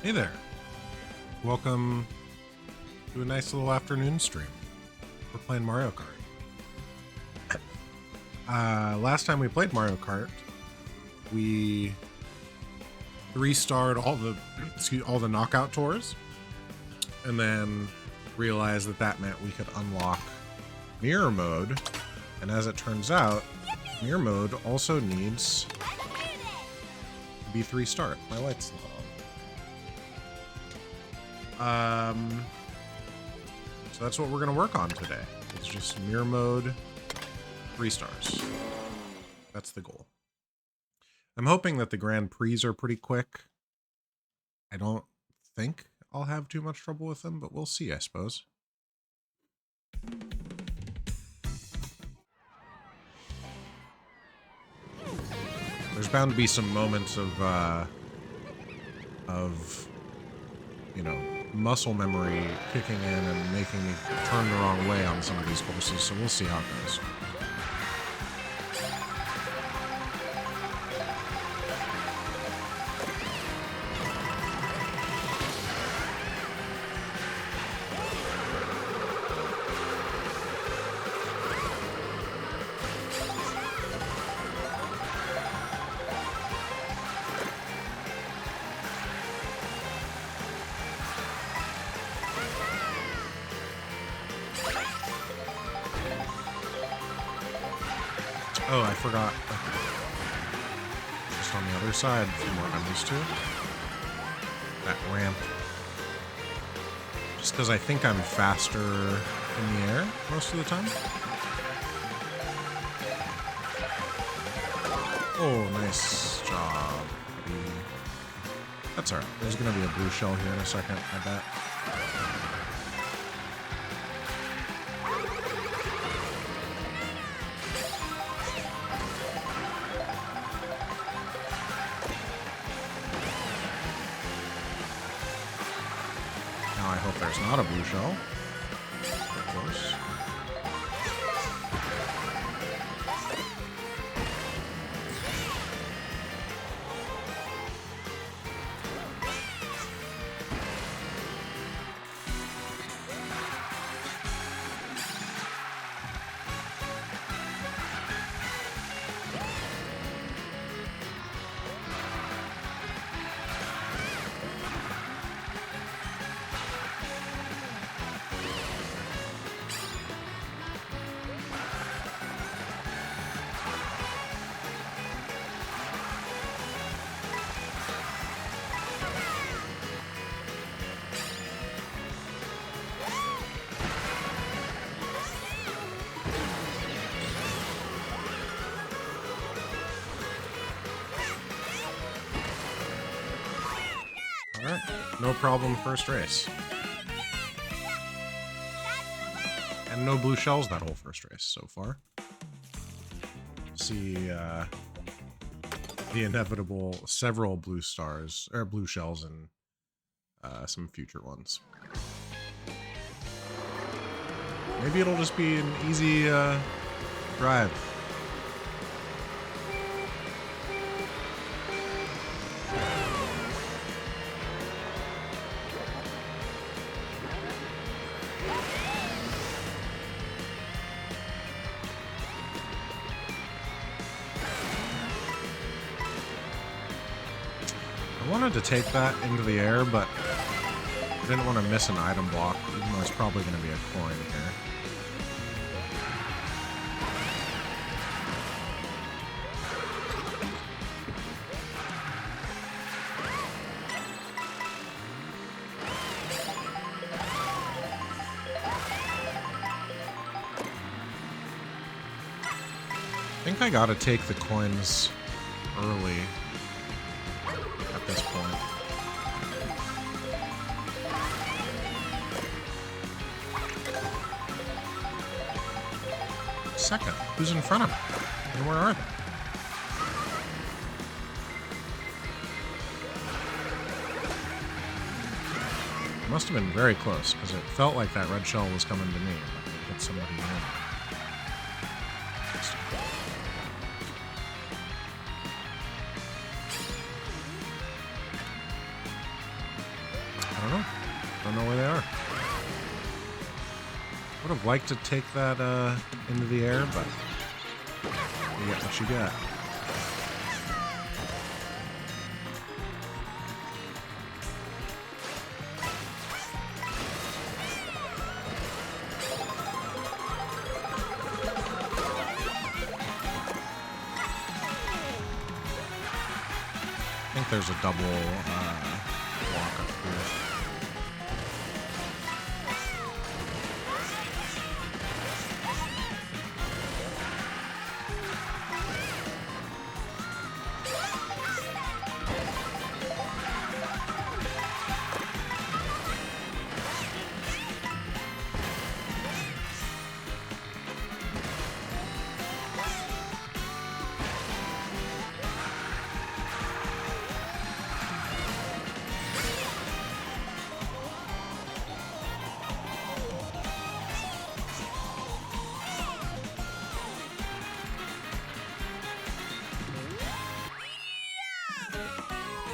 Hey there. Welcome to a nice little afternoon stream. We're playing Mario Kart. Last time we played Mario Kart, we 3-starred all the knockout tours, and then realized that meant we could unlock mirror mode. And as it turns out, mirror mode also needs to be 3-starred. My light's not on. So that's what we're gonna work on today. It's just mirror mode, 3 stars. That's the goal. I'm hoping that the Grand Prix are pretty quick. I don't think I'll have too much trouble with them, but we'll see, I suppose. There's bound to be some moments of you know, muscle memory kicking in and making me turn the wrong way on some of these courses, so we'll see how it goes. Oh, I forgot. Just on the other side from what I'm used to. That ramp. Just because I think I'm faster in the air most of the time. Oh, nice job. That's alright. There's going to be a blue shell here in a second, I bet. There's not a blue shell. Of course. Alright, no problem first race. And no blue shells that whole first race so far. See the inevitable several blue stars, or blue shells in some future ones. Maybe it'll just be an easy drive. I wanted to take that into the air, but I didn't want to miss an item block, even though it's probably going to be a coin here. I think I gotta take the coins early. At this point. Second. Who's in front of me? And where are they? Must have been very close, because it felt like that red shell was coming to me, but it hit somebody in. Don't know where they are. Would have liked to take that into the air, but you get what you get. I think there's a double walk up here.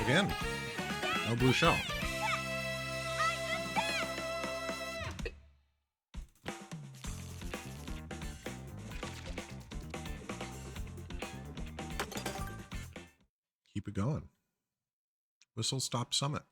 Again, no blue shell. Keep it going. Whistle stop summit.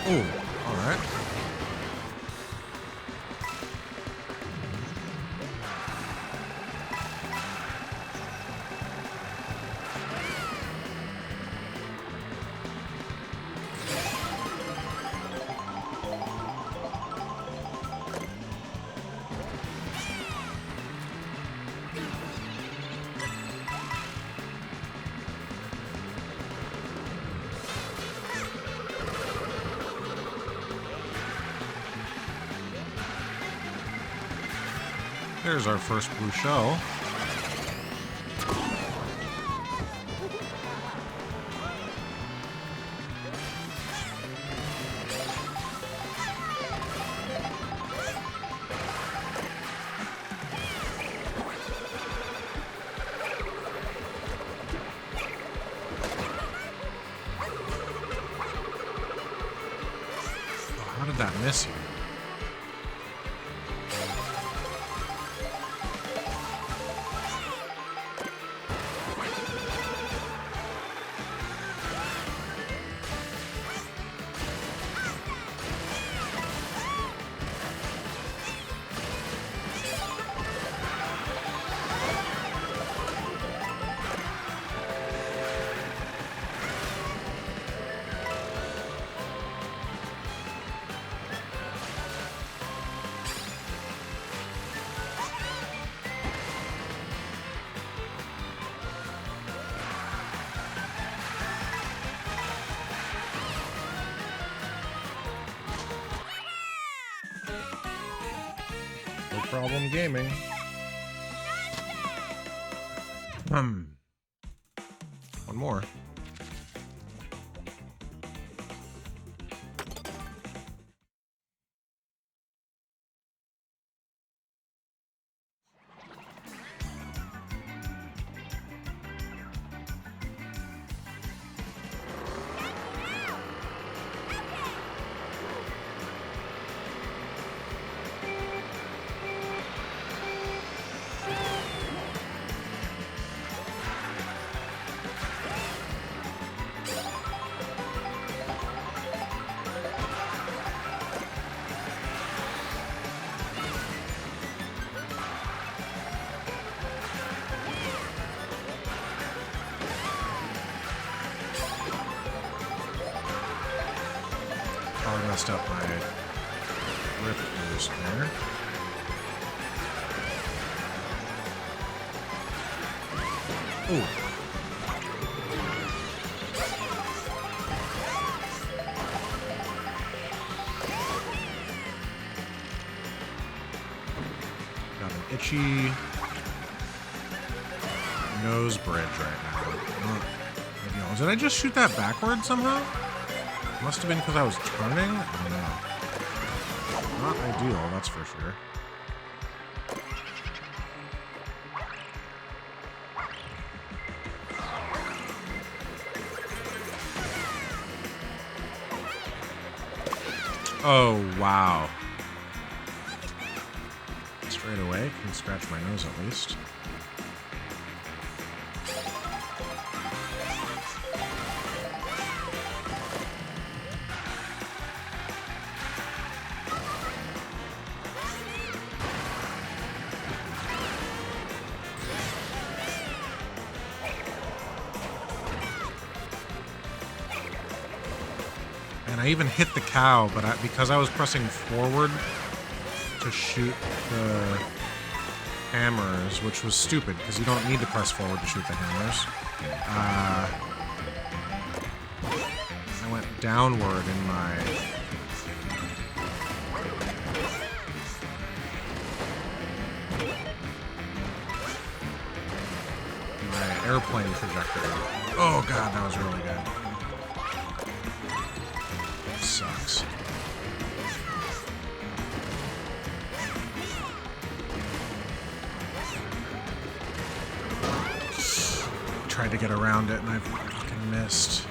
Oh, all right. There's our first blue shell. Oh, how did that miss you? No problem gaming. One more. messed up my grip boost there. Ooh. Got an itchy nose bridge right now. Ideal. Did I just shoot that backwards somehow? Must have been because I was turning? I don't know. Not ideal, that's for sure. Oh, wow. Straight away, can scratch my nose at least. And I even hit the cow, but because I was pressing forward to shoot the hammers, which was stupid, because you don't need to press forward to shoot the hammers. I went downward in my... airplane trajectory. Oh god, that was really good. Sucks. Tried to get around it and I fucking missed.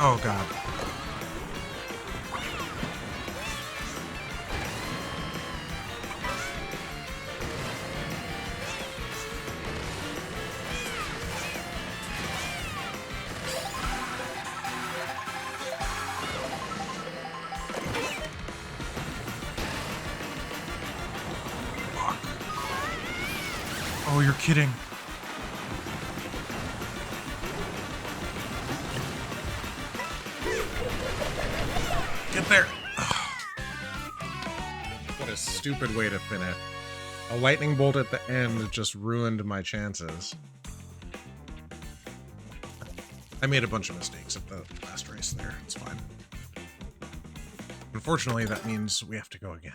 Oh god. Fuck. Oh, you're kidding. Get there! Ugh. What a stupid way to finish. A lightning bolt at the end just ruined my chances. I made a bunch of mistakes at the last race there. It's fine. Unfortunately, that means we have to go again.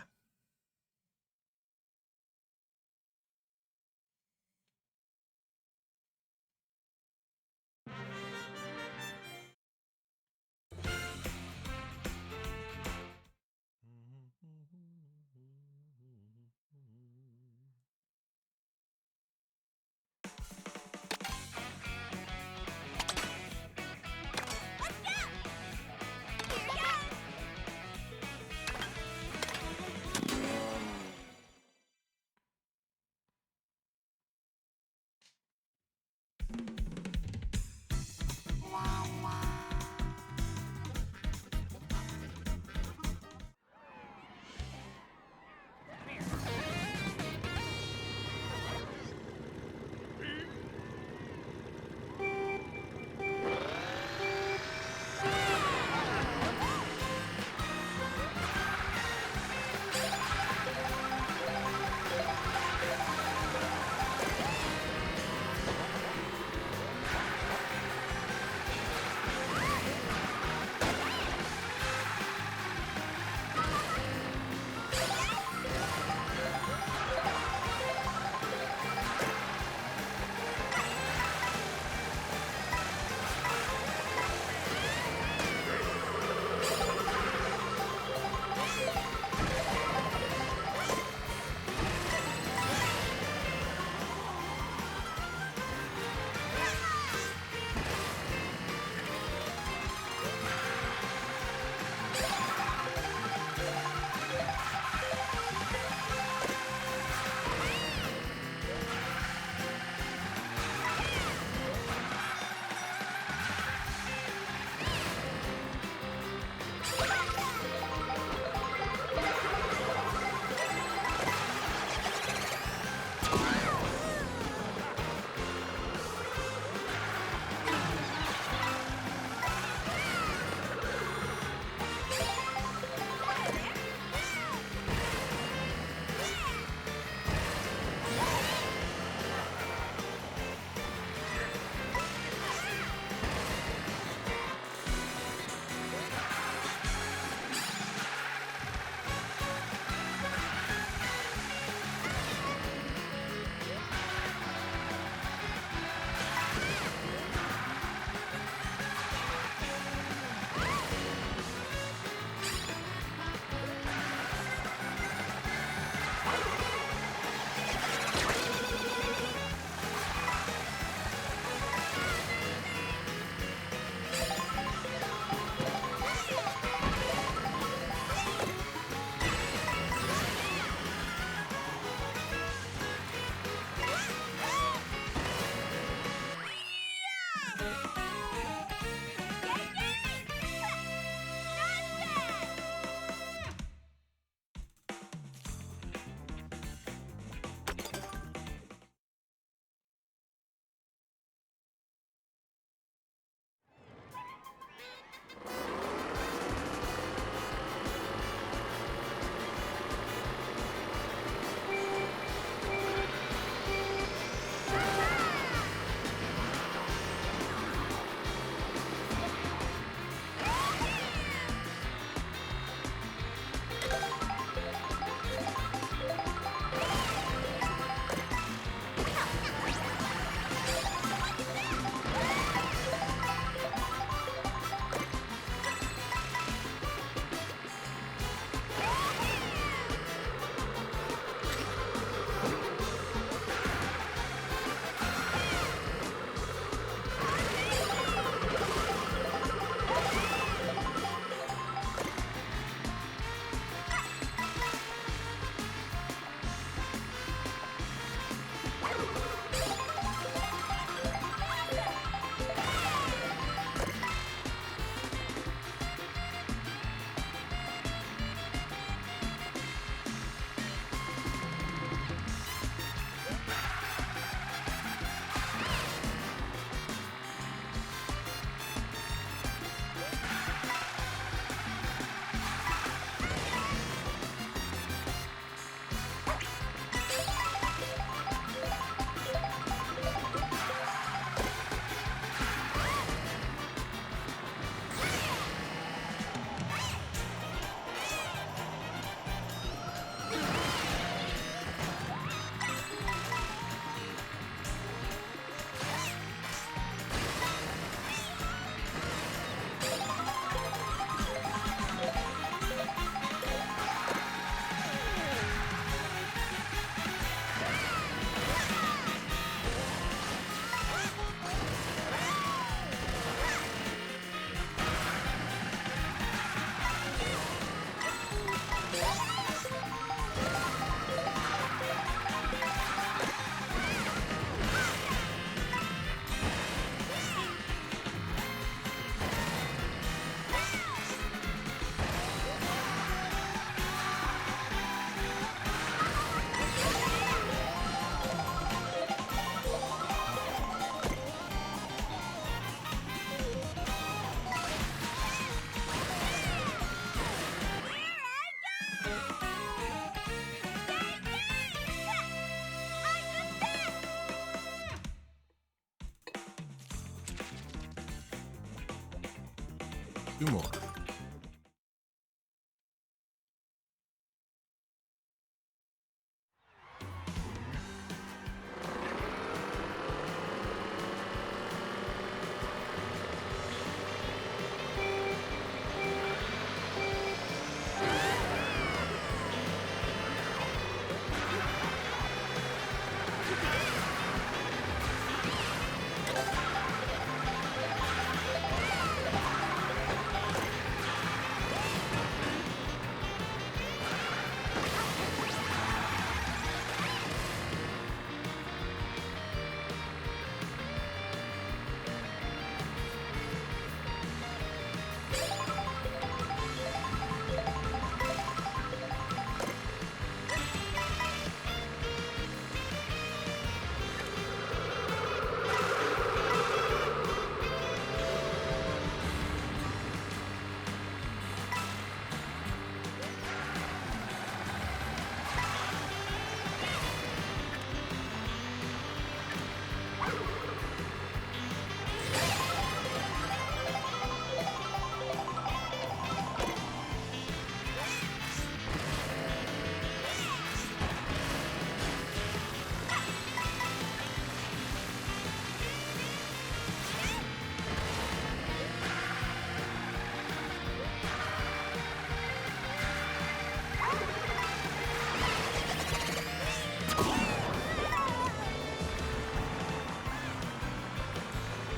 2 more.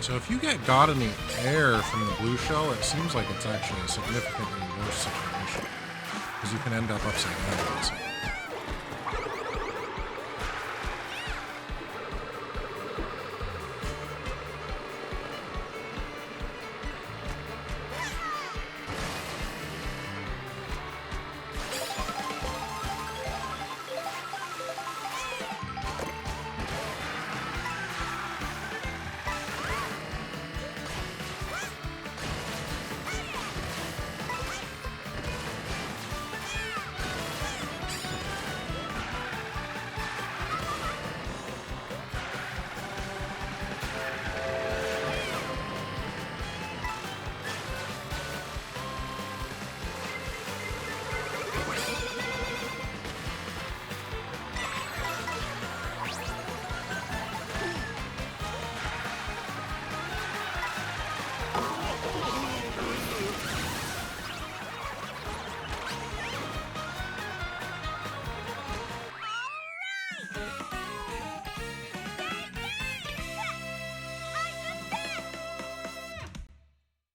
So if you get God in the air from the blue shell, it seems like it's actually a significantly worse situation. Because you can end up upside down, basically.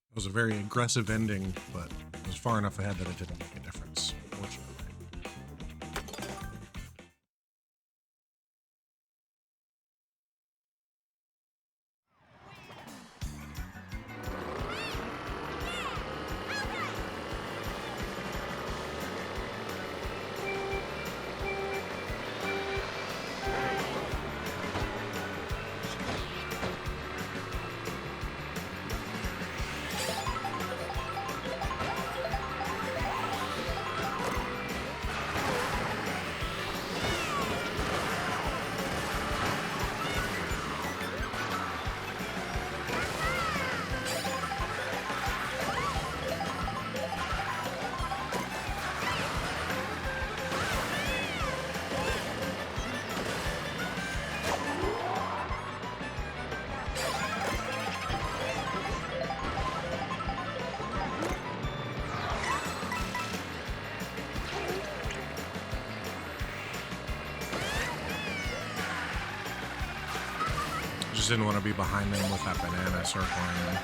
It was a very aggressive ending, but it was far enough ahead that it didn't make a difference, fortunately. Just didn't want to be behind them with that banana circling them.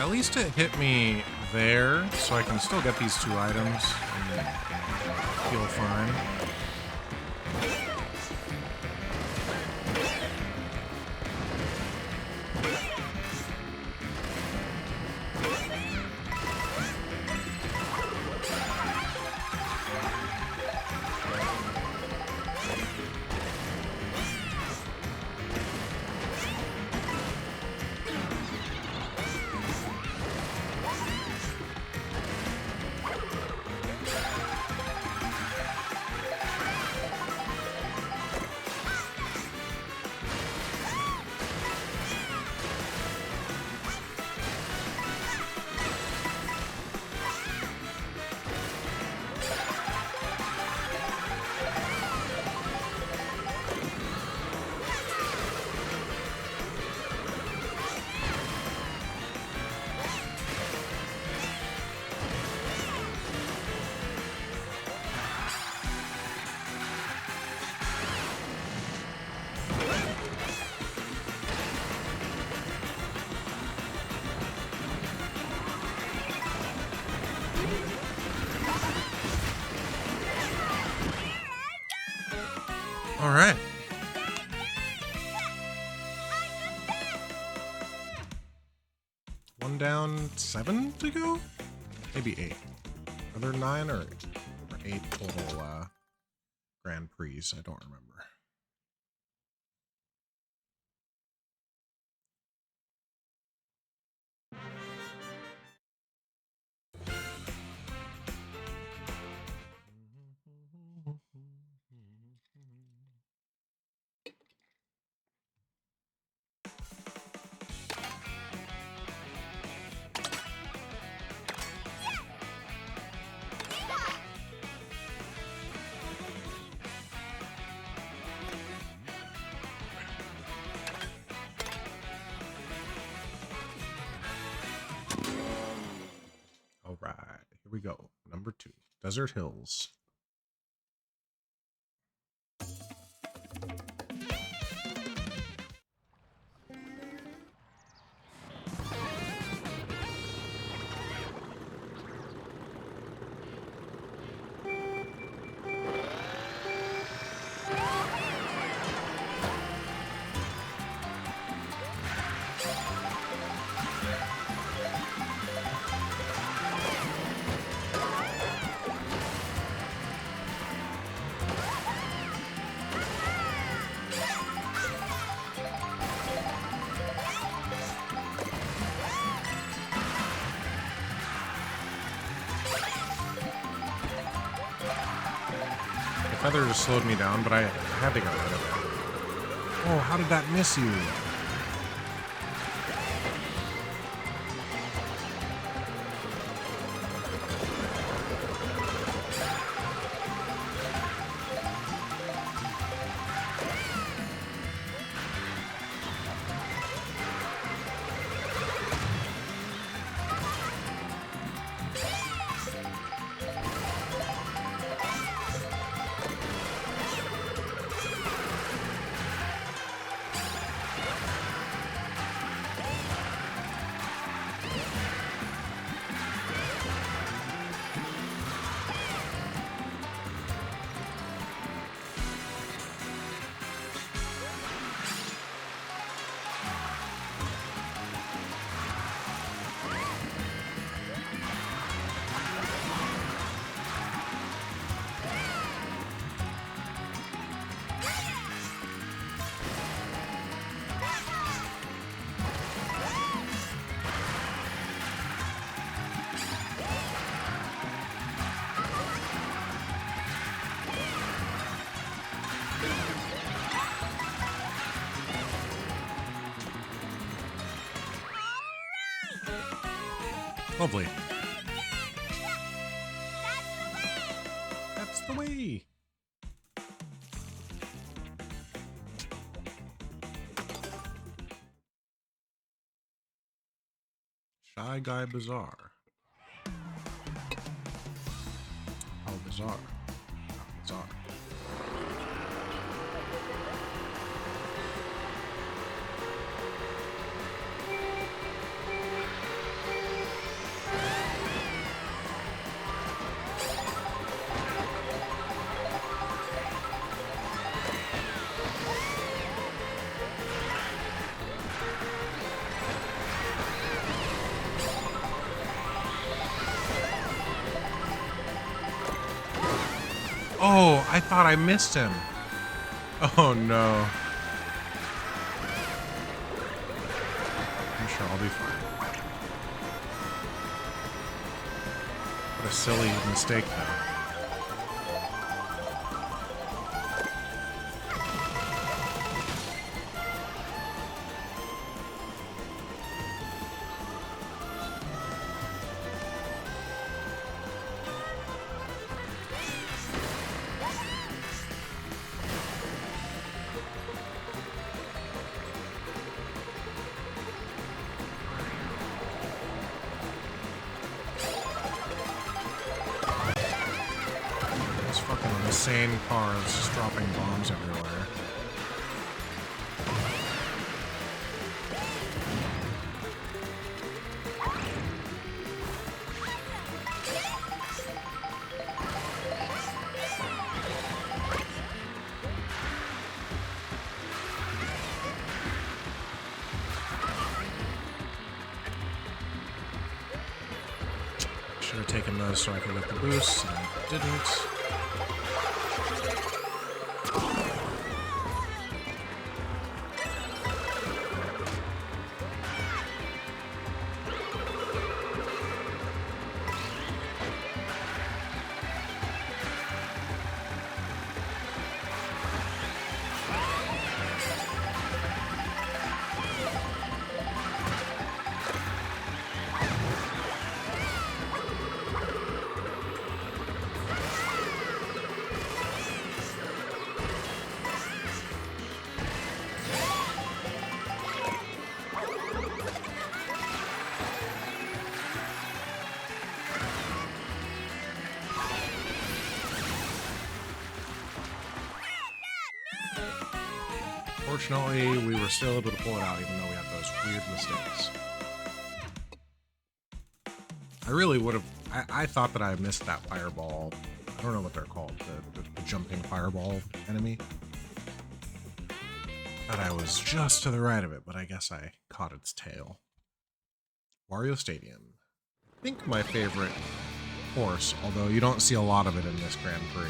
At least it hit me there, so I can still get these 2 items and feel fine. All right. One down, 7 to go? Maybe 8. Are there 9 or 8 total Grand Prix? I don't remember. All right, here we go. Number 2, Desert Hills. Feather just slowed me down, but I had to get rid of it. Oh, how did that miss you? Lovely. That's the way. Shy Guy Bazaar. How bizarre. How bizarre. I thought I missed him. Oh no. I'm sure I'll be fine. What a silly mistake, though. Insane cars just dropping bombs everywhere. Should have taken those so I could get the boost, and I didn't. Fortunately, we were still able to pull it out, even though we had those weird mistakes. I really would have... I thought that I missed that fireball. I don't know what they're called. The jumping fireball enemy. Thought I was just to the right of it, but I guess I caught its tail. Wario Stadium. I think my favorite course, although you don't see a lot of it in this Grand Prix.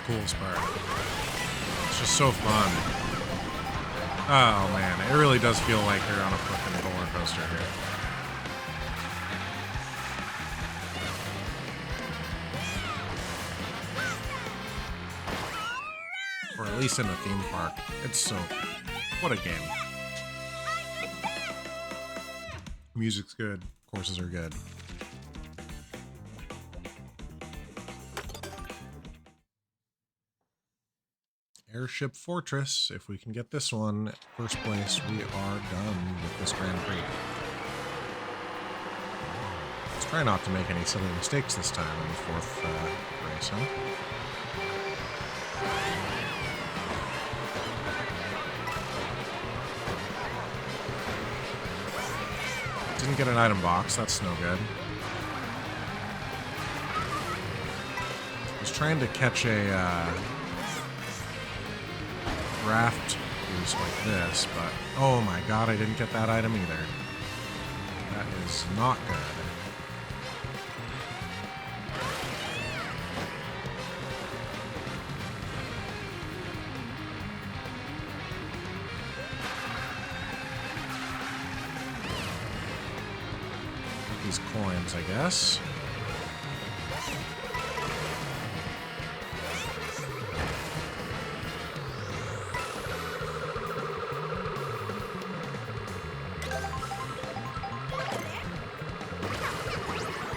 coolest part. It's just so fun. Oh man, it really does feel like you're on a fucking roller coaster here. Or at least in a theme park. It's so... What a game. Music's good. Courses are good. Airship Fortress. If we can get this one first place, we are done with this Grand Prix. Let's try not to make any silly mistakes this time in the fourth race, huh? Didn't get an item box. That's no good. I was trying to catch a draft boost like this, but oh my god, I didn't get that item either. That is not good. These coins, I guess.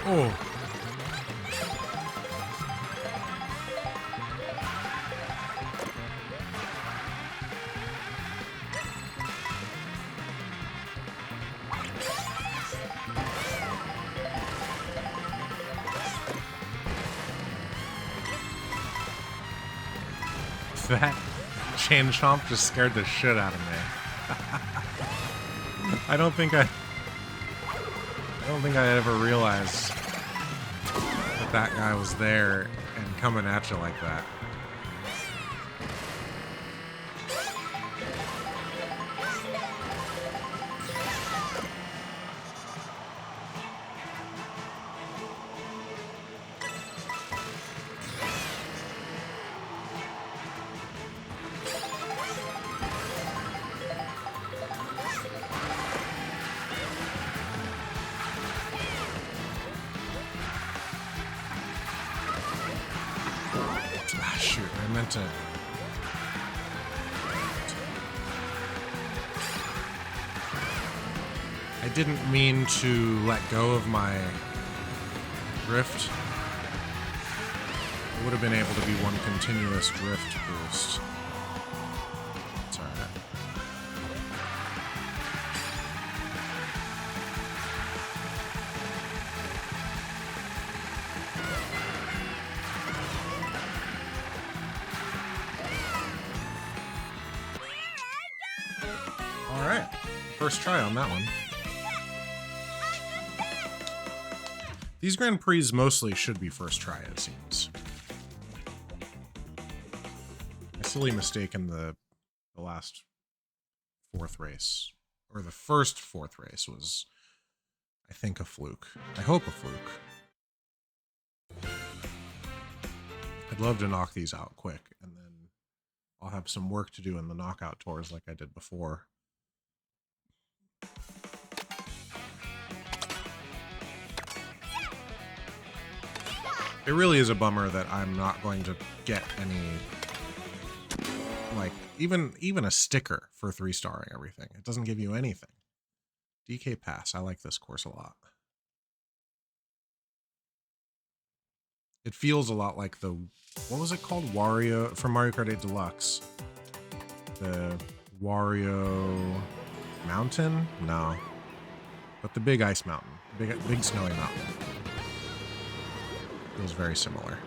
Oh. That chain chomp just scared the shit out of me. I don't think I ever realized that that guy was there and coming at you like that. Shoot, I meant to... I didn't mean to let go of my drift. It would have been able to be one continuous drift boost. It's alright. Alright, first try on that one. These Grand Prix mostly should be first try, it seems. A silly mistake in the last fourth race, or the first fourth race, was, I think, a fluke. I hope a fluke. I'd love to knock these out quick, and then I'll have some work to do in the knockout tours like I did before. It really is a bummer that I'm not going to get any, like, even a sticker for 3-starring everything. It doesn't give you anything. DK Pass. I like this course a lot. It feels a lot like the, what was it called? Wario, from Mario Kart 8 Deluxe. The Wario Mountain? No. But the big ice mountain. Big snowy mountain. Feels very similar.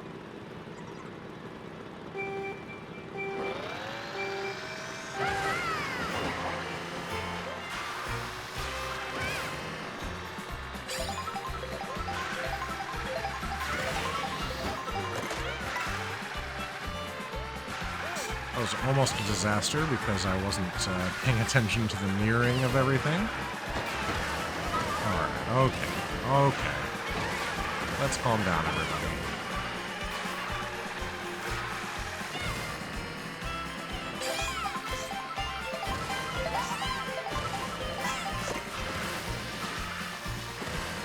That was almost a disaster because I wasn't paying attention to the nearing of everything. Alright, okay. Let's calm down, everybody.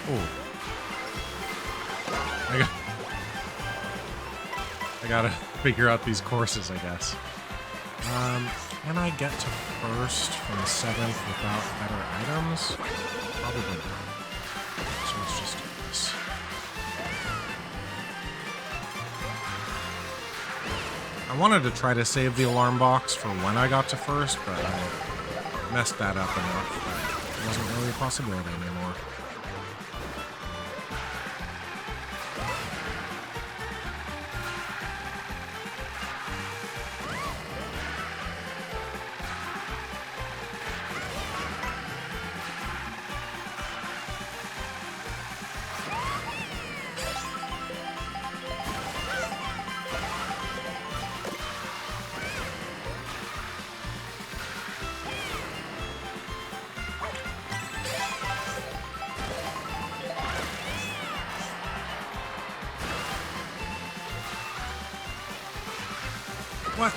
Oh. I gotta figure out these courses, I guess. Can I get to first from the 7th without better items? Probably not. So let's just do this. I wanted to try to save the alarm box for when I got to first, but I messed that up enough that it wasn't really a possibility anymore. What?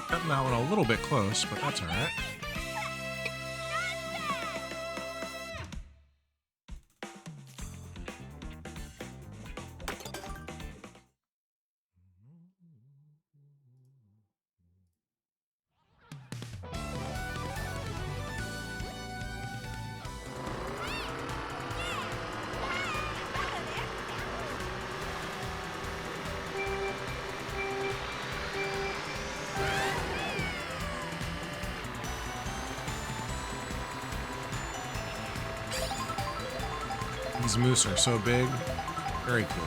Cutting that one a little bit close, but that's all right. These moose are so big. Very cool.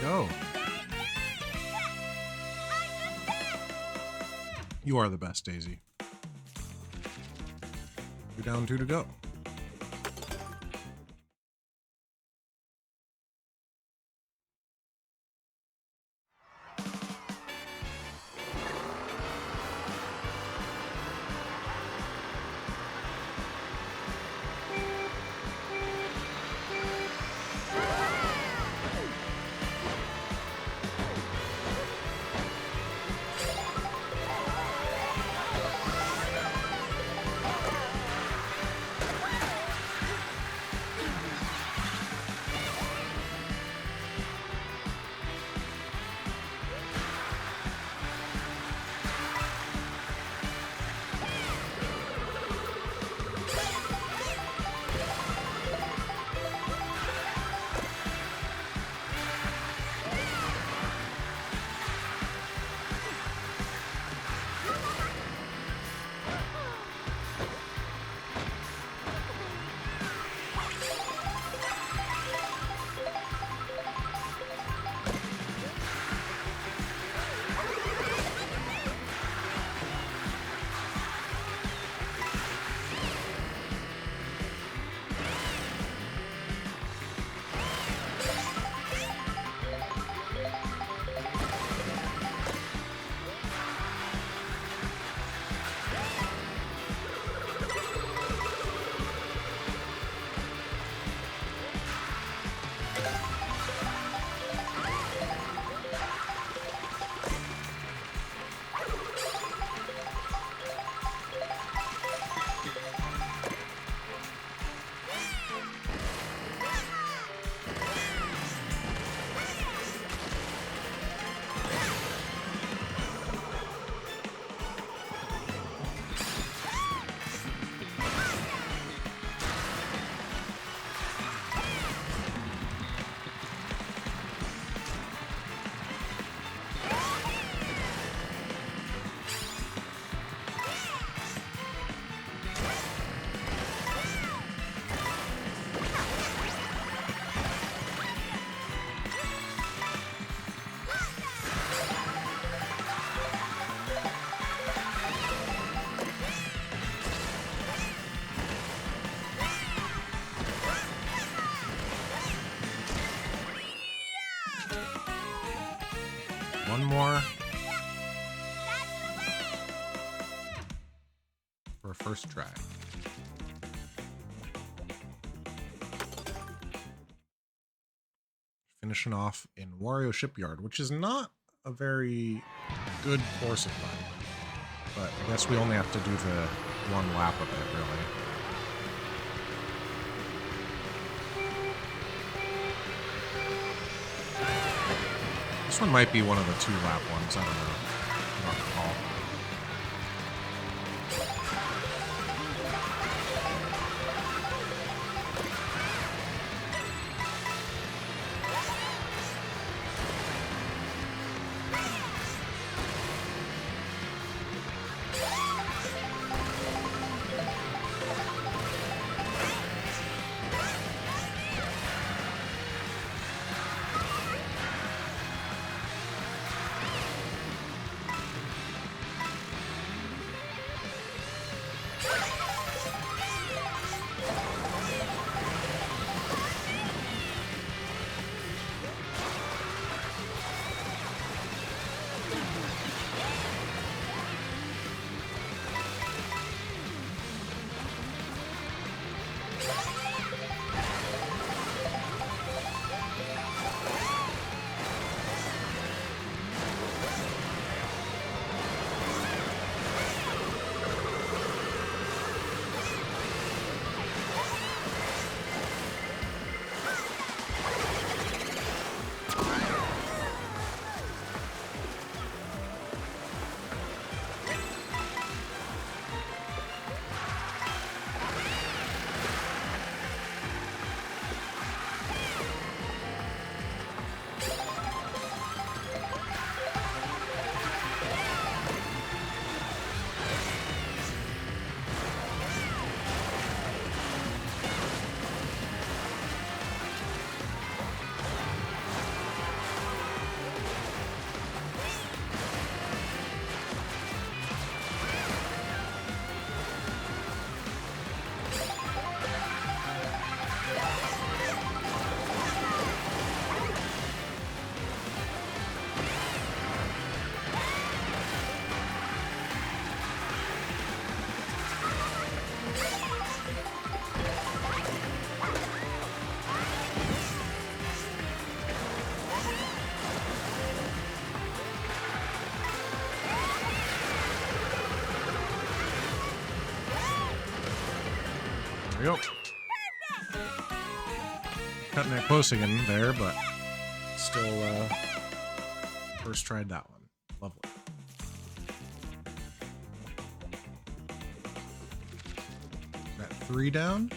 Go. You are the best, Daisy. You're down 2 to go. One more for a first try. Finishing off in Wario Shipyard, which is not a very good course of mine, but I guess we only have to do the one lap of it, really. This one might be one of the 2-lap ones, I don't know. I don't recall. we go. Cutting it close again there, but still first tried that one. Lovely. That 3 down.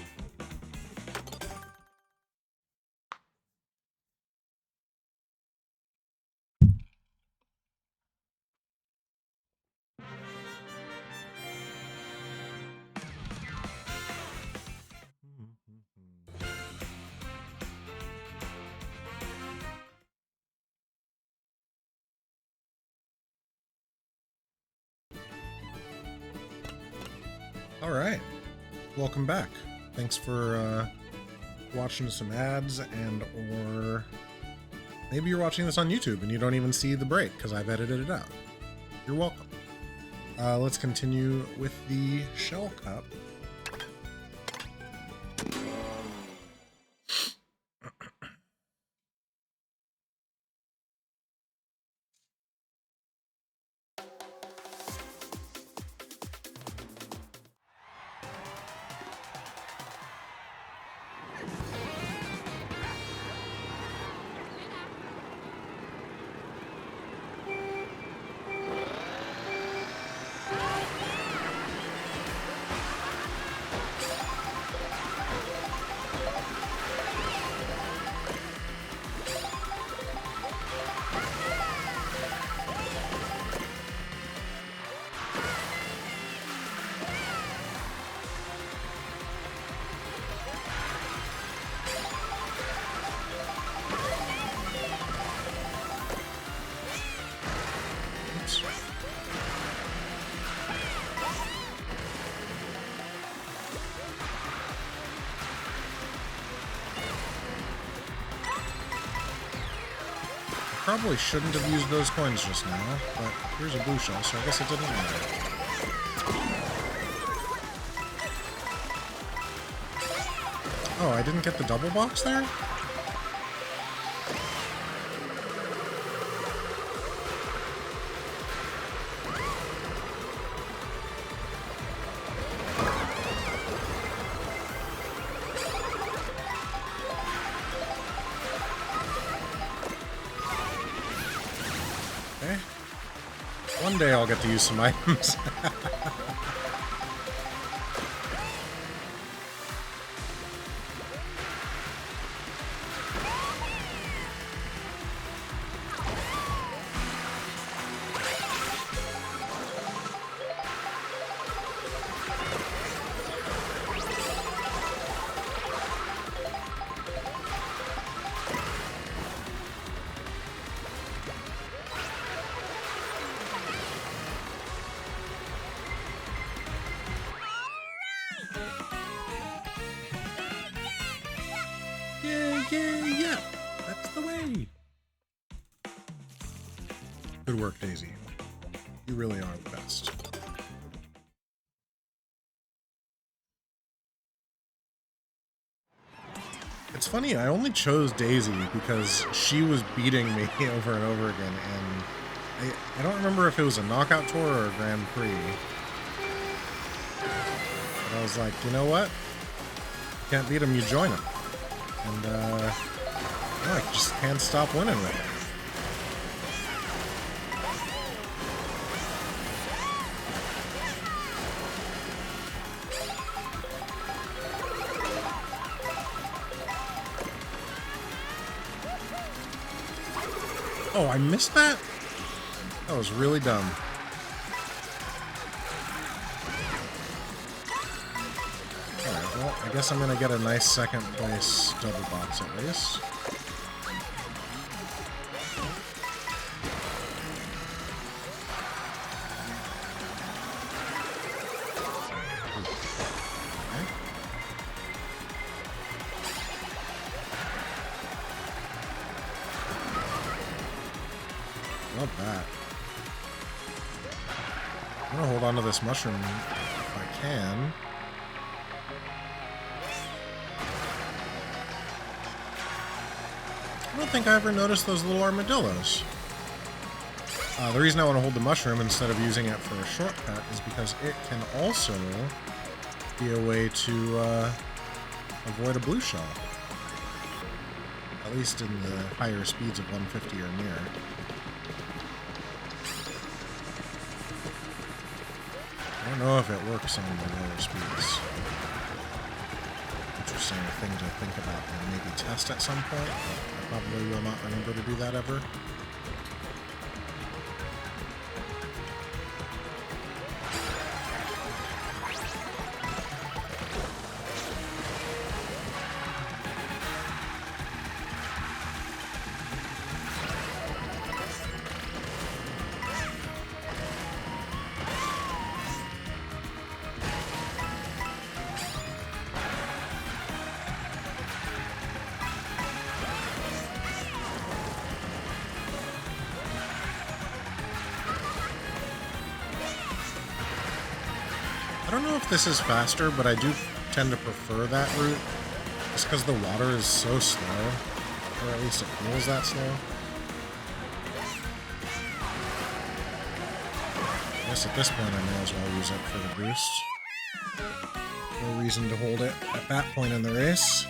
All right, welcome back. Thanks for watching some ads, and or maybe you're watching this on YouTube and you don't even see the break because I've edited it out. You're welcome. Let's continue with the shell cup. Probably shouldn't have used those coins just now, but here's a blue shell, so I guess it didn't matter. Oh, I didn't get the double box there? One day I'll get to use some items. Yeah, that's the way. Good work, Daisy. You really are the best. It's funny, I only chose Daisy because she was beating me over and over again, and I don't remember if it was a knockout tour or a Grand Prix. But I was like, you know what? You can't beat him, you join him. And, I just can't stop winning with it. Oh, I missed that? That was really dumb. Alright, well, I guess I'm gonna get a nice second place double box at least. Love that. I'm gonna hold on to this mushroom if I can. I don't think I ever noticed those little armadillos. The reason I want to hold the mushroom instead of using it for a shortcut is because it can also be a way to avoid a blue shell. At least in the higher speeds of 150 or near. I don't know if it works on the lower speeds. Interesting thing to think about and maybe test at some point, but I probably will not remember to do that ever. I don't know if this is faster, but I do tend to prefer that route, just because the water is so slow, or at least it feels that slow. I guess at this point I may as well use it for the boost. No reason to hold it at that point in the race.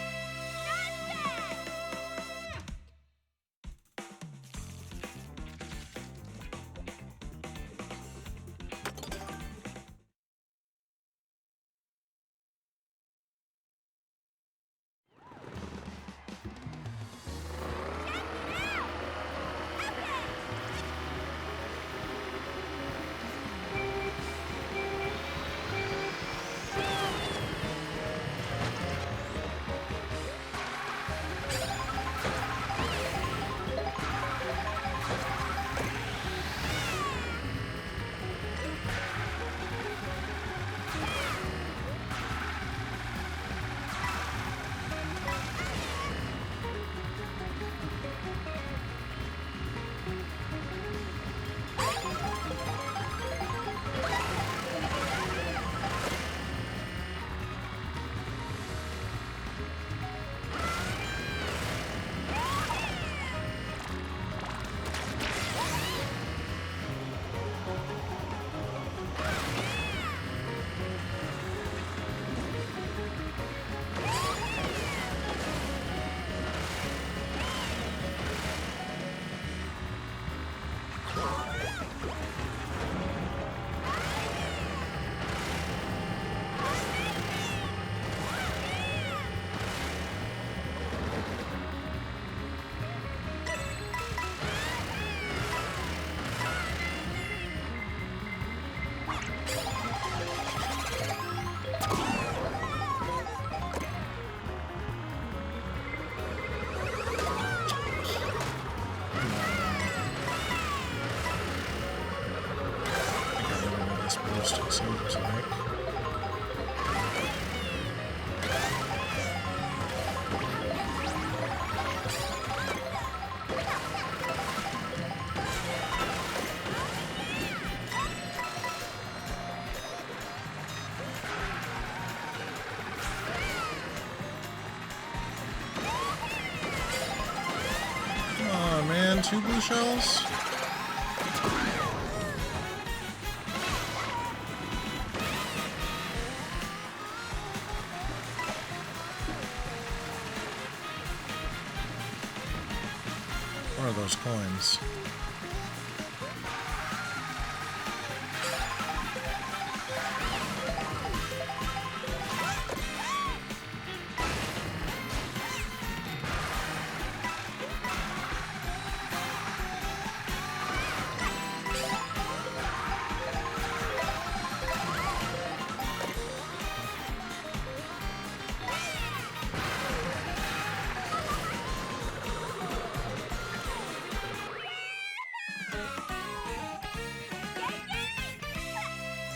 It seems like. Oh man, 2 blue shells? What are those coins?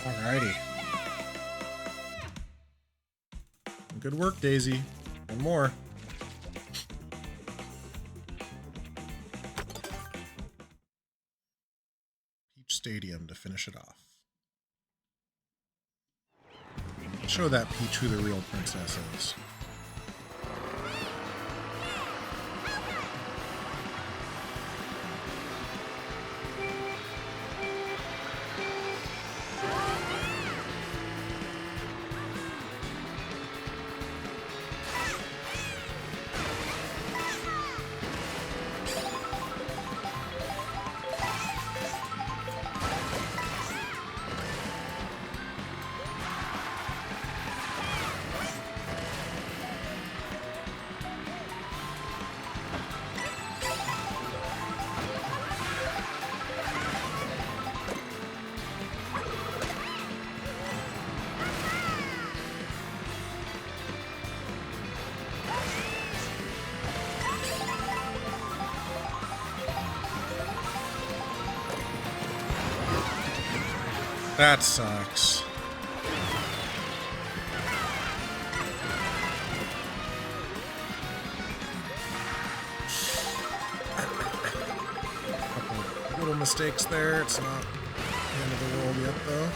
Alrighty. Good work, Daisy. One more. Peach Stadium to finish it off. Show that Peach who the real princess is. That sucks. Couple little mistakes there. It's not the end of the world yet, though.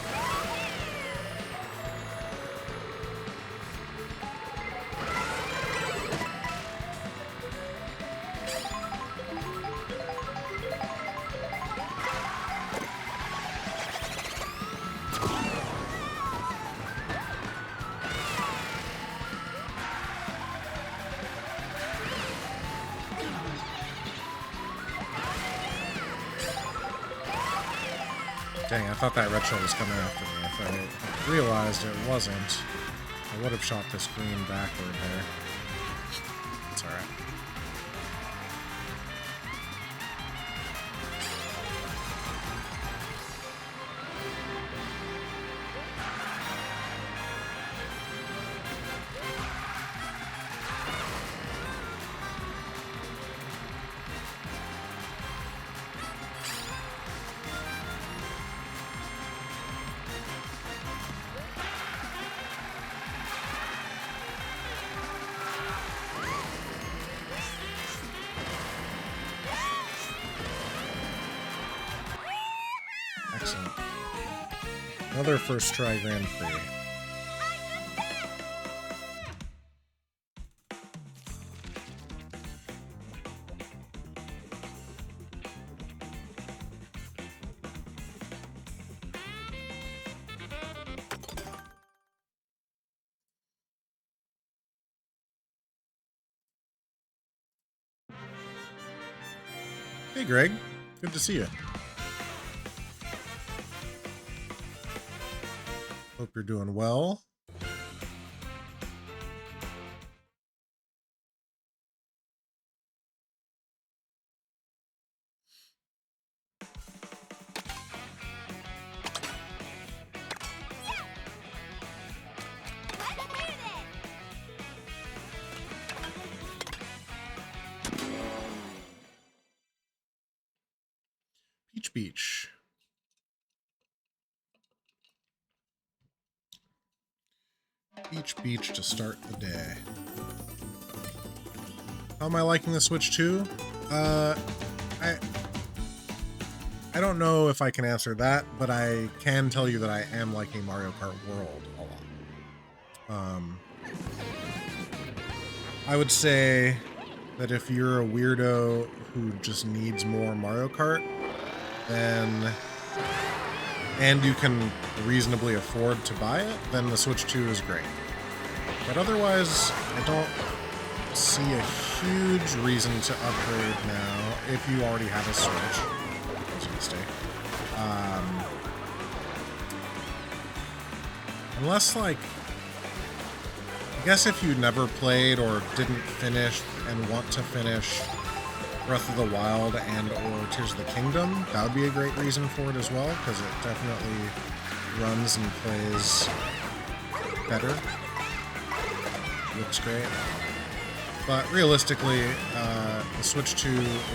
Dang, I thought that red shell was coming after me. If I realized it wasn't, I would have shot this green backward there. It's alright. Excellent. Another first try Grand Prix. Hey Greg, good to see you. Hope you're doing well. Peach Beach. Peach Beach to start the day. How am I liking the Switch 2? I don't know if I can answer that, but I can tell you that I am liking Mario Kart World a lot. I would say that if you're a weirdo who just needs more Mario Kart, then, and you can reasonably afford to buy it, then the Switch 2 is great. But otherwise, I don't see a huge reason to upgrade now if you already have a Switch. That was a mistake. Unless, like, I guess if you never played or didn't finish and want to finish Breath of the Wild and or Tears of the Kingdom, that would be a great reason for it as well, because it definitely runs and plays better. Looks great. But realistically, the Switch 2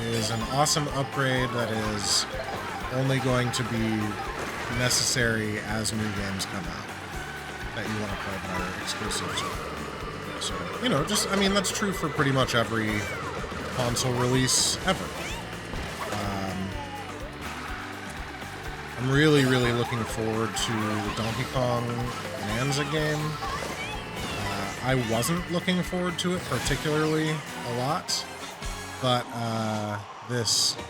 is an awesome upgrade that is only going to be necessary as new games come out that you want to play that are exclusive to. So, you know, just, I mean, that's true for pretty much every console release ever. I'm really, really looking forward to the Donkey Kong Bonanza game. I wasn't looking forward to it particularly a lot, but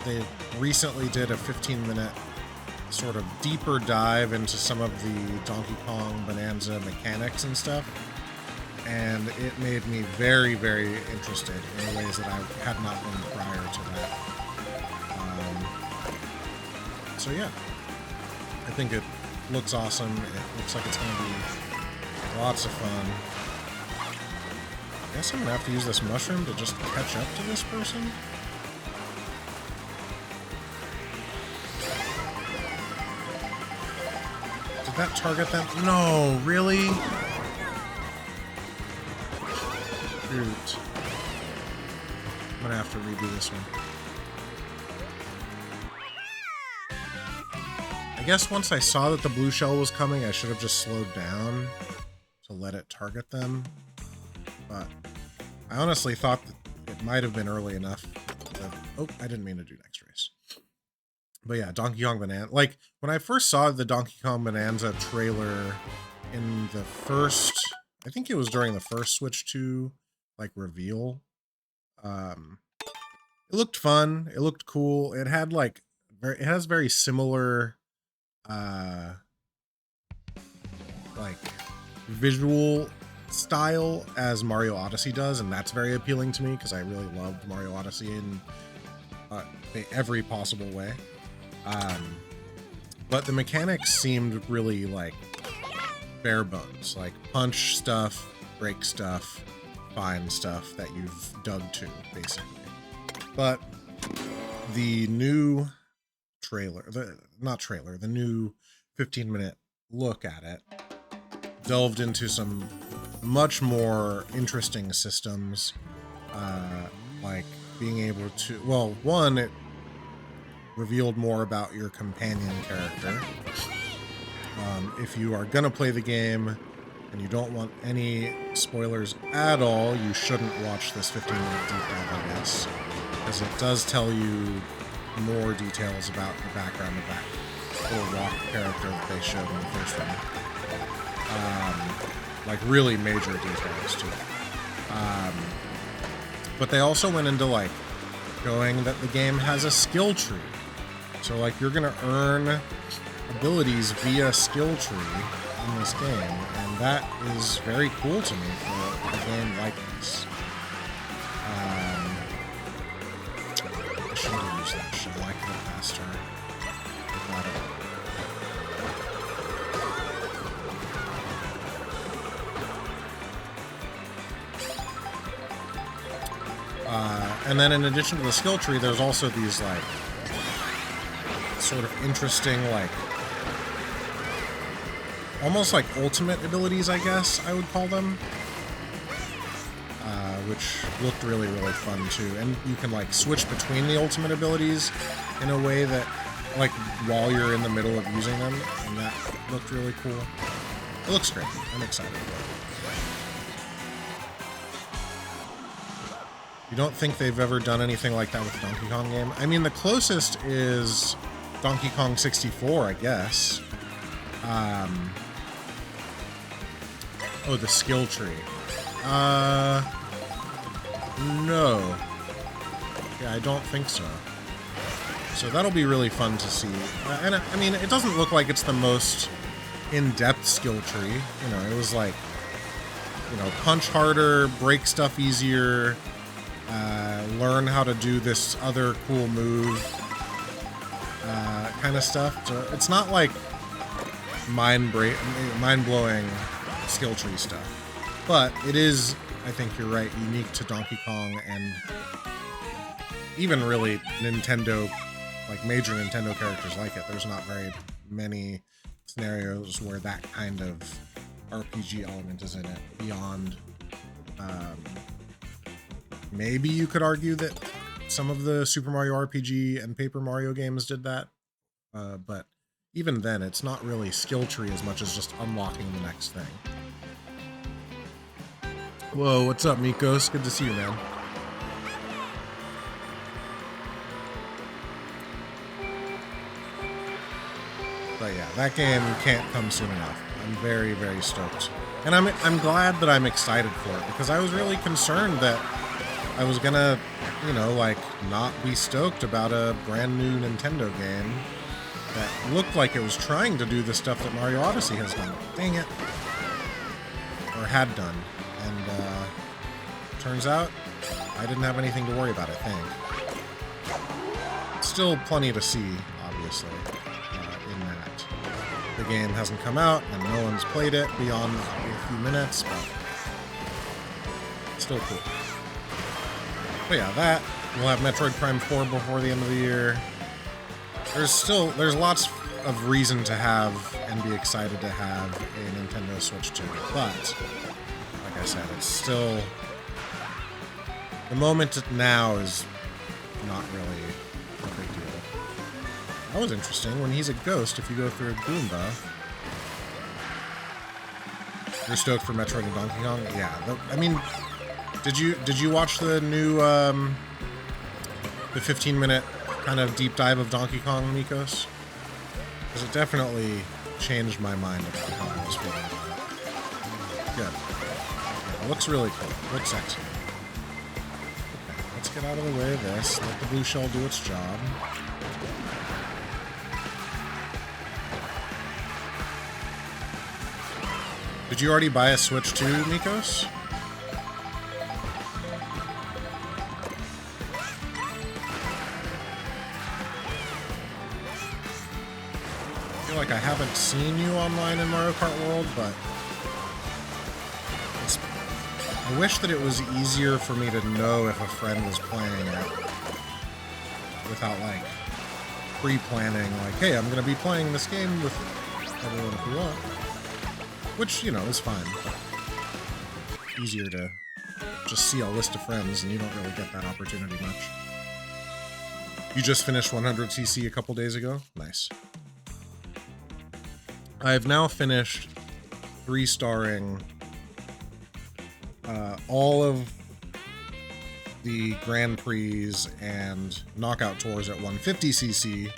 they recently did a 15-minute sort of deeper dive into some of the Donkey Kong Bonanza mechanics and stuff, and it made me very, very interested in ways that I had not been prior to that. So yeah, I think it looks awesome. It looks like it's going to be lots of fun. I guess I'm going to have to use this mushroom to just catch up to this person. Did that target them? No, really? Shoot. I'm going to have to redo this one. I guess once I saw that the blue shell was coming, I should have just slowed down to let it target them. But I honestly thought that it might have been early enough. Oh, I didn't mean to do next race. But yeah, Donkey Kong Bonanza. Like, when I first saw the Donkey Kong Bonanza trailer in the first, I think it was during the first Switch 2, like, reveal. It looked fun. It looked cool. It had, like, it has very similar, like, visual style as Mario Odyssey does, and that's very appealing to me because I really loved Mario Odyssey in every possible way. But the mechanics seemed really like bare bones, like punch stuff, break stuff, find stuff that you've dug to, basically. But the new trailer, the new 15-minute look at it delved into some much more interesting systems, like being able to, well, one, it revealed more about your companion character. If you are gonna play the game and you don't want any spoilers at all, you shouldn't watch this 15-minute deep dive, I guess, because it does tell you more details about the background of that little rock character that they showed in the first one. Like really major details to it. But they also went into like showing that the game has a skill tree. So like you're gonna earn abilities via skill tree in this game, and that is very cool to me for a game like this. I shouldn't have used that shell. I could have passed her. And then in addition to the skill tree, there's also these like sort of interesting, like almost like ultimate abilities, I guess I would call them, which looked really, really fun too. And you can like switch between the ultimate abilities in a way that, like, while you're in the middle of using them, and that looked really cool. It looks great. I'm excited for it. You don't think they've ever done anything like that with a Donkey Kong game? I mean, the closest is Donkey Kong 64, I guess. Oh, the skill tree. No. Yeah, I don't think so. So that'll be really fun to see. And I mean, it doesn't look like it's the most in-depth skill tree. You know, it was like, you know, punch harder, break stuff easier, learn how to do this other cool move, kind of stuff. So it's not like mind-blowing skill tree stuff, but it is, I think you're right, unique to Donkey Kong and even really Nintendo, like major Nintendo characters like it. There's not very many scenarios where that kind of RPG element is in it beyond, maybe you could argue that some of the Super Mario RPG and Paper Mario games did that, but even then, it's not really skill tree as much as just unlocking the next thing. Whoa, what's up, Mikos? Good to see you, man. But yeah, that game can't come soon enough. I'm very, very stoked. And I'm glad that I'm excited for it, because I was really concerned that I was gonna, you know, like, not be stoked about a brand new Nintendo game that looked like it was trying to do the stuff that Mario Odyssey has done. Dang it. Or had done. And, turns out, I didn't have anything to worry about, I think. Still plenty to see, obviously, in that. The game hasn't come out, and no one's played it beyond a few minutes, but still cool. But yeah, that. We'll have Metroid Prime 4 before the end of the year. There's lots of reason to have and be excited to have a Nintendo Switch 2, but like I said, it's still, the moment now is not really a big deal. That was interesting. When he's a ghost, if you go through a Goomba... You're stoked for Metroid and Donkey Kong? Yeah. I mean, did you watch the new, the 15-minute kind of deep dive of Donkey Kong, Nikos? Because it definitely changed my mind about how I was feeling about it. Good. Yeah, it looks really cool. It looks sexy. Okay, let's get out of the way of this. Let the blue shell do its job. Did you already buy a Switch too, Nikos? I feel like I haven't seen you online in Mario Kart World, but I wish that it was easier for me to know if a friend was playing it without, like, pre-planning, like, hey, I'm going to be playing this game with everyone if you want. Which, you know, is fine. Easier to just see a list of friends, and you don't really get that opportunity much. You just finished 100cc a couple days ago? Nice. I've now finished 3-starring all of the Grand Prix and knockout tours at 150cc,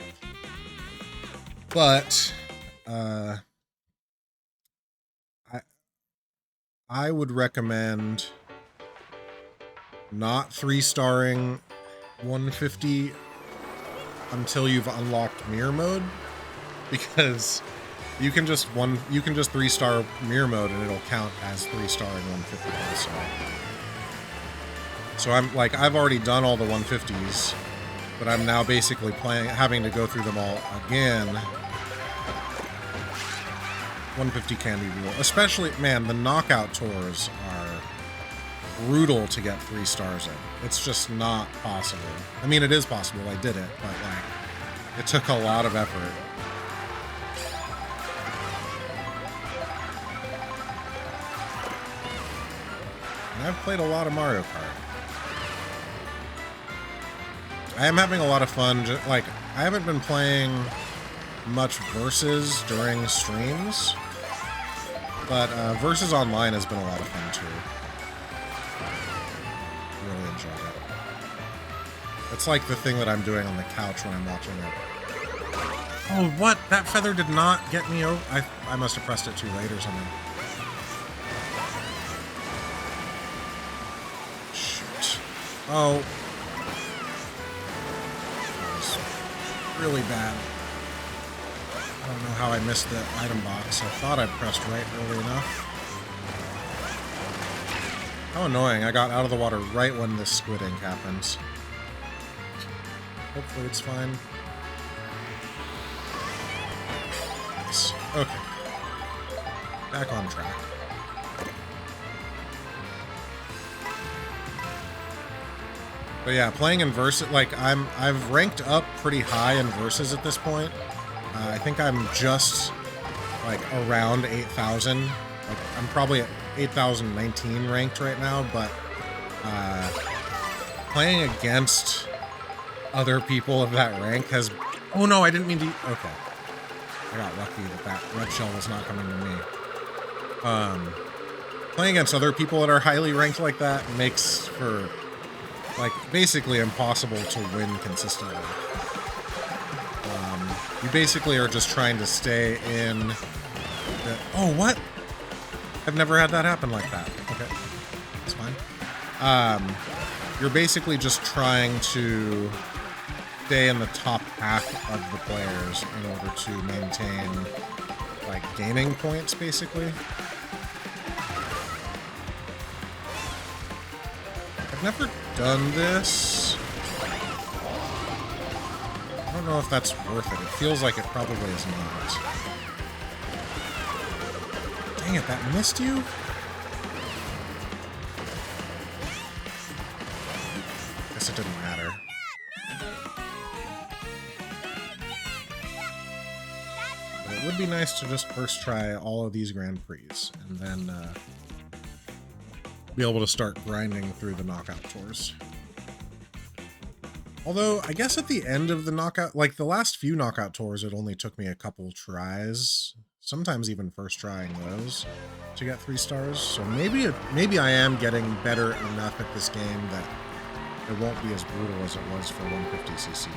but I would recommend not 3-starring 150 until you've unlocked mirror mode, because you can just 3-star mirror mode and it'll count as 3-starring 150 also. So I'm like, I've already done all the 150s, but I'm now basically having to go through them all again. 150 can be brutal. Especially, man, the knockout tours are brutal to get 3 stars in. It's just not possible. I mean, it is possible. I did it, but, like, it took a lot of effort. And I've played a lot of Mario Kart. I am having a lot of fun. Like, I haven't been playing much Versus during streams, but Versus Online has been a lot of fun too. Really enjoyed it. It's like the thing that I'm doing on the couch when I'm watching it. Oh, what? That feather did not get me over. I must have pressed it too late or something. Shoot. Oh. That was really bad. I don't know how I missed the item box. I thought I pressed right early enough. How annoying. I got out of the water right when this squid ink happens. Hopefully it's fine. Nice. Okay. Back on track. But yeah, playing in Versus, like, I've ranked up pretty high in Versus at this point. I think I'm just, like, around 8,000. Like, I'm probably at 8,019 ranked right now, but playing against other people of that rank has... Oh no, I didn't mean to... Okay. I got lucky that that red shell was not coming to me. Playing against other people that are highly ranked like that makes for, like, basically impossible to win consistently. You basically are just trying to stay in the... Oh, what? I've never had that happen like that. Okay. That's fine. You're basically just trying to stay in the top half of the players in order to maintain, like, gaining points, basically. I've never done this. I don't know if that's worth it. It feels like it probably is not. Dang it, that missed you? Guess it didn't matter. But it would be nice to just first try all of these Grand Prix, and then be able to start grinding through the knockout tours. Although, I guess at the end of the knockout, like the last few knockout tours, it only took me a couple tries, sometimes even first trying those, to get 3 stars. So maybe I am getting better enough at this game that it won't be as brutal as it was for 150cc.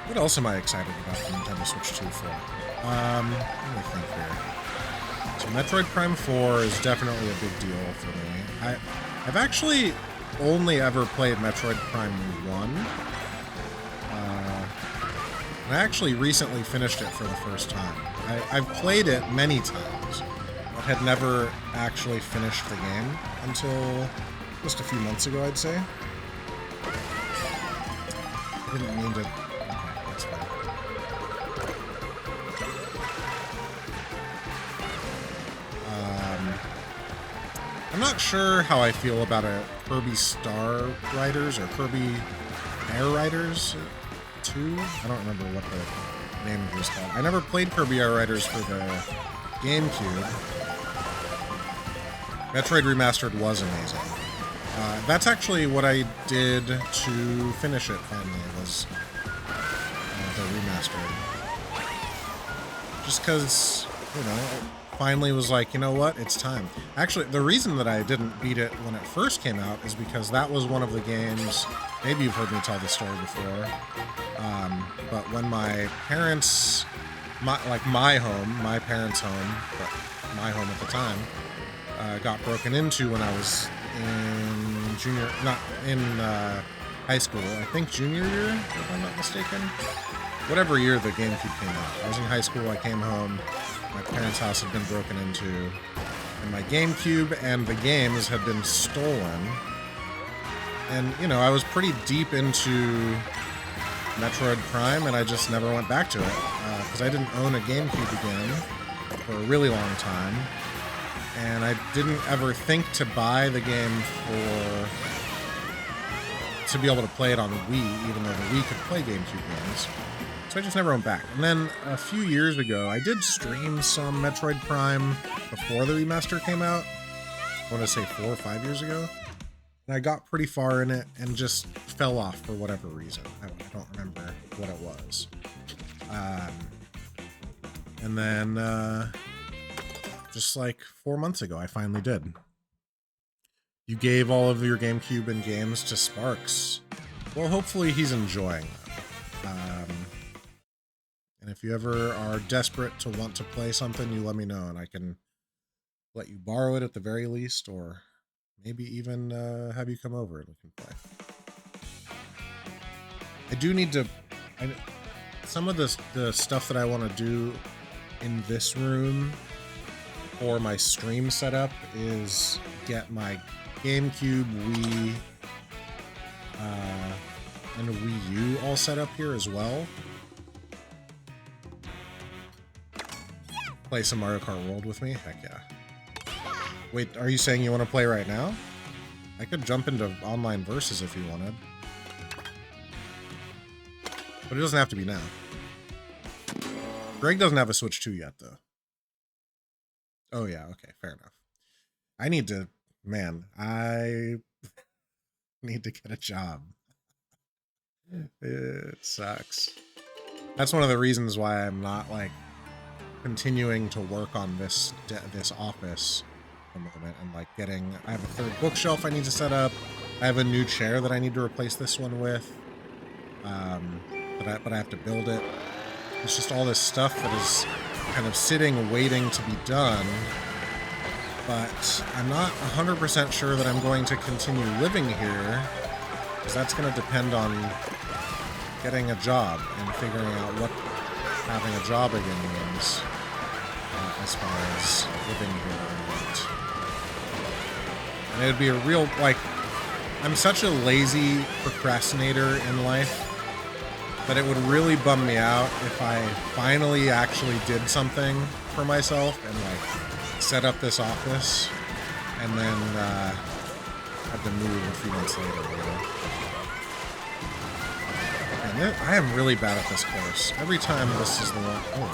What else am I excited about the Nintendo Switch 2 for? Let me think here. So Metroid Prime 4 is definitely a big deal for me. I've actually only ever played Metroid Prime 1. And I actually recently finished it for the first time. I've played it many times, but had never actually finished the game until just a few months ago, I'd say. I didn't mean to... Okay, that's fine. I'm not sure how I feel about a Kirby Star Riders or Kirby Air Riders 2. I don't remember what the name of it was called. I never played Kirby Air Riders for the GameCube. Metroid Remastered was amazing. That's actually what I did to finish it finally, was the remastered. Just because, you know, it finally was like, you know what, it's time. Actually, the reason that I didn't beat it when it first came out is because that was one of the games, maybe you've heard me tell this story before, but when my parents, my parents' home, but my home at the time, got broken into when I was in high school. I think junior year, if I'm not mistaken. Whatever year the GameCube came out. I was in high school, I came home, my parents' house had been broken into, and my GameCube and the games had been stolen. And, you know, I was pretty deep into Metroid Prime, and I just never went back to it, because I didn't own a GameCube again for a really long time. And I didn't ever think to buy the game to be able to play it on Wii, even though the Wii could play GameCube games. So I just never went back. And then a few years ago, I did stream some Metroid Prime before the remaster came out. I want to say 4 or 5 years ago. And I got pretty far in it and just fell off for whatever reason. I don't remember what it was. And then... just like 4 months ago, I finally did. You gave all of your GameCube and games to Sparks. Well, hopefully he's enjoying them. And if you ever are desperate to want to play something, you let me know, and I can let you borrow it at the very least, or maybe even have you come over and we can play. I do need to... some of the stuff that I want to do in this room for my stream setup is get my GameCube, Wii, and Wii U all set up here as well. Play some Mario Kart World with me? Heck yeah. Wait, are you saying you want to play right now? I could jump into online versus if you wanted. But it doesn't have to be now. Greg doesn't have a Switch 2 yet, though. Oh, yeah, okay, fair enough. I need to get a job. It sucks. That's one of the reasons why I'm not, like, continuing to work on this office at the moment. And, like, I have a third bookshelf I need to set up. I have a new chair that I need to replace this one with. But I have to build it. It's just all this stuff that is kind of sitting, waiting to be done, but I'm not 100% sure that I'm going to continue living here, because that's going to depend on getting a job and figuring out what having a job again means, as far as living here or not. And it would be a real, like, I'm such a lazy procrastinator in life that it would really bum me out if I finally actually did something for myself and, like, set up this office and then had to move a few months later, you know? And I am really bad at this course. Every time this is the one... Oh.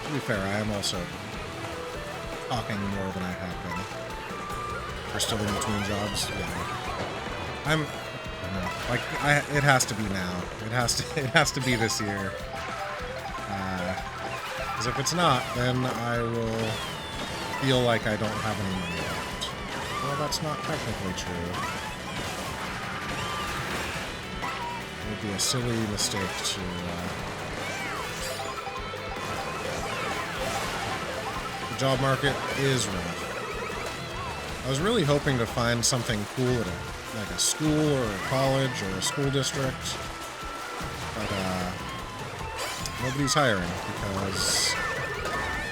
To be fair, I am also talking more than I have been. We're still in between jobs. Yeah. I don't know. Like, it has to be now. It has to be this year. Because if it's not, then I will feel like I don't have any money left. Well, that's not technically true. It would be a silly mistake to... The job market is rough. I was really hoping to find something cool at like a school or a college or a school district. But, nobody's hiring because,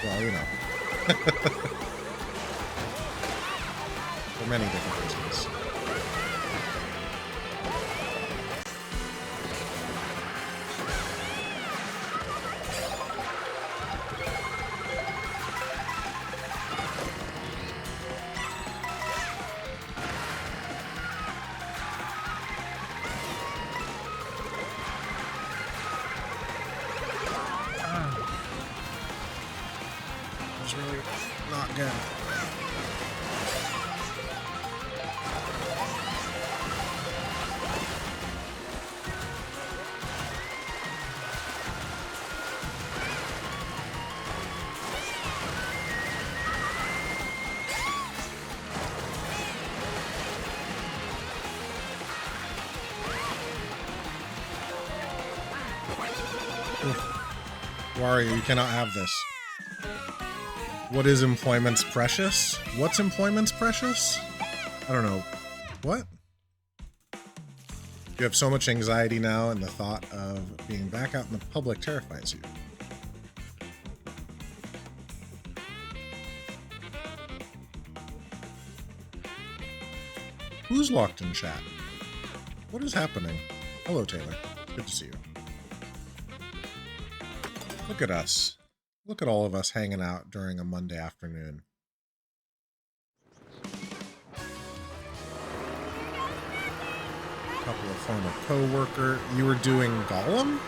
well, you know. For many different reasons. Really not good. Wario, you cannot have this. What is employment's precious? What's employment's precious? I don't know. What? You have so much anxiety now, and the thought of being back out in the public terrifies you. Who's locked in chat? What is happening? Hello, Taylor. Good to see you. Look at us. Look at all of us hanging out during a Monday afternoon. Couple of former co-worker. You were doing Gollum?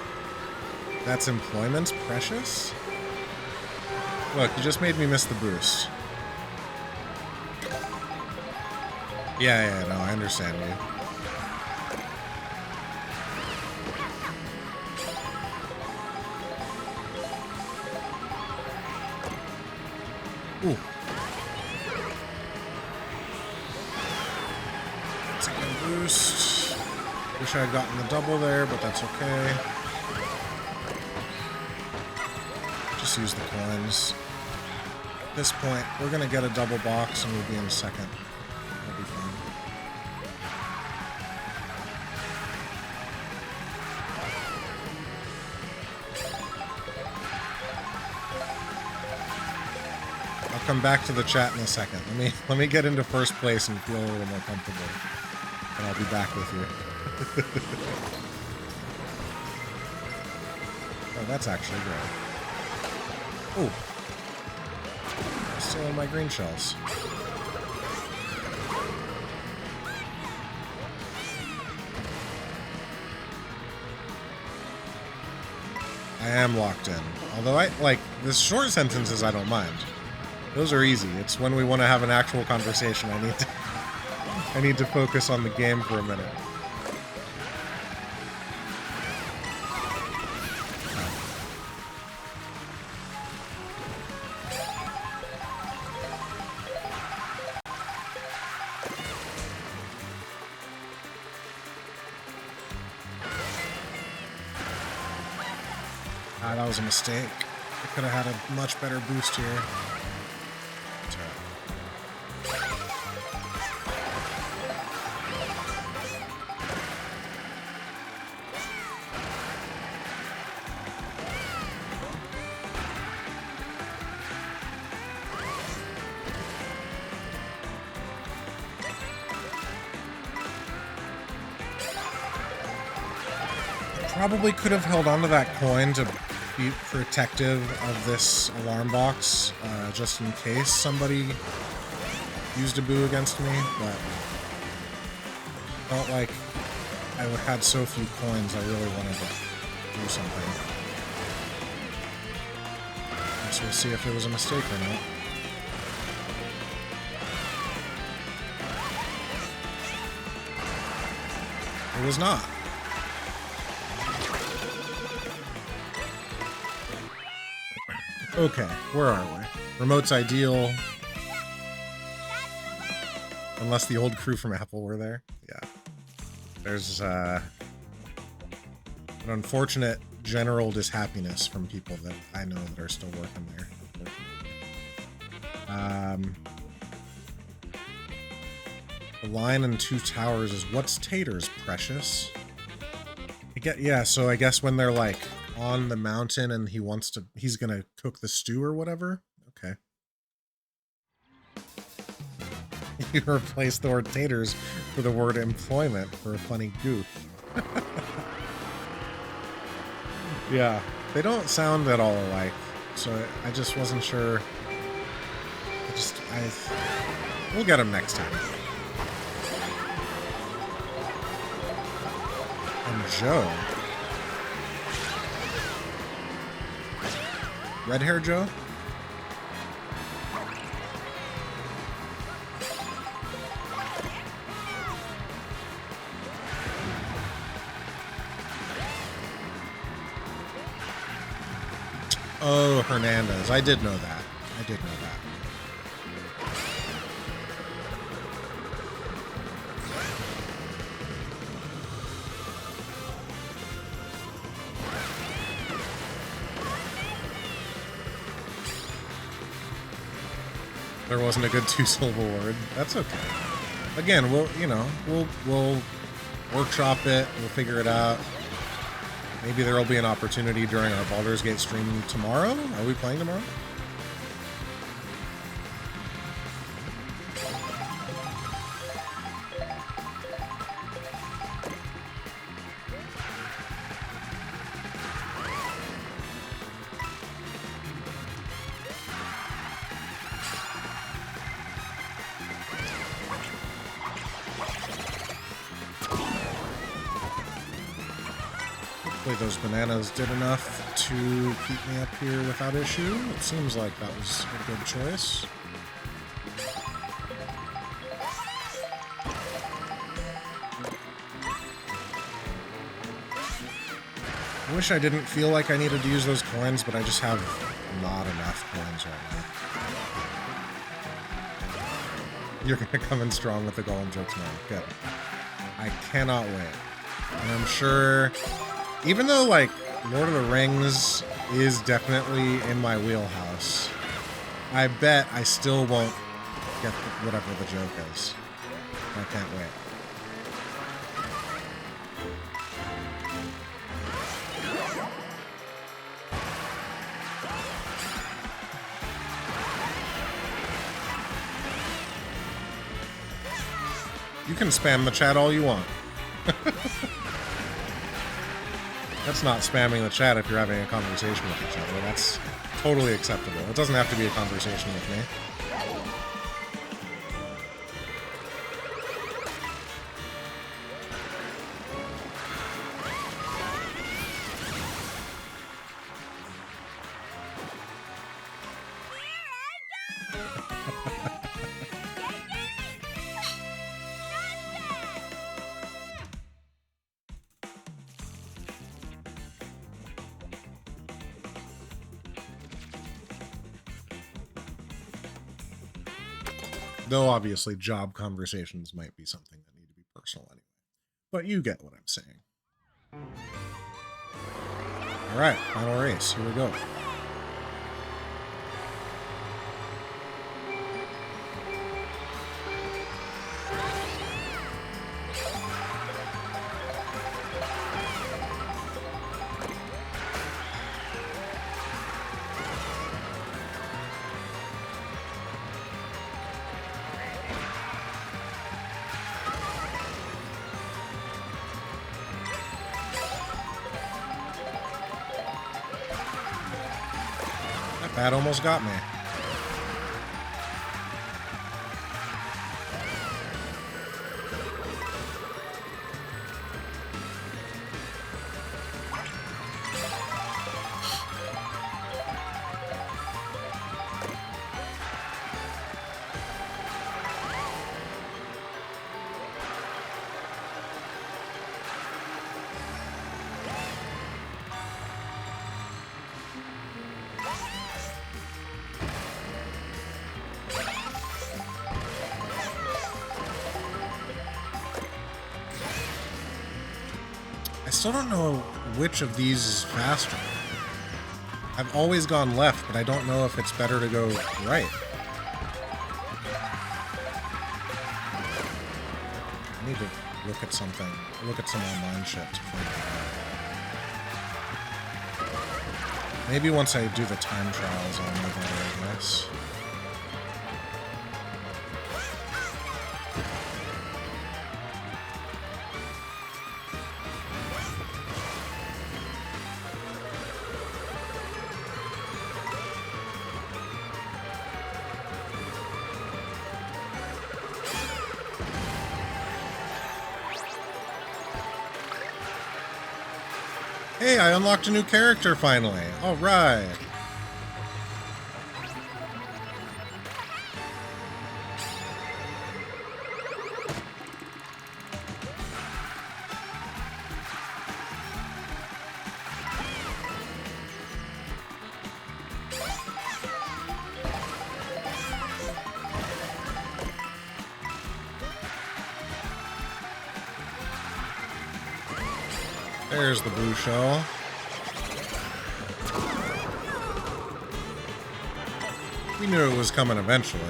That's employment's precious? Look, you just made me miss the boost. Yeah, no, I understand you. Ooh. Second boost. Wish I had gotten the double there, but that's okay. Just use the coins. At this point, we're gonna get a double box and we'll be in second. That'll be fun. Come back to the chat in a second. Let me get into first place and feel a little more comfortable, and I'll be back with you. Oh, that's actually great. Oh, still in my green shells. I am locked in. Although I like the short sentences, I don't mind. Those are easy. It's when we want to have an actual conversation I need to focus on the game for a minute. That was a mistake. I could have had a much better boost here. Probably could have held onto that coin to be protective of this alarm box, just in case somebody used a boo against me, but felt like I had so few coins I really wanted to do something. Guess we'll see if it was a mistake or not. It was not. Okay, where are we? Remote's ideal. Unless the old crew from Apple were there. Yeah. There's an unfortunate general dishappiness from people that I know that are still working there. The line in Two Towers is, what's taters, precious? Yeah, so I guess when they're like on the mountain and he's gonna cook the stew or whatever. Okay. You replace the word taters for the word employment for a funny goof. Yeah, they don't sound at all alike, so I just wasn't sure. We'll get them next time. And Joe. Red hair Joe? Oh, Hernandez. I did know that. There wasn't a good two-syllable word. That's okay. Again, we'll workshop it. We'll figure it out. Maybe there will be an opportunity during our Baldur's Gate stream tomorrow. Are we playing tomorrow? Those bananas did enough to keep me up here without issue. It seems like that was a good choice. I wish I didn't feel like I needed to use those coins, but I just have not enough coins right now. You're gonna come in strong with the Golem jokes, man. Good. I cannot wait. And I'm sure, even though, like, Lord of the Rings is definitely in my wheelhouse, I bet I still won't get whatever the joke is. I can't wait. You can spam the chat all you want. That's not spamming the chat if you're having a conversation with each other. That's totally acceptable. It doesn't have to be a conversation with me. Though obviously job conversations might be something that need to be personal anyway. But you get what I'm saying. Alright, final race. Here we go. That almost got me. still don't know which of these is faster. I've always gone left, but I don't know if it's better to go right. I need to look at something. Look at some online shit to figure it out. Maybe once I do the time trials, I'll know better, I guess. Hey, I unlocked a new character finally. All right. There's the blue shell. We knew it was coming eventually.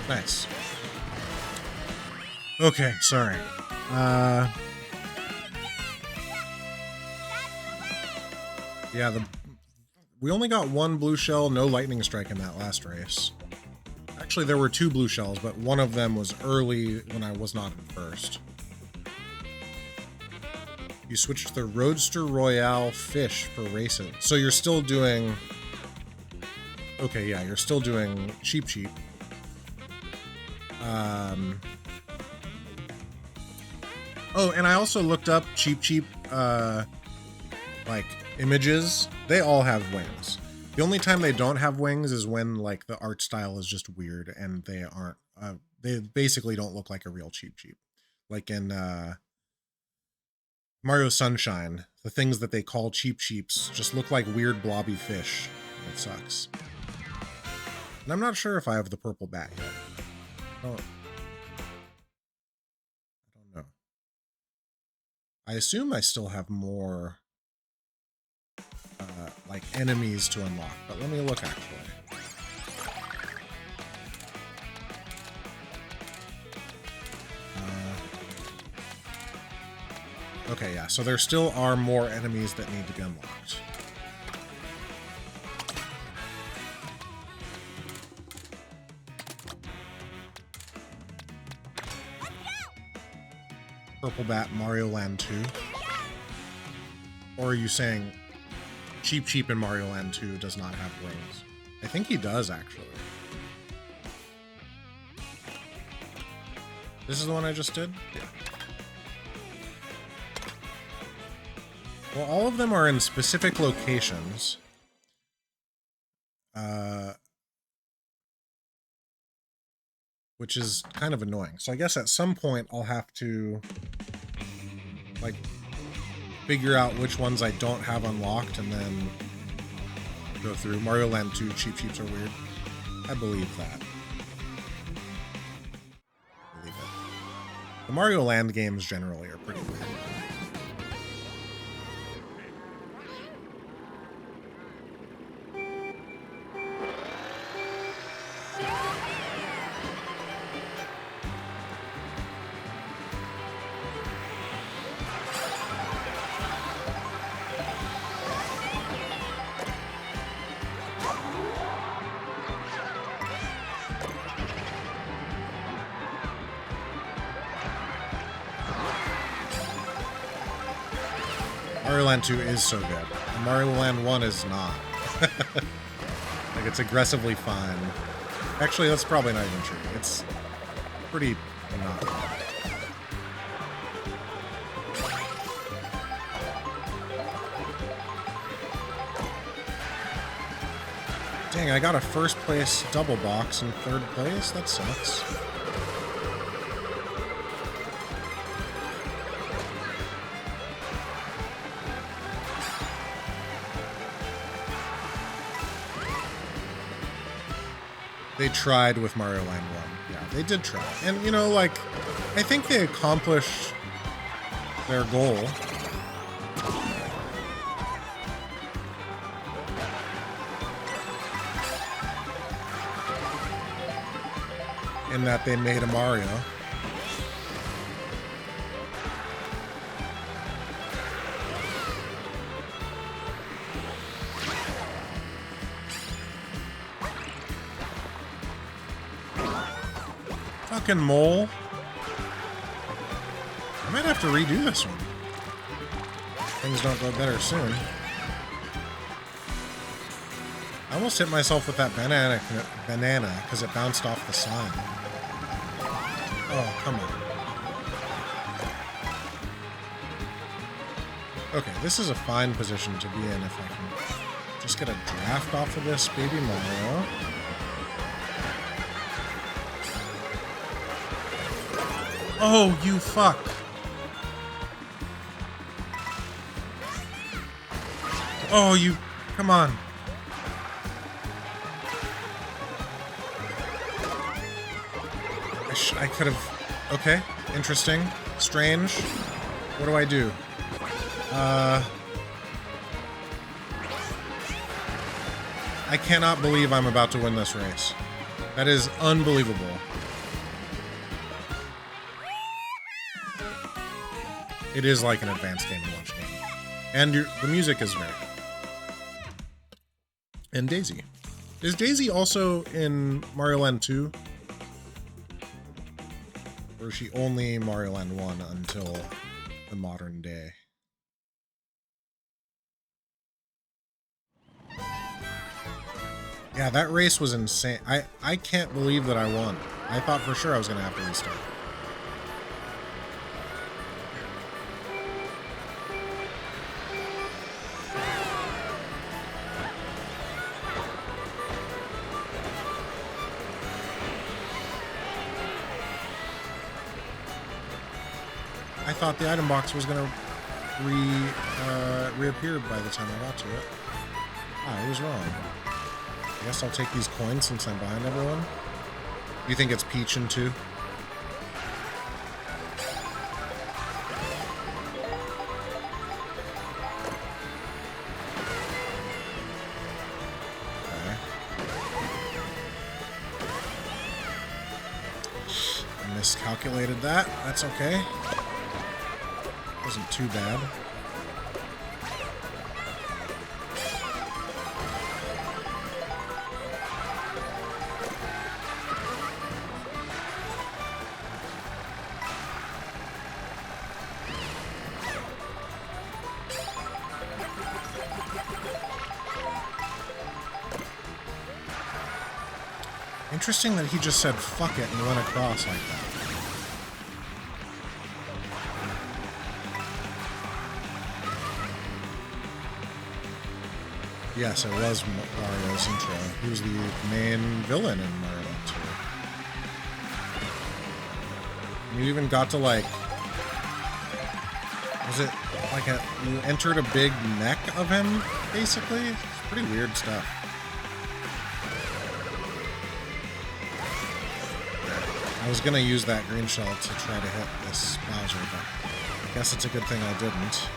Nice. Okay, sorry. Yeah, we only got one blue shell, no lightning strike in that last race. Actually, there were two blue shells, but one of them was early when I was not in first. You switched to the Roadster Royale fish for races. So you're still doing... Okay, yeah, you're still doing Cheep Cheep. Oh, and I also looked up Cheep Cheep, like, images. They all have wings. The only time they don't have wings is when, like, the art style is just weird and they aren't, they basically don't look like a real Cheep Cheep. Like in, Mario Sunshine, the things that they call Cheep Cheeps just look like weird blobby fish. It sucks. And I'm not sure if I have the purple bat yet. I don't know. I assume I still have more, like, enemies to unlock, but let me look, actually. Okay, yeah, so there still are more enemies that need to be unlocked. Purple Bat Mario Land 2? Or are you saying Cheep Cheep in Mario Land 2 does not have wings? I think he does, actually. This is the one I just did? Yeah. Well, all of them are in specific locations. Which is kind of annoying. So I guess at some point I'll have to, like, figure out which ones I don't have unlocked and then go through. Mario Land 2 Cheep Cheeps are weird. I believe that. I believe it. The Mario Land games generally are pretty weird. Mario Land 2 is so good. And Mario Land 1 is not. Like, it's aggressively fine. Actually, that's probably not even true. It's pretty not. Dang, I got a first place double box in third place? That sucks. They tried with Mario Land 1. Yeah, they did try. And, you know, like, I think they accomplished their goal. In that they made a Mario. Fucking mole. I might have to redo this one. Things don't go better soon. I almost hit myself with that banana because it bounced off the side. Oh, come on. Okay, this is a fine position to be in if I can just get a draft off of this baby Mario. Oh, you fuck. Oh, you... Come on. I could have... Okay. Interesting. Strange. What do I do? I cannot believe I'm about to win this race. That is unbelievable. It is like an advanced Game & Watch game. And the music is very good. And Daisy. Is Daisy also in Mario Land 2? Or is she only Mario Land 1 until the modern day? Yeah, that race was insane. I can't believe that I won. I thought for sure I was going to have to restart. I thought the item box was gonna reappear by the time I got to it. Ah, I was wrong. I guess I'll take these coins since I'm behind everyone. You think it's Peach in 2? Okay. I miscalculated that. That's okay. Wasn't too bad. Interesting that he just said fuck it and went across like that. Yes, it was Mario's intro. He was the main villain in Mario 2. You even got to, like... Was it like you entered a big neck of him, basically? It's pretty weird stuff. I was gonna use that green shell to try to hit this Bowser, but I guess it's a good thing I didn't.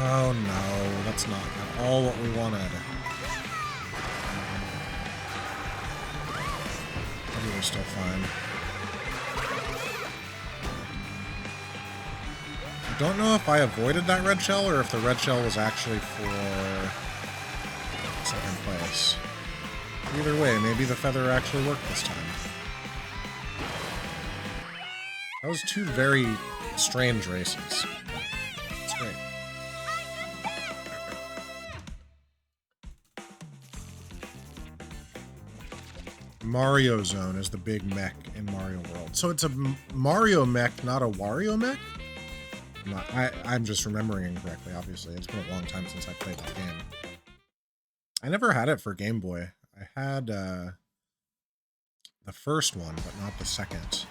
Oh no, that's not at all what we wanted. Maybe we're still fine. I don't know if I avoided that red shell or if the red shell was actually for second place. Either way, maybe the feather actually worked this time. That was two very strange races. It's great. Mario Zone is the big mech in Mario World. So it's a Mario mech, not a Wario mech? I'm just remembering incorrectly, obviously. It's been a long time since I played that game. I never had it for Game Boy. I had the first one, but not the second.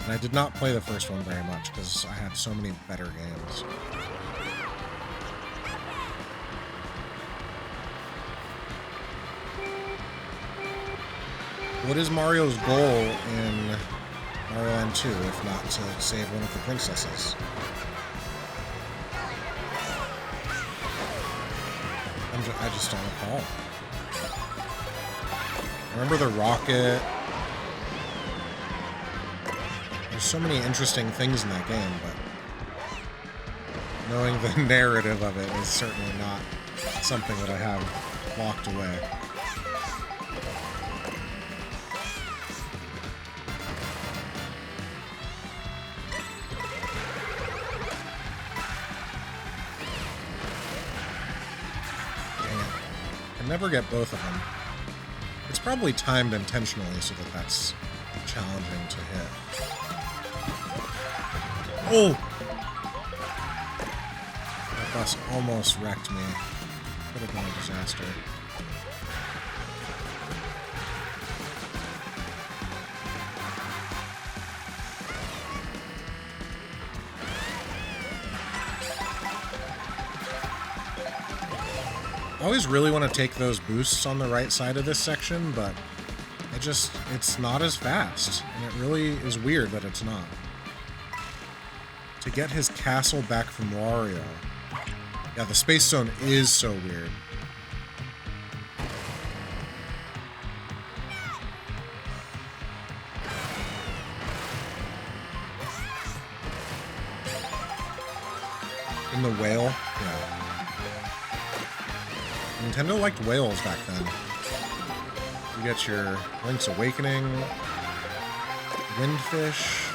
And I did not play the first one very much, because I had so many better games. What is Mario's goal in Mario Land 2, if not to save one of the princesses? I just don't recall. I remember the rocket. There's so many interesting things in that game, but knowing the narrative of it is certainly not something that I have locked away. Never get both of them. It's probably timed intentionally so that that's challenging to hit. Oh! That bus almost wrecked me. Could have been a disaster. I always really want to take those boosts on the right side of this section, but it's not as fast. And it really is weird that it's not. To get his castle back from Wario. Yeah, the Space Zone is so weird. In the whale? Yeah. Nintendo liked whales back then. You get your Link's Awakening, Windfish.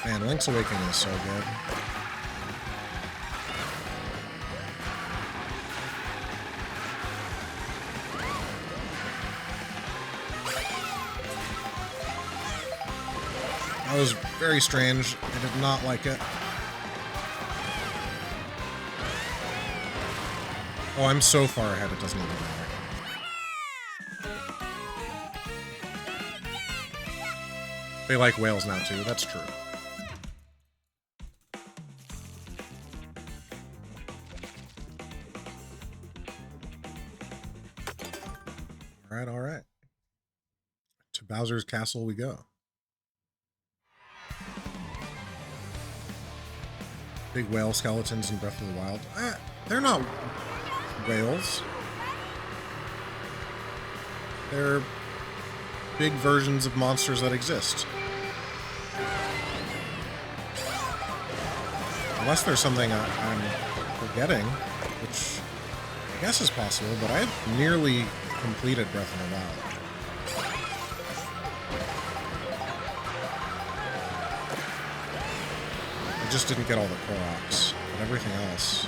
Man, Link's Awakening is so good. That was very strange. I did not like it. Oh, I'm so far ahead, it doesn't even matter. They like whales now, too. That's true. Alright, alright. To Bowser's Castle we go. Big whale skeletons in Breath of the Wild. They're not whales. They're big versions of monsters that exist. Unless there's something I'm forgetting, which I guess is possible, but I have nearly completed Breath of the Wild. I just didn't get all the Koroks, but everything else.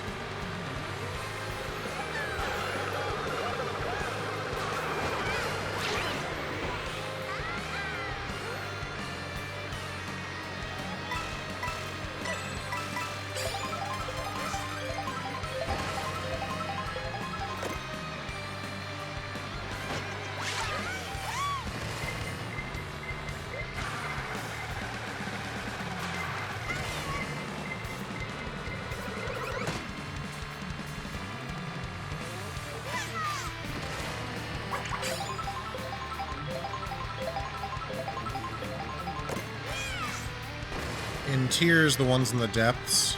In tiers, the ones in the depths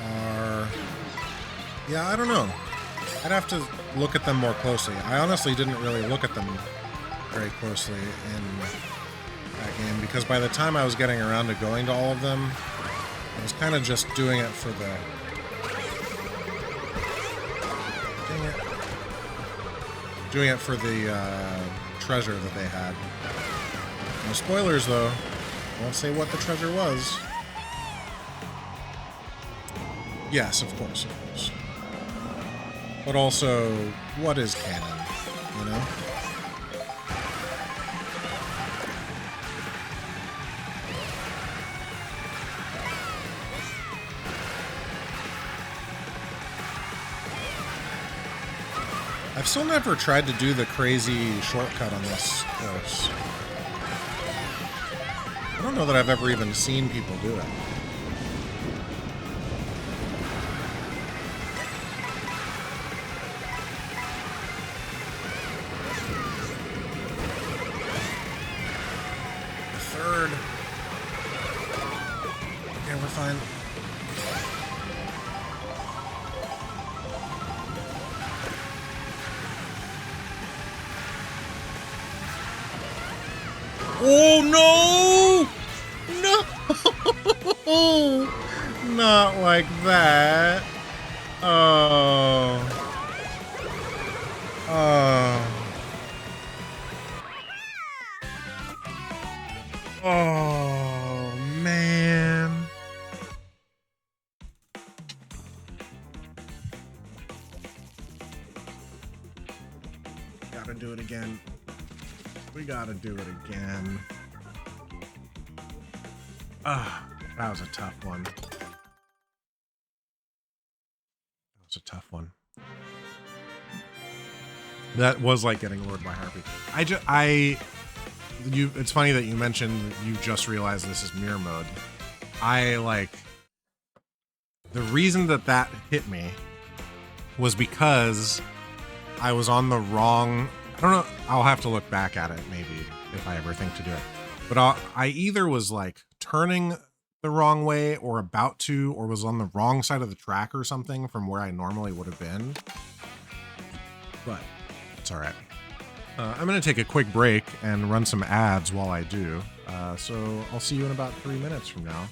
are... Yeah, I don't know. I'd have to look at them more closely. I honestly didn't really look at them very closely in that game, because by the time I was getting around to going to all of them, I was kind of just doing it for the... Dang it. Doing it for the treasure that they had. No spoilers, though. Won't say what the treasure was. Yes, of course, of course. But also, what is canon, you know? I've still never tried to do the crazy shortcut on this course. I don't know that I've ever even seen people do it. Third. Okay, we're fine. Oh, no! No! Not like that. Oh. Oh. Oh, man. Gotta do it again. We gotta do it again. Ah, that was a tough one. That was a tough one. That was like getting lured by Harpy. It's funny that you mentioned you just realized this is mirror mode. The reason that hit me was because I was on the wrong, I don't know, I'll have to look back at it maybe if I ever think to do it. But I either was like turning the wrong way or about to, or was on the wrong side of the track or something from where I normally would have been. But it's all right. I'm going to take a quick break and run some ads while I do. So I'll see you in about 3 minutes from now.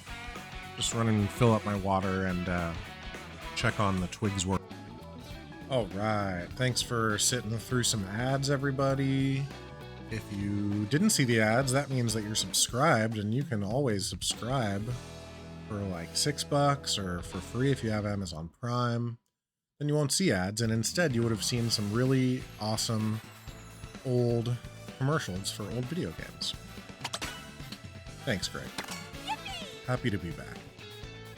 Just run and fill up my water and check on the twigs work. All right. Thanks for sitting through some ads, everybody. If you didn't see the ads, that means that you're subscribed, and you can always subscribe for like $6 or for free if you have Amazon Prime. Then you won't see ads, and instead you would have seen some really awesome old commercials for old video games. Thanks, Greg. Happy to be back.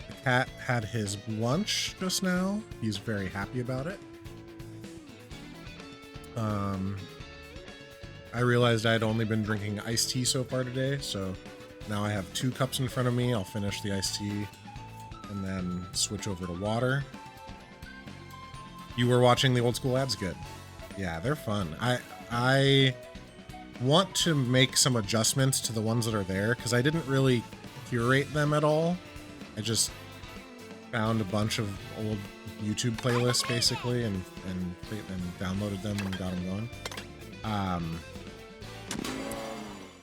The cat had his lunch just now. He's very happy about it. I realized I had only been drinking iced tea so far today, so now I have 2 cups in front of me. I'll finish the iced tea and then switch over to water. You were watching the old school ads? Good. Yeah, they're fun. I want to make some adjustments to the ones that are there because I didn't really curate them at all. I just found a bunch of old YouTube playlists basically and downloaded them and got them going.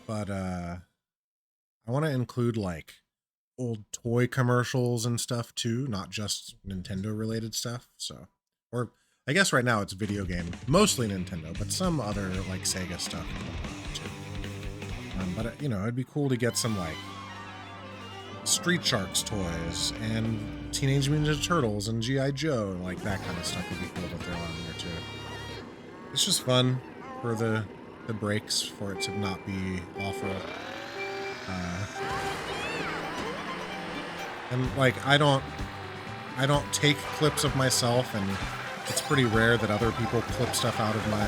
But I want to include like old toy commercials and stuff too, not just Nintendo related stuff. So, or I guess right now it's video game, mostly Nintendo, but some other like Sega stuff too. But you know, it'd be cool to get some like Street Sharks toys and Teenage Mutant Ninja Turtles and G.I. Joe, and like that kind of stuff would be cool to throw on there too. It's just fun for the breaks for it to not be awful. And like I don't take clips of myself, and it's pretty rare that other people clip stuff out of my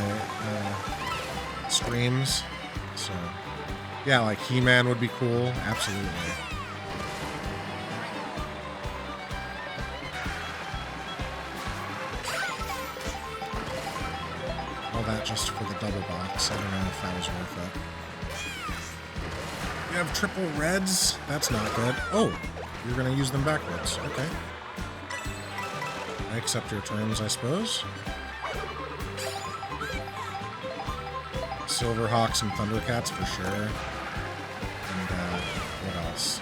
streams. So yeah, like He-Man would be cool, absolutely. That just for the double box. I don't know if that was worth it. You have triple reds? That's not good. Oh, you're gonna use them backwards. Okay. I accept your terms, I suppose. Silverhawks and Thundercats for sure. And what else?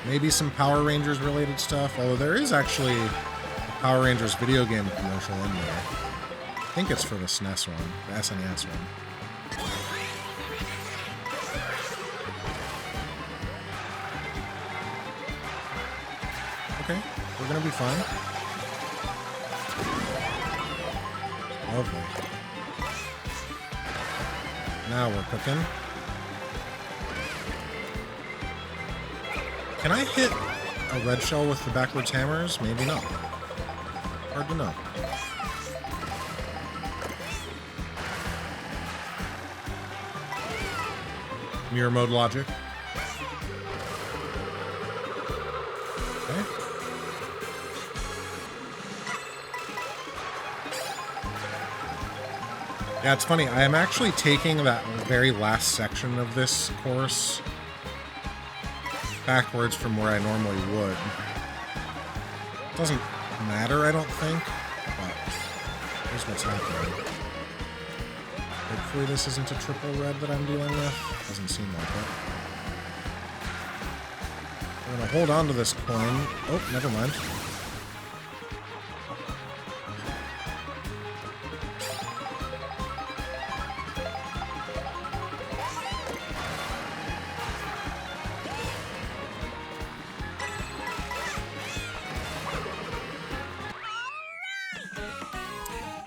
Maybe some Power Rangers related stuff, although there is actually a Power Rangers video game commercial in there. I think it's for the SNES one, the SNES one. Okay, we're gonna be fine. Lovely. Now we're cooking. Can I hit a red shell with the backwards hammers? Maybe not. Hard to know. Mirror mode logic. Okay. Yeah, it's funny. I am actually taking that very last section of this course backwards from where I normally would. It doesn't matter, I don't think, but here's what's happening. Hopefully this isn't a triple red that I'm dealing with. Doesn't seem like it. I'm gonna hold on to this coin. Oh, never mind.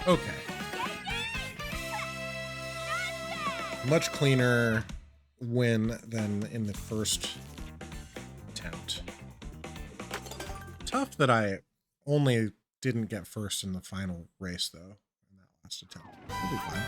Okay. Much cleaner win than in the first attempt. Tough that I only didn't get first in the final race, though, in that last attempt. We'll be fine.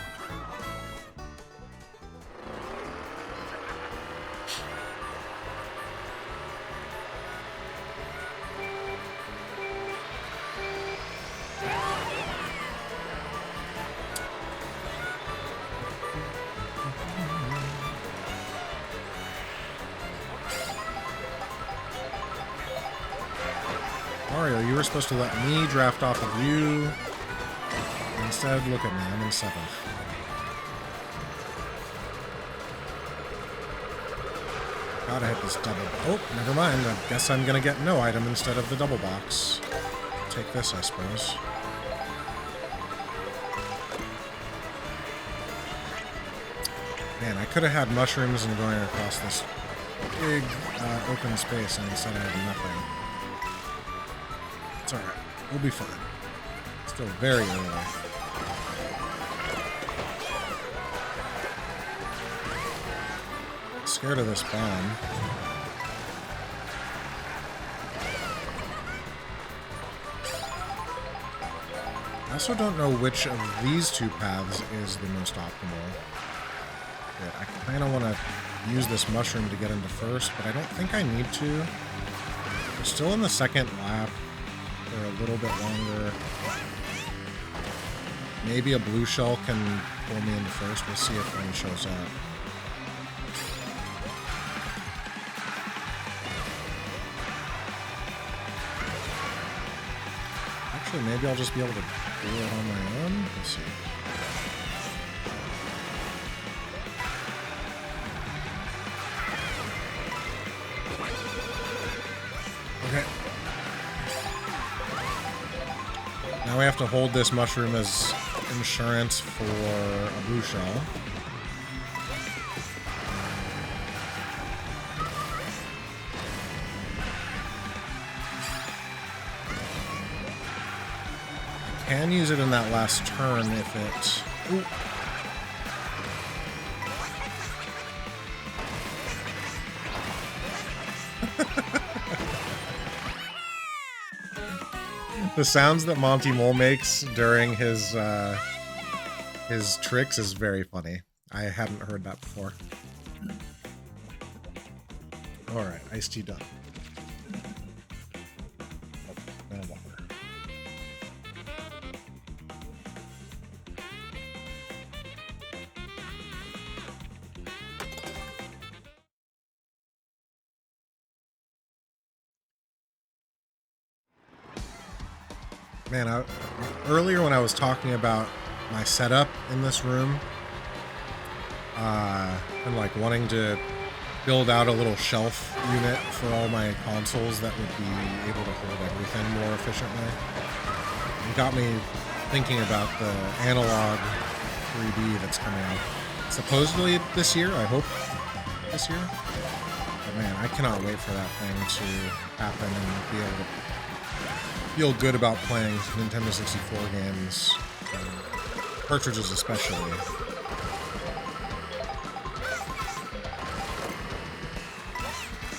Mario, you were supposed to let me draft off of you. Instead, look at me, I'm in 7th. Gotta hit this double. Oh, never mind. I guess I'm gonna get no item instead of the double box. Take this, I suppose. Man, I could have had mushrooms and going across this big open space, and instead I had nothing. It's alright. We'll be fine. Still very early. Scared of this bomb. I also don't know which of these two paths is the most optimal. Good. I kind of want to use this mushroom to get into first, but I don't think I need to. We're still in the second lap. For a little bit longer. Maybe a blue shell can pull me into first. We'll see if one shows up. Actually, maybe I'll just be able to do it on my own. Let's see. Okay. Now we have to hold this mushroom as insurance for a blue shell. I can use it in that last turn if it... Ooh. The sounds that Monty Mole makes during his tricks is very funny. I hadn't heard that before. Alright, iced tea done. Oh, now water. Man, earlier when I was talking about my setup in this room, and like wanting to build out a little shelf unit for all my consoles that would be able to hold everything more efficiently. It got me thinking about the analog 3D that's coming out supposedly this year. I hope this year. But man, I cannot wait for that thing to happen and be able to feel good about playing Nintendo 64 games, cartridges especially.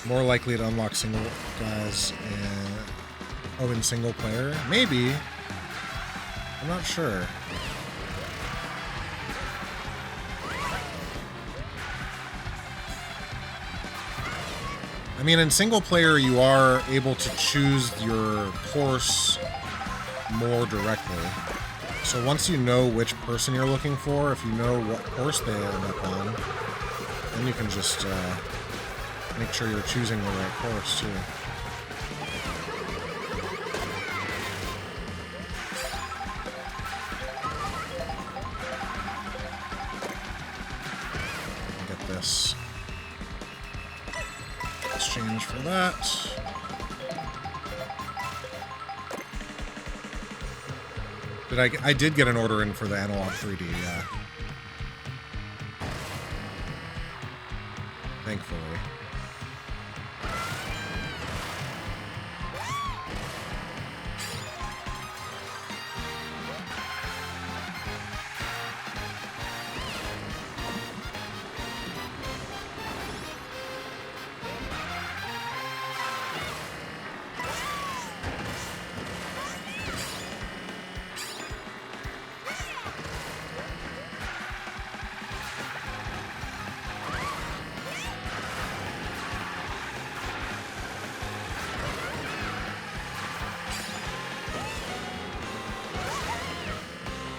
More likely to unlock single guys in single player? Maybe. I'm not sure. I mean, in single player, you are able to choose your course more directly. So once you know which person you're looking for, if you know what course they end up on, then you can just make sure you're choosing the right course, too. Get this. Exchange for that. I did get an order in for the analog 3D, yeah. Thankfully.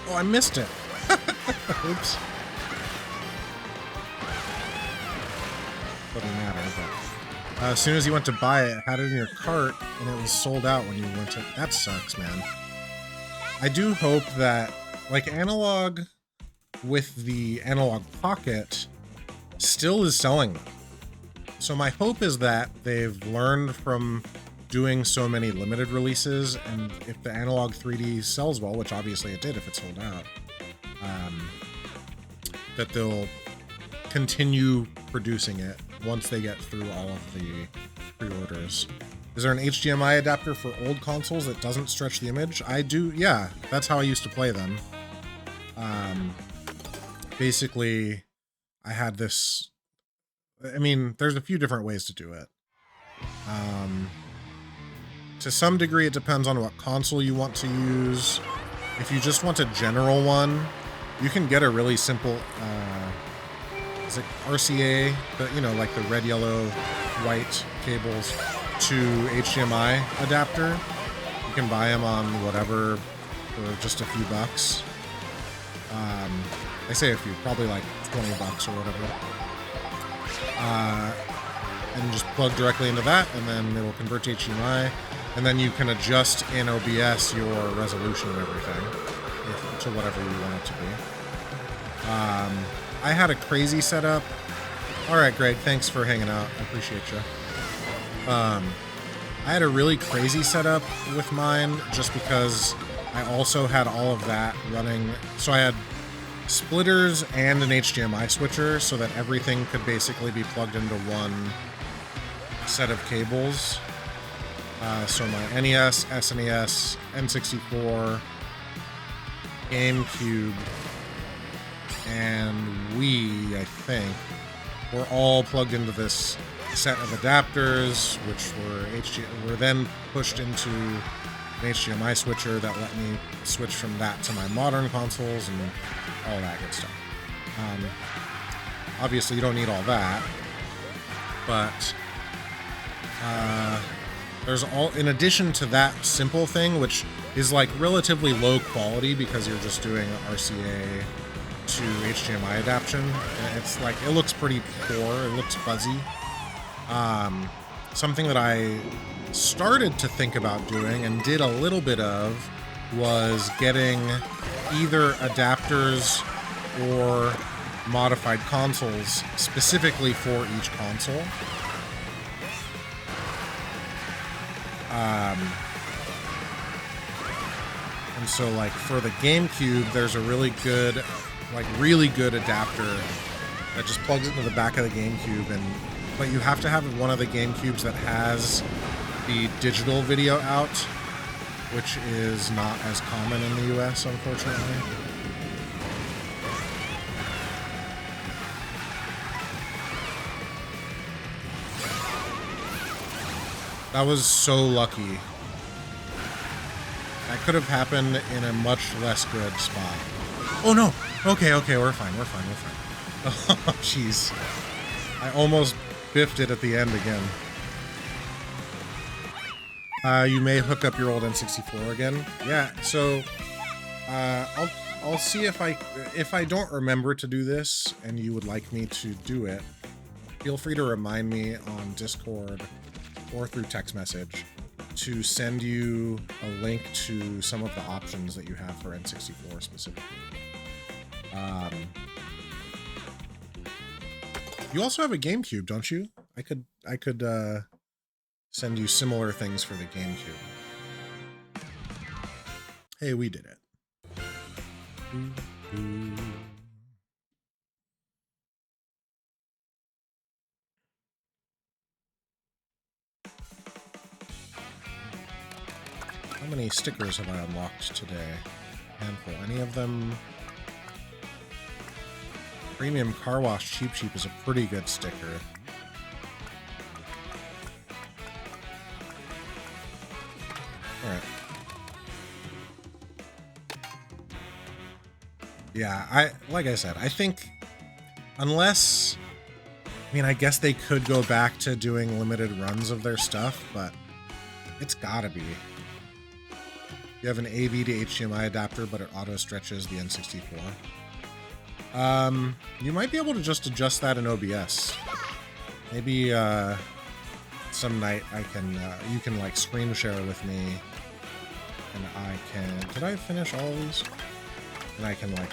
Oh, I missed it. Oops. Doesn't matter, but as soon as you went to buy it, had it in your cart, and it was sold out when you went to... That sucks, man. I do hope that, like, Analog with the Analog Pocket still is selling them. So my hope is that they've learned from doing so many limited releases, and if the Analog 3D sells well, which obviously it did if it sold out, that they'll continue producing it once they get through all of the pre-orders. Is there an HDMI adapter for old consoles that doesn't stretch the image? I do, yeah. That's how I used to play them. Basically, I had this... I mean, there's a few different ways to do it. To some degree, it depends on what console you want to use. If you just want a general one, you can get a really simple, is it RCA? But, you know, like the red, yellow, white cables to HDMI adapter. You can buy them on whatever for just a few bucks. I say a few, probably like 20 bucks or whatever. And just plug directly into that, and then it will convert to HDMI. And then you can adjust in OBS your resolution and everything to whatever you want it to be. I had a crazy setup. All right, Greg, thanks for hanging out. I appreciate you. I had a really crazy setup with mine just because I also had all of that running. So I had splitters and an HDMI switcher so that everything could basically be plugged into one set of cables. So my NES, SNES, N64, GameCube, and Wii, I think, were all plugged into this set of adapters, which were then pushed into an HDMI switcher that let me switch from that to my modern consoles and all that good stuff. Obviously, you don't need all that, but there's in addition to that simple thing, which is like relatively low quality because you're just doing RCA to HDMI adaptation. And it's like, it looks pretty poor, it looks fuzzy. Something that I started to think about doing and did a little bit of was getting either adapters or modified consoles specifically for each console. And so, like, for the GameCube, there's a really good adapter that just plugs into the back of the GameCube, but you have to have one of the GameCubes that has the digital video out, which is not as common in the US, unfortunately. That was so lucky. That could have happened in a much less good spot. Oh no! Okay, we're fine. Oh, jeez. I almost biffed it at the end again. You may hook up your old N64 again. Yeah, so I'll see if I don't remember to do this and you would like me to do it. Feel free to remind me on Discord or through text message to send you a link to some of the options that you have for N64 specifically. You also have a GameCube, don't you? I could send you similar things for the GameCube. Hey, we did it. How many stickers have I unlocked today? Handful. Any of them? Premium Car Wash Cheap Cheap is a pretty good sticker. Alright. Yeah, like I said, I think unless, I mean, I guess they could go back to doing limited runs of their stuff, but it's gotta be. You have an AV to HDMI adapter, but it auto stretches the N64. You might be able to just adjust that in OBS. Maybe some night I can, you can like screen share with me, and I can. Did I finish all of these? And I can like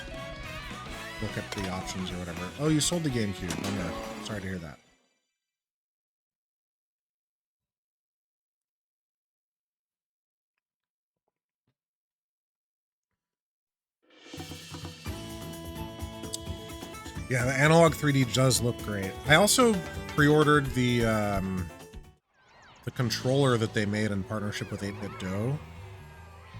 look at the options or whatever. Oh, you sold the GameCube. Oh no, sorry to hear that. Yeah, the analog 3D does look great. I also pre-ordered the controller that they made in partnership with 8-Bit Do,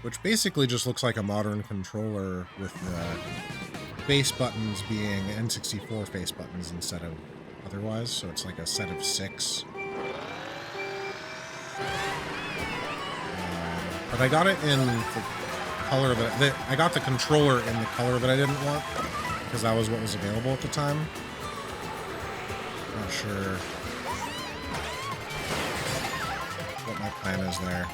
which basically just looks like a modern controller with the face buttons being N64 face buttons instead of otherwise, so it's like a set of 6. But I got it in the color that I got the controller in the color that I didn't want, because that was what was available at the time. Not sure what my plan is there.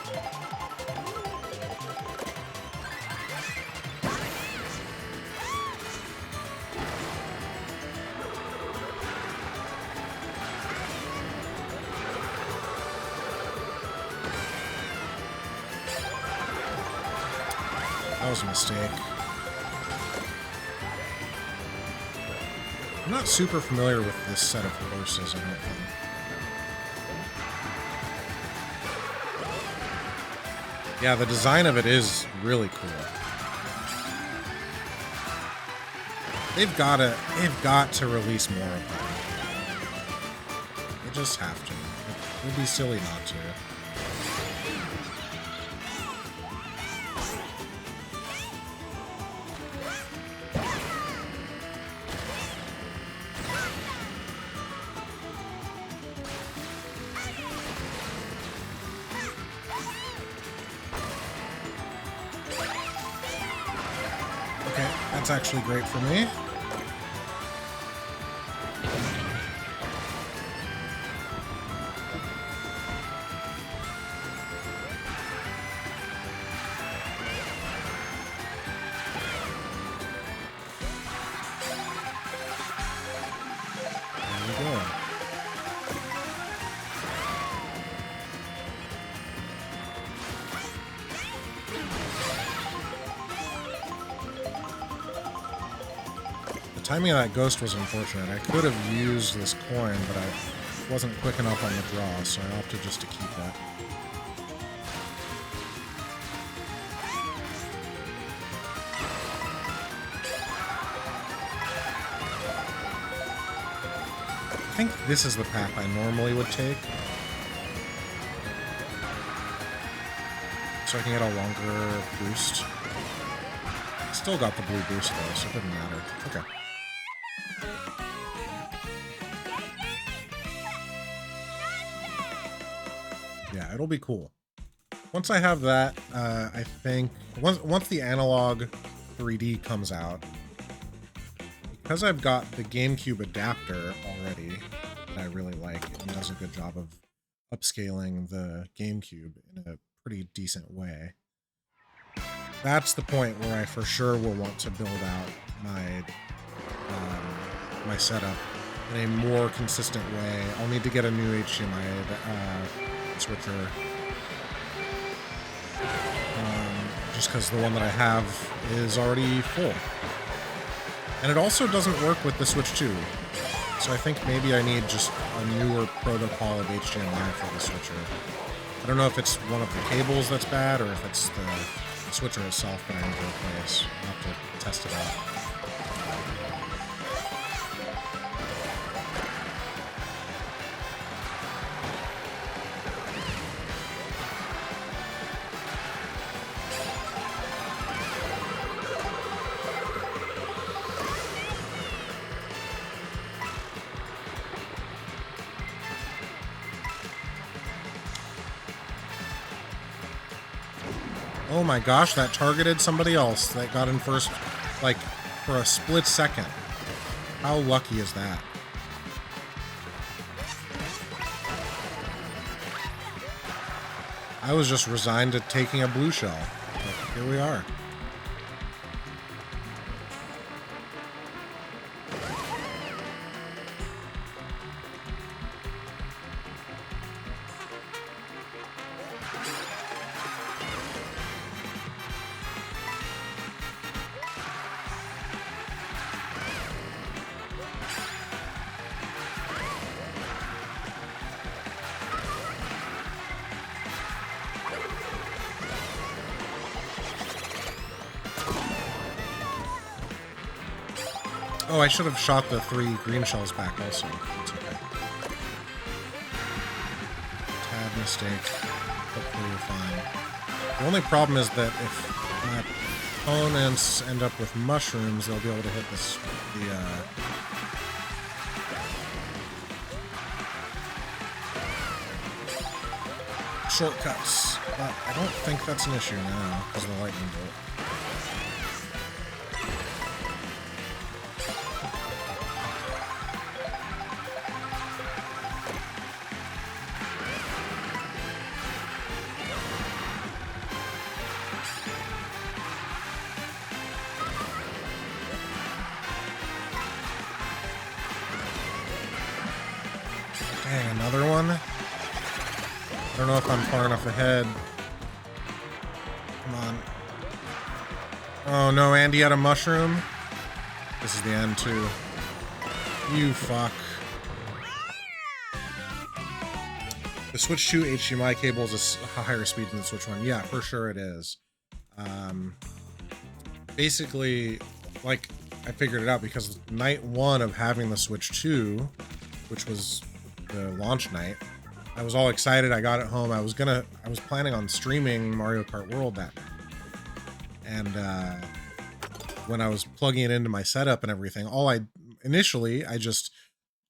That was a mistake. I'm not super familiar with this set of horses, I don't think. Yeah, the design of it is really cool. They've got to release more of them. They just have to. It would be silly not to. That's actually great for me. There we go. timing of that ghost was unfortunate. I could have used this coin, but I wasn't quick enough on the draw, so I opted just to keep that. I think this is the path I normally would take. So I can get a longer boost. Still got the blue boost though, so it didn't matter. Okay. Yeah, it'll be cool. Once I have that, I think once the analog 3D comes out, because I've got the GameCube adapter already that I really like, and does a good job of upscaling the GameCube in a pretty decent way. That's the point where I for sure will want to build out my my setup in a more consistent way. I'll need to get a new HDMI switcher, just because the one that I have is already full. And it also doesn't work with the Switch 2. So I think maybe I need just a newer protocol of HDMI for the switcher. I don't know if it's one of the cables that's bad or if it's the switcher itself that I need to replace. I'll have to test it out. Oh my gosh, that targeted somebody else that got in first, like, for a split second. How lucky is that? I was just resigned to taking a blue shell. But here we are. Oh, I should have shot the 3 green shells back also. It's okay. Tad mistake. Hopefully you're fine. The only problem is that if my opponents end up with mushrooms, they'll be able to hit this, shortcuts. But I don't think that's an issue now because of the lightning bolt. Dang, another one? I don't know if I'm far enough ahead. Come on. Oh no, Andy had a mushroom? This is the end too. You fuck. The Switch 2 HDMI cable is a higher speed than the Switch 1. Yeah, for sure it is. Basically, like, I figured it out because night 1 of having the Switch 2, which was the launch night, I was all excited. I got it home. I was planning on streaming Mario Kart World that night. And when I was plugging it into my setup and everything, initially I just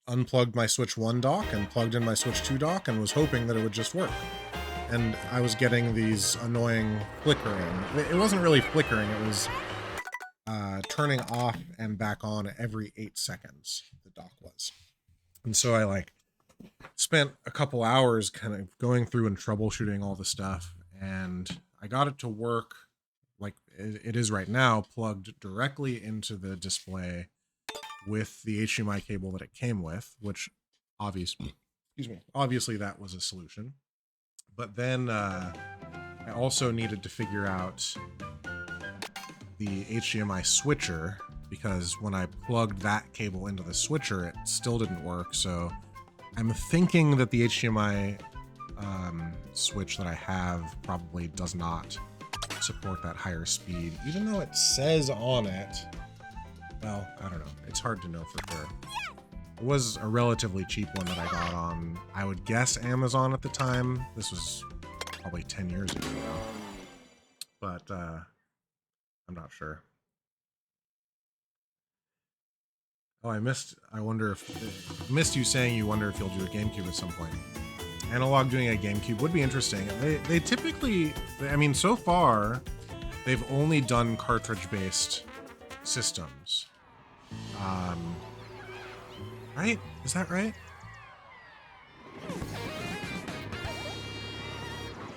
unplugged my Switch 1 dock and plugged in my Switch 2 dock and was hoping that it would just work. And I was getting these annoying flickering. It wasn't really flickering. It was turning off and back on every 8 seconds, the dock was. And so I spent a couple hours kind of going through and troubleshooting all the stuff, and I got it to work like it is right now, plugged directly into the display with the HDMI cable that it came with, which obviously that was a solution. But then I also needed to figure out the HDMI switcher because when I plugged that cable into the switcher, it still didn't work. So I'm thinking that the HDMI switch that I have probably does not support that higher speed, even though it says on it. Well, I don't know. It's hard to know for sure. It was a relatively cheap one that I got on, I would guess, Amazon at the time. This was probably 10 years ago now. But I'm not sure. Oh, I missed you saying you wonder if you'll do a GameCube at some point. Analog doing a GameCube would be interesting. They typically, I mean, so far, they've only done cartridge-based systems. Right? Is that right?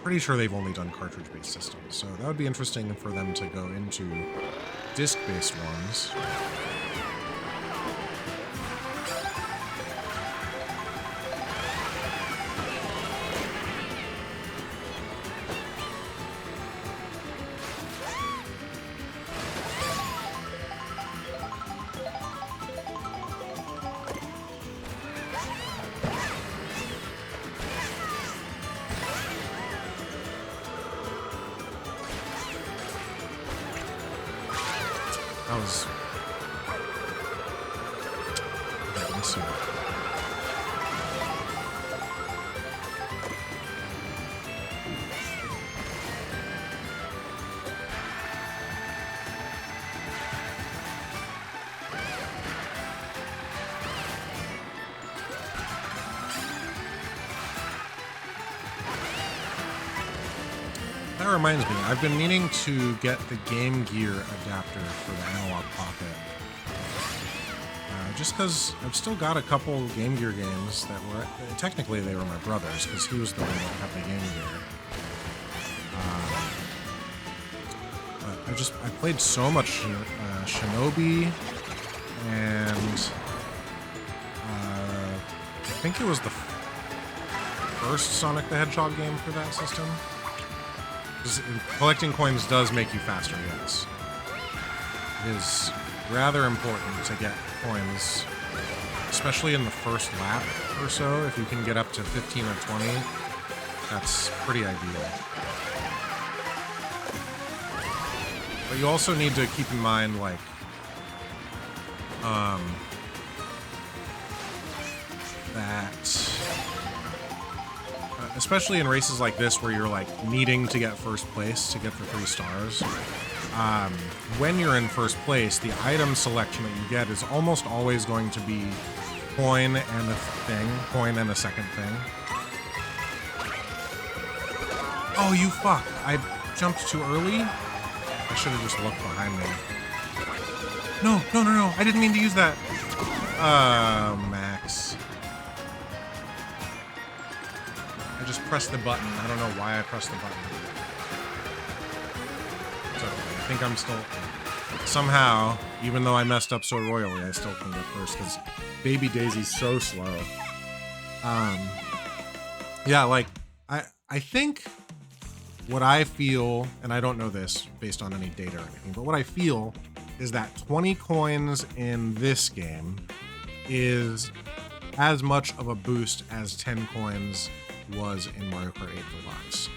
Pretty sure they've only done cartridge-based systems, so that would be interesting for them to go into disc-based ones. That was... Okay, let me see. That reminds me, I've been meaning to get the Game Gear adapter for the Analog Pocket. Just because I've still got a couple Game Gear games that were... Technically, they were my brother's, because he was the one that had the Game Gear. I played so much Shinobi, and I think it was the first Sonic the Hedgehog game for that system. Collecting coins does make you faster, yes. It is rather important to get coins, especially in the first lap or so. If you can get up to 15 or 20, that's pretty ideal. But you also need to keep in mind, like, that... especially in races like this where you're like needing to get first place to get the 3 stars. When you're in first place, the item selection that you get is almost always going to be coin and a thing, coin and a second thing. Oh, you fuck. I jumped too early? I should have just looked behind me. No, no, no, no. I didn't mean to use that. Max. I just pressed the button. I don't know why I pressed the button. So I think I'm still... Somehow, even though I messed up so royally, I still can get first, because Baby Daisy's so slow. Yeah, like, I think what I feel, and I don't know this based on any data or anything, but what I feel is that 20 coins in this game is as much of a boost as 10 coins was in Mario Kart 8 Deluxe,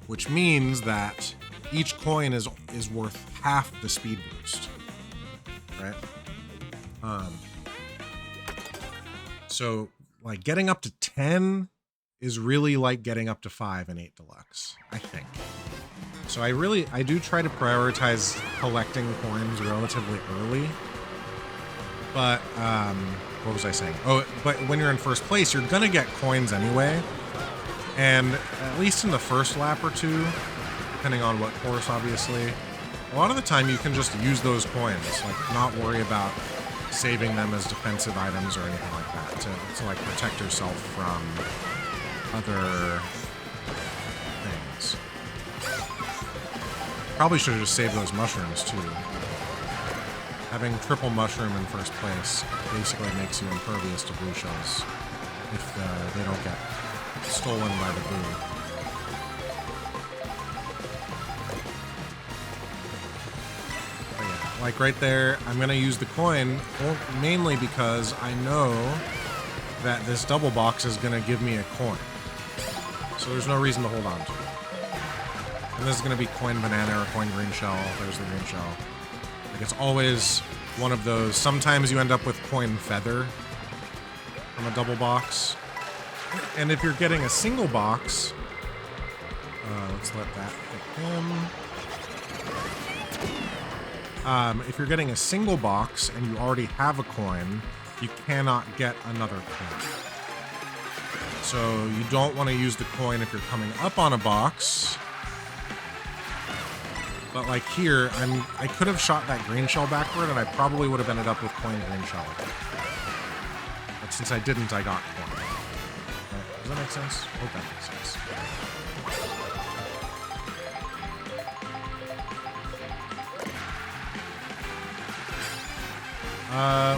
which means that each coin is worth half the speed boost, right? So like getting up to 10 is really like getting up to 5 in 8 Deluxe, I think. So I do try to prioritize collecting coins relatively early. But what was I saying? Oh, but when you're in first place, you're gonna get coins anyway. And at least in the first lap or two, depending on what course, obviously, a lot of the time you can just use those coins, like not worry about saving them as defensive items or anything like that to like protect yourself from other things. Probably should have just saved those mushrooms too. Having triple mushroom in first place basically makes you impervious to blue shells if they don't get stolen by the blue. But yeah, like right there, I'm going to use the coin mainly because I know that this double box is going to give me a coin. So there's no reason to hold on to it. And this is going to be coin banana or coin green shell. There's the green shell. Like, it's always one of those. Sometimes you end up with coin feather from a double box. And if you're getting a single box, let's let that hit him. If you're getting a single box and you already have a coin, you cannot get another coin. So you don't want to use the coin if you're coming up on a box. But like here, I could have shot that green shell backward and I probably would have ended up with coin green shell. But since I didn't, I got coin. Right. Does that make sense? I hope that makes sense.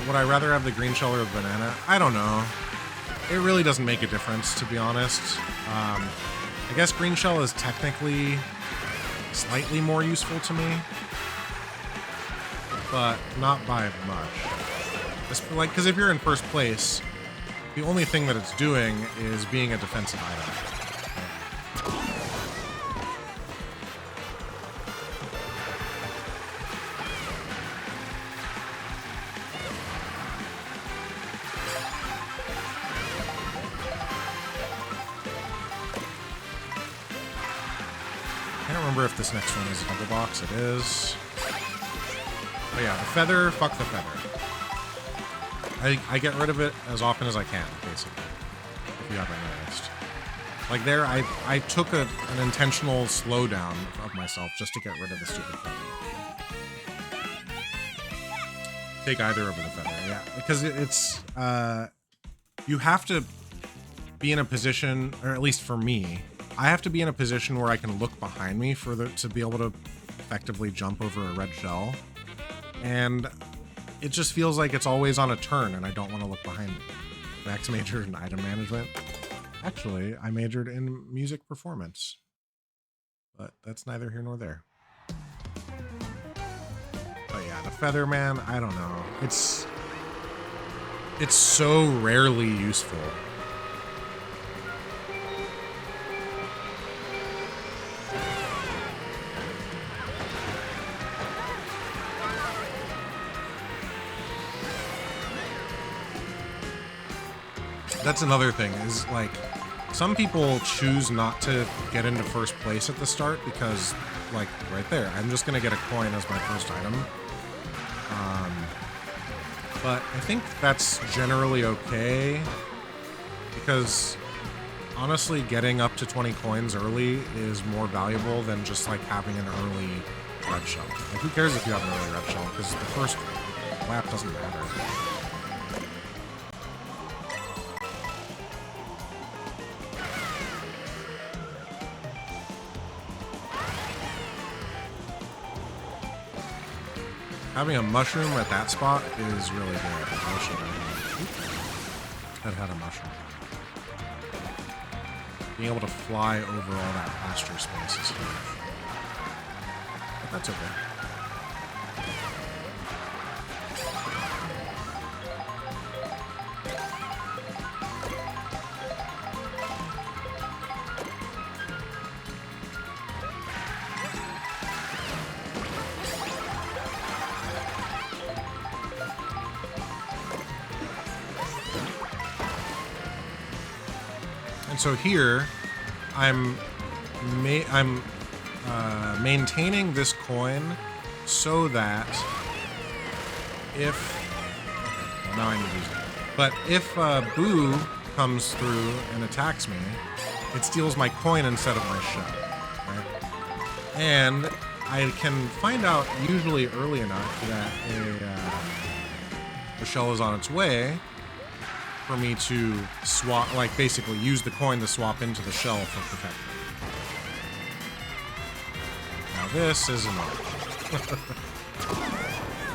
Would I rather have the green shell or the banana? I don't know. It really doesn't make a difference, to be honest. I guess green shell is technically slightly more useful to me, but not by much. Because if you're in first place, the only thing that it's doing is being a defensive item. If this next one is a double box, it is. Oh yeah, the feather, fuck the feather. I get rid of it as often as I can, basically, if you haven't noticed. Like there, I took an intentional slowdown of myself just to get rid of the stupid feather. Take either over the feather, yeah. Because it's, you have to be in a position, or at least for me, I have to be in a position where I can look behind me to be able to effectively jump over a red shell. And it just feels like it's always on a turn and I don't want to look behind me. Max majored in item management. Actually, I majored in music performance. But that's neither here nor there. But yeah, the feather, man, I don't know. It's so rarely useful. That's another thing, is like, some people choose not to get into first place at the start because, like, right there, I'm just gonna get a coin as my first item. But I think that's generally okay, because honestly, getting up to 20 coins early is more valuable than just, like, having an early red shell. Like, who cares if you have an early red shell, because the first lap doesn't matter. Having a mushroom at that spot is really good. I should have had a mushroom. Being able to fly over all that pasture space is huge. But that's okay. So here, I'm maintaining this coin so that if now I need to use it. But if Boo comes through and attacks me, it steals my coin instead of my shell. Right? And I can find out usually early enough that a shell is on its way for me to swap, like basically use the coin to swap into the shell for protection. Now this is annoying.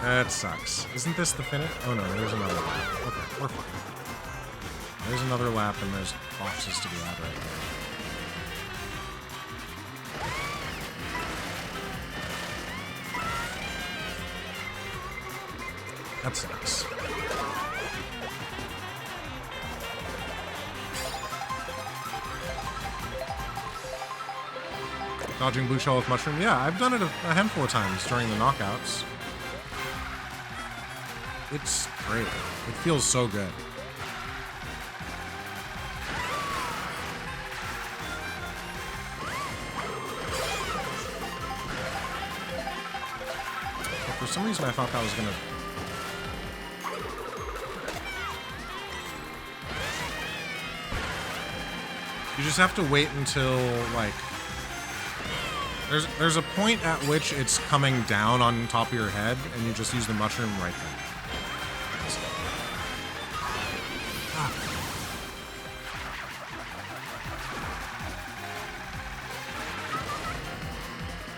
That sucks. Isn't this the finish? Oh no, there's another lap. Okay, we're fine. There's another lap and there's boxes to be had right there. That sucks. Dodging blue shell with mushroom. Yeah, I've done it a handful of times during the knockouts. It's great. It feels so good. But for some reason, I thought that was gonna... You just have to wait until, like... There's a point at which it's coming down on top of your head, and you just use the mushroom right there. Ah.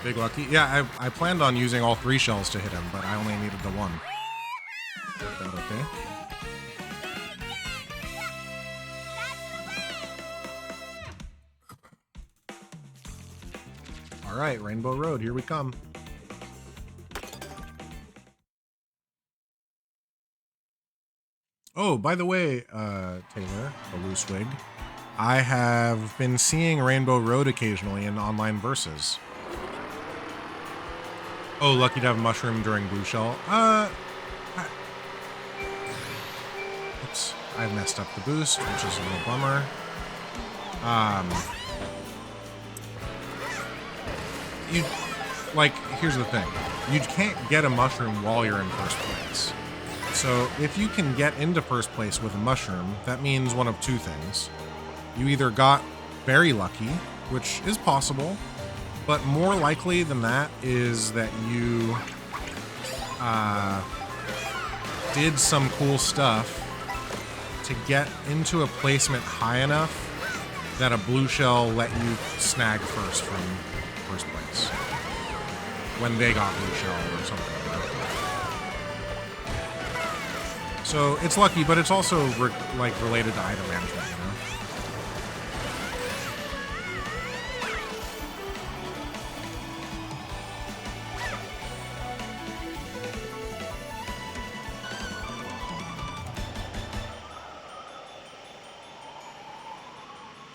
Big lucky. Yeah, I planned on using all 3 shells to hit him, but I only needed the 1. Is that okay? All right, Rainbow Road, here we come. Oh, by the way, Taylor, the loose wig, I have been seeing Rainbow Road occasionally in online verses. Oh, lucky to have a mushroom during blue shell. Oops, I messed up the boost, which is a little bummer. Here's the thing. You can't get a mushroom while you're in first place. So if you can get into first place with a mushroom, that means one of 2 things. You either got very lucky, which is possible, but more likely than that is that you did some cool stuff to get into a placement high enough that a blue shell let you snag first from first place when they got blue shell or something like that. So it's lucky, but it's also related to item management, you know?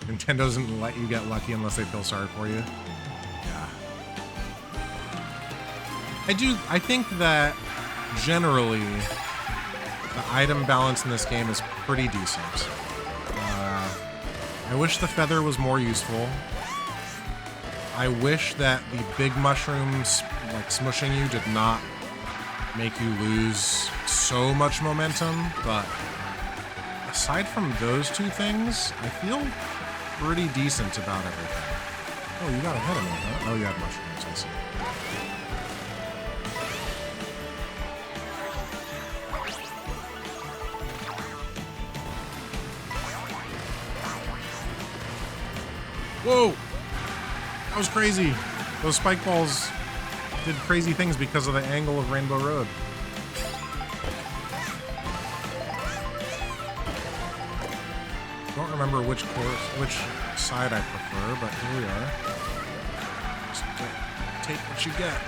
Nintendo doesn't let you get lucky unless they feel sorry for you. Yeah. I think that generally the item balance in this game is pretty decent. I wish the feather was more useful. I wish that the big mushrooms, like smushing you, did not make you lose so much momentum, but aside from those 2 things, I feel pretty decent about everything. Oh, you got ahead of me, huh? Oh, you have mushrooms, I see. Whoa! That was crazy. Those spike balls did crazy things because of the angle of Rainbow Road. Don't remember which side I prefer, but here we are. Just take what you get.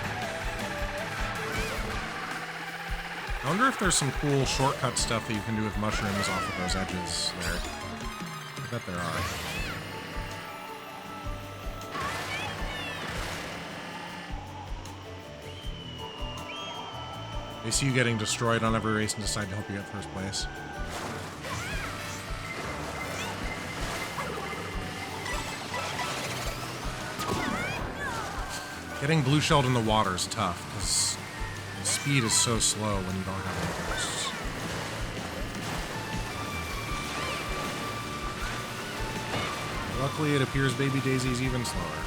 I wonder if there's some cool shortcut stuff that you can do with mushrooms off of those edges there. I bet there are. They see you getting destroyed on every race and decide to help you get first place. Getting blue shelled in the water is tough, because the speed is so slow when you don't have any bursts. Luckily, it appears Baby Daisy's even slower.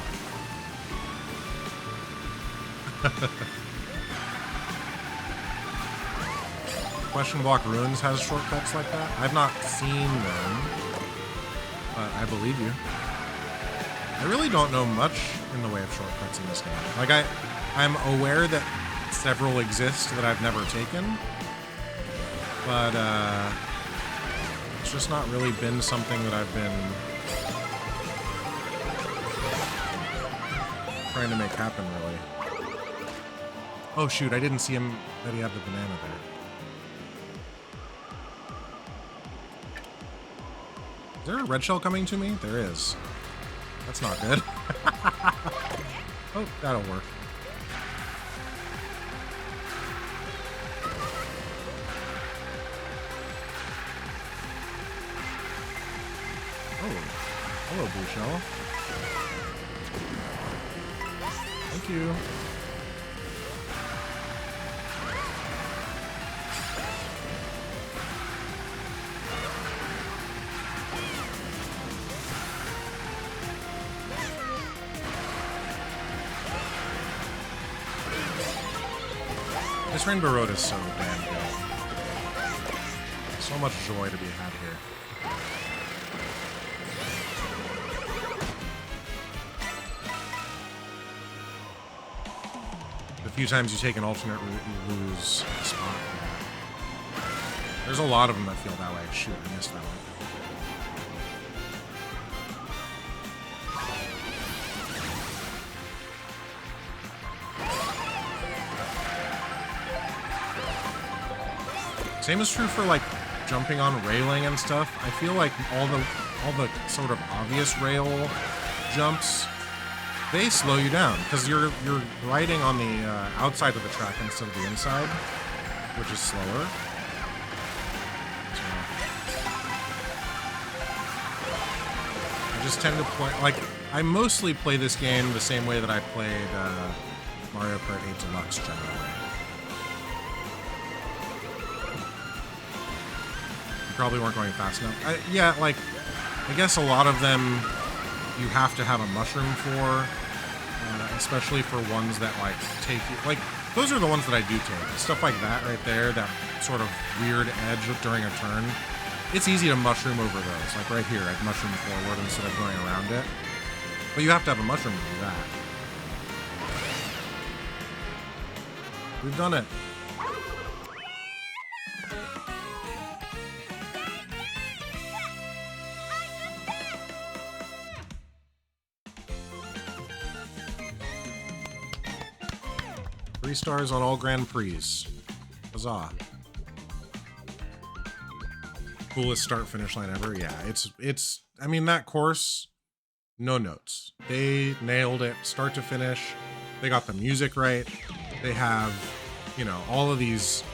Question Block Ruins has shortcuts like that. I've not seen them, but I believe you. I really don't know much in the way of shortcuts in this game. Like, I'm aware that several exist that I've never taken, but it's just not really been something that I've been trying to make happen, really. Oh shoot, I didn't see him that he had the banana there. Is there a red shell coming to me? There is. That's not good. Oh, that'll work. Oh, hello, blue shell. Thank you. This Rainbow Road is so damn good. So much joy to be had here. The few times you take an alternate route, you lose a spot. There's a lot of them that feel that way. Shoot, I missed that one. Same is true for like jumping on railing and stuff. I feel like all the sort of obvious rail jumps, they slow you down because you're riding on the outside of the track instead of the inside, which is slower. So, I just tend to play like I mostly play this game the same way that I played Mario Kart 8 Deluxe generally. Probably weren't going fast enough. Yeah, like, I guess a lot of them you have to have a mushroom for, especially for ones that, like, take you... Like, those are the ones that I do take. Stuff like that right there, that sort of weird edge during a turn. It's easy to mushroom over those. Like right here, I'd mushroom forward instead of going around it. But you have to have a mushroom to do that. We've done it. Three stars on all Grand Prix. Huzzah. Coolest start-finish line ever. Yeah, it's I mean, that course, no notes. They nailed it start to finish. They got the music right. They have, you know, all of these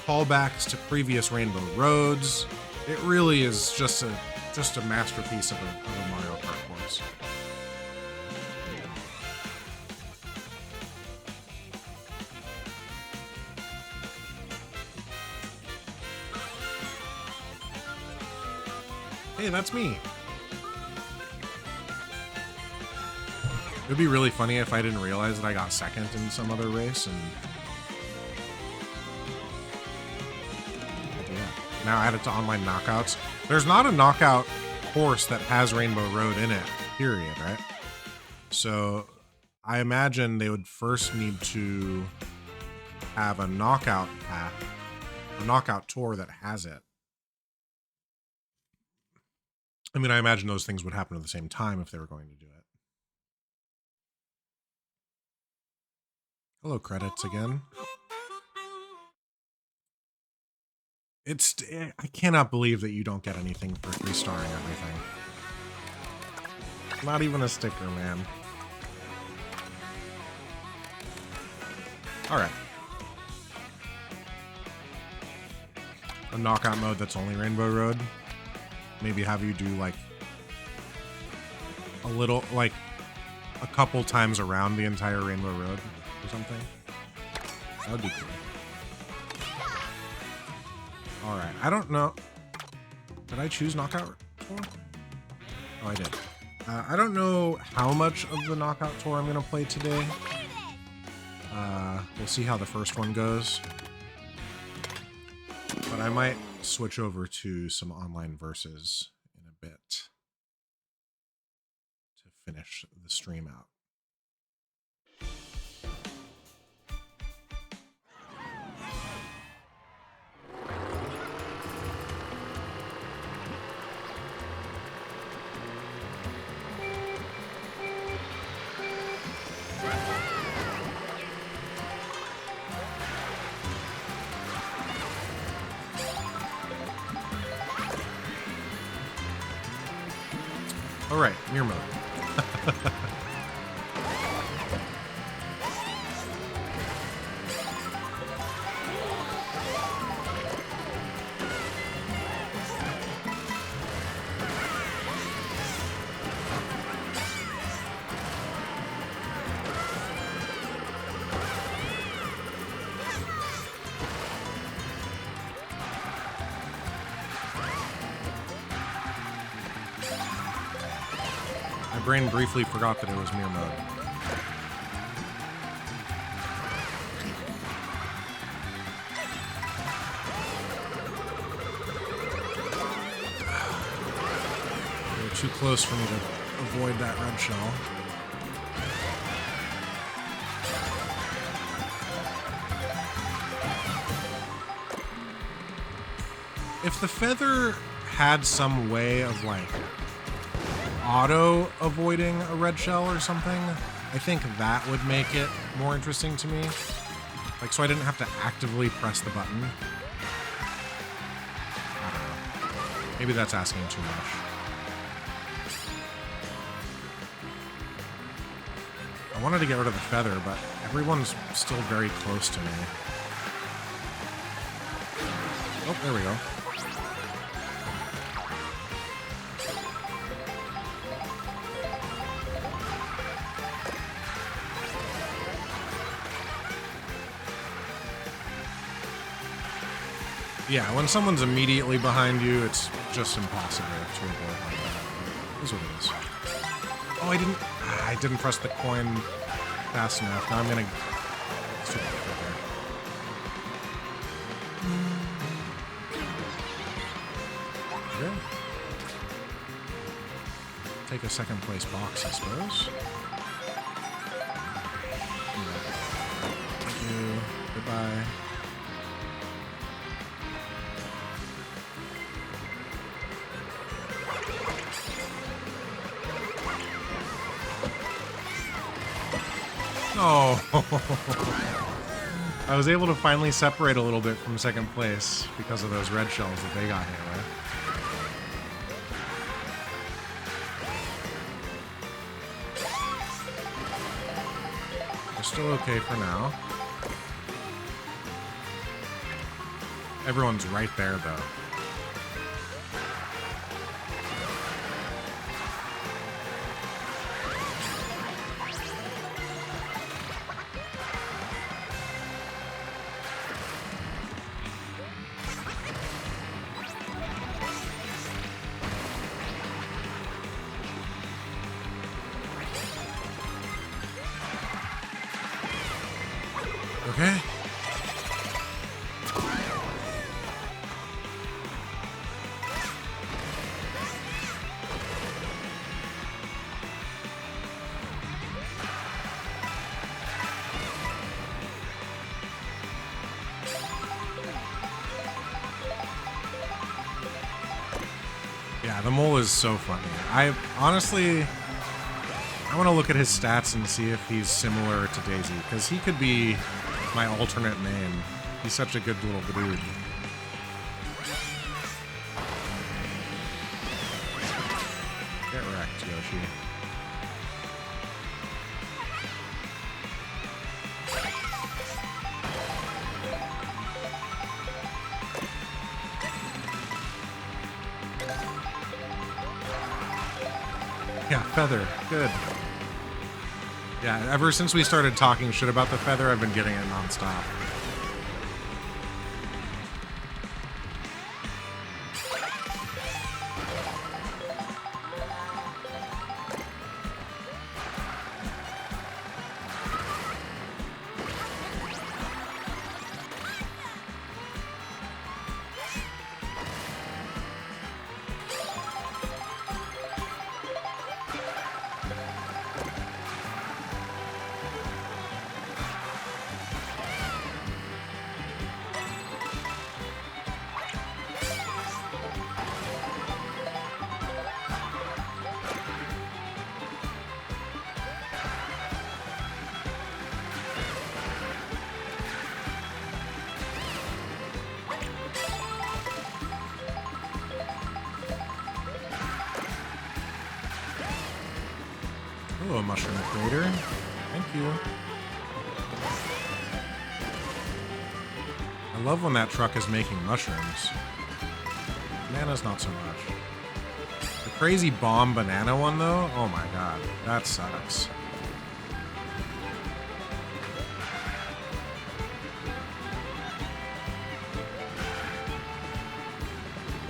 callbacks to previous Rainbow Roads. It really is just a masterpiece of a Mario Kart course. Hey, that's me. It would be really funny if I didn't realize that I got second in some other race, and yeah. Now add it to online knockouts. There's not a knockout course that has Rainbow Road in it, period, right? So I imagine they would first need to have a knockout path, a knockout tour that has it. I mean, I imagine those things would happen at the same time if they were going to do it. Hello, credits again. I cannot believe that you don't get anything for 3-starring everything. Not even a sticker, man. Alright. A knockout mode that's only Rainbow Road. Maybe have you do like a little, like a couple times around the entire Rainbow Road or something. That would be cool. Alright, I don't know. Did I choose Knockout Tour? Oh, I did. I don't know how much of the Knockout Tour I'm going to play today. We'll see how the first one goes. But I might switch over to some online verses in a bit to finish the stream out. right, mirror mode. My brain briefly forgot that it was mirror mode. They're too close for me to avoid that red shell. If the feather had some way of, like, auto-avoiding a red shell or something, I think that would make it more interesting to me. Like, so I didn't have to actively press the button. I don't know. Maybe that's asking too much. I wanted to get rid of the feather, but everyone's still very close to me. Oh, there we go. Yeah, when someone's immediately behind you, it's just impossible to avoid like that. It is what it is. Oh, I didn't press the coin fast enough. Now I'm gonna super right there. Okay. Take a second place box, I suppose. Thank you. Goodbye. Oh, I was able to finally separate a little bit from second place because of those red shells that they got hit with. We're still okay for now. Everyone's right there, though. Okay. Yeah, the mole is so funny. I want to look at his stats and see if he's similar to Daisy, because he could be my alternate name. He's such a good little dude. Get wrecked, Yoshi. Yeah, feather. Good. Yeah, ever since we started talking shit about the feather, I've been getting it nonstop. Hello, mushroom crater. Thank you. I love when that truck is making mushrooms. Bananas, not so much. The crazy bomb banana one, though? Oh my god. That sucks.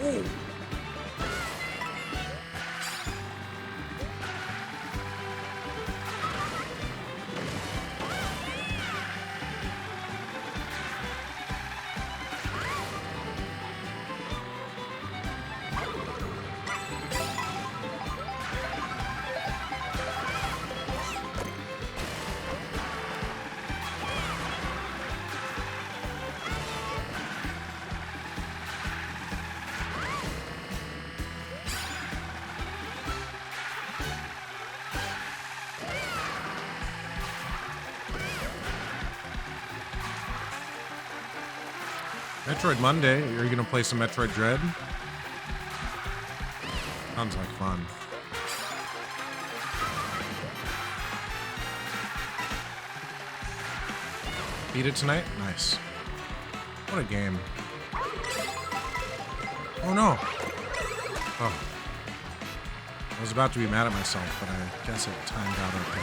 Ooh. Metroid Monday. Are you gonna play some Metroid Dread? Sounds like fun. Beat it tonight? Nice. What a game. Oh no! Oh. I was about to be mad at myself, but I guess it timed out okay.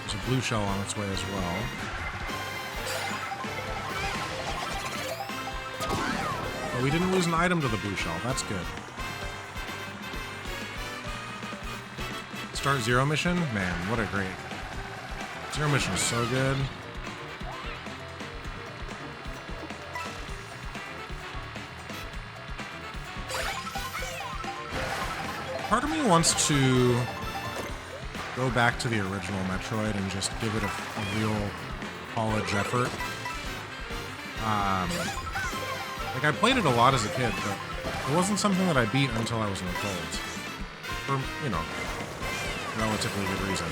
There's a blue shell on its way as well. But we didn't lose an item to the blue shell. That's good. Start Zero Mission? Man, what a great... Zero Mission is so good. Part of me wants to go back to the original Metroid and just give it a real college effort. Like, I played it a lot as a kid, but it wasn't something that I beat until I was an adult. For, you know, relatively good reason.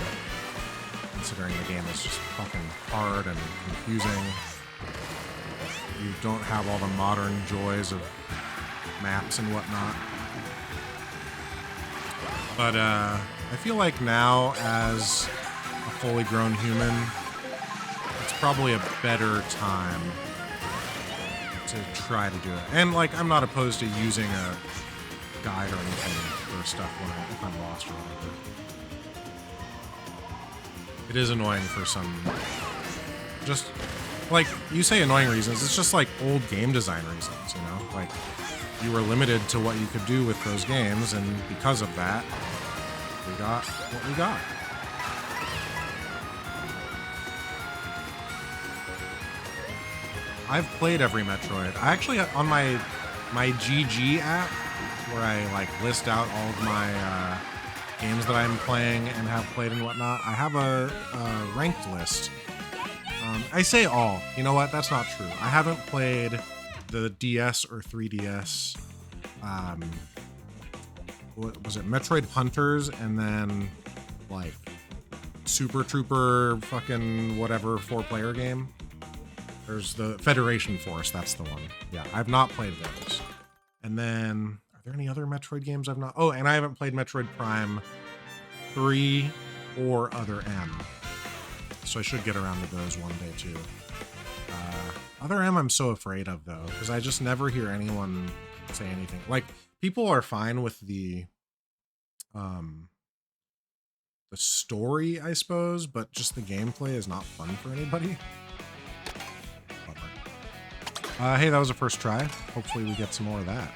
Considering the game is just fucking hard and confusing. You don't have all the modern joys of maps and whatnot. But, I feel like now, as a fully grown human, it's probably a better time to try to do it. And, like, I'm not opposed to using a guide or anything for stuff if I'm lost or whatever. It is annoying for some... Just, like, you say annoying reasons, it's just, like, old game design reasons, you know? Like, you were limited to what you could do with those games, and because of that, we got what we got. I've played every Metroid. I actually, on my GG app, where I like list out all of my games that I'm playing and have played and whatnot, I have a ranked list. I say all. You know what? That's not true. I haven't played the DS or 3DS. What was it? Metroid Hunters, and then like Super Trooper fucking whatever 4-player game. There's the Federation Force, that's the one. Yeah, I've not played those. And then, are there any other Metroid games I've not... Oh, and I haven't played Metroid Prime 3 or Other M. So I should get around to those one day, too. Other M I'm so afraid of, though, because I just never hear anyone say anything. Like, people are fine with the story, I suppose, but just the gameplay is not fun for anybody. Hey, that was a first try. Hopefully we get some more of that.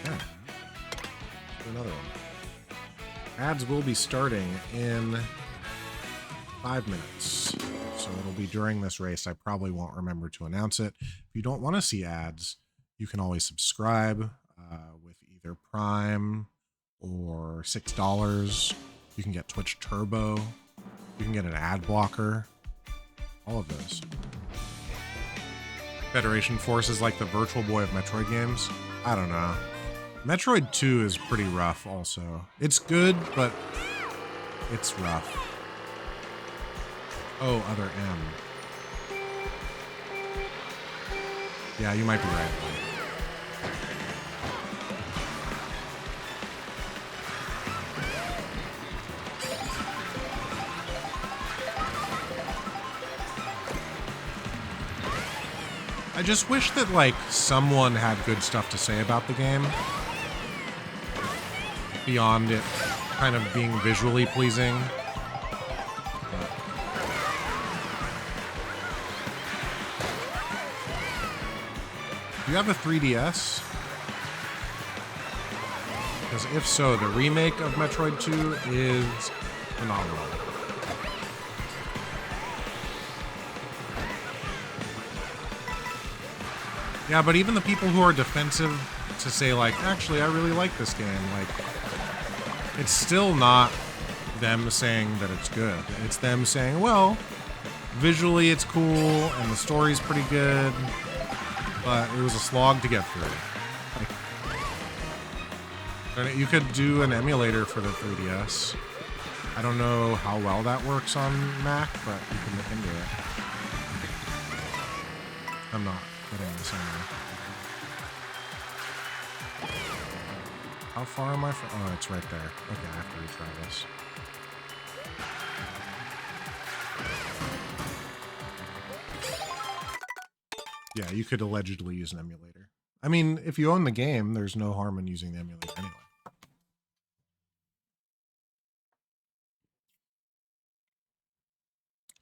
Okay. Do another one. Ads will be starting in 5 minutes. So it'll be during this race. I probably won't remember to announce it. If you don't want to see ads, you can always subscribe with either Prime or $6. You can get Twitch Turbo. You can get an ad blocker. All of those. Federation Force is like the Virtual Boy of Metroid games. I don't know. Metroid 2 is pretty rough also. It's good, but it's rough. Oh, Other M. Yeah, you might be right. I just wish that, like, someone had good stuff to say about the game. Beyond it kind of being visually pleasing. Do you have a 3DS? Because if so, the remake of Metroid 2 is phenomenal. Yeah, but even the people who are defensive to say, like, actually, I really like this game, like, it's still not them saying that it's good. It's them saying, well, visually it's cool, and the story's pretty good, but it was a slog to get through. Like, you could do an emulator for the 3DS. I don't know how well that works on Mac, but you can look into it. I'm not getting this anyway. How far am I from? Oh, it's right there. Okay, I have to retry this. Yeah, you could allegedly use an emulator. I mean, if you own the game, there's no harm in using the emulator anyway.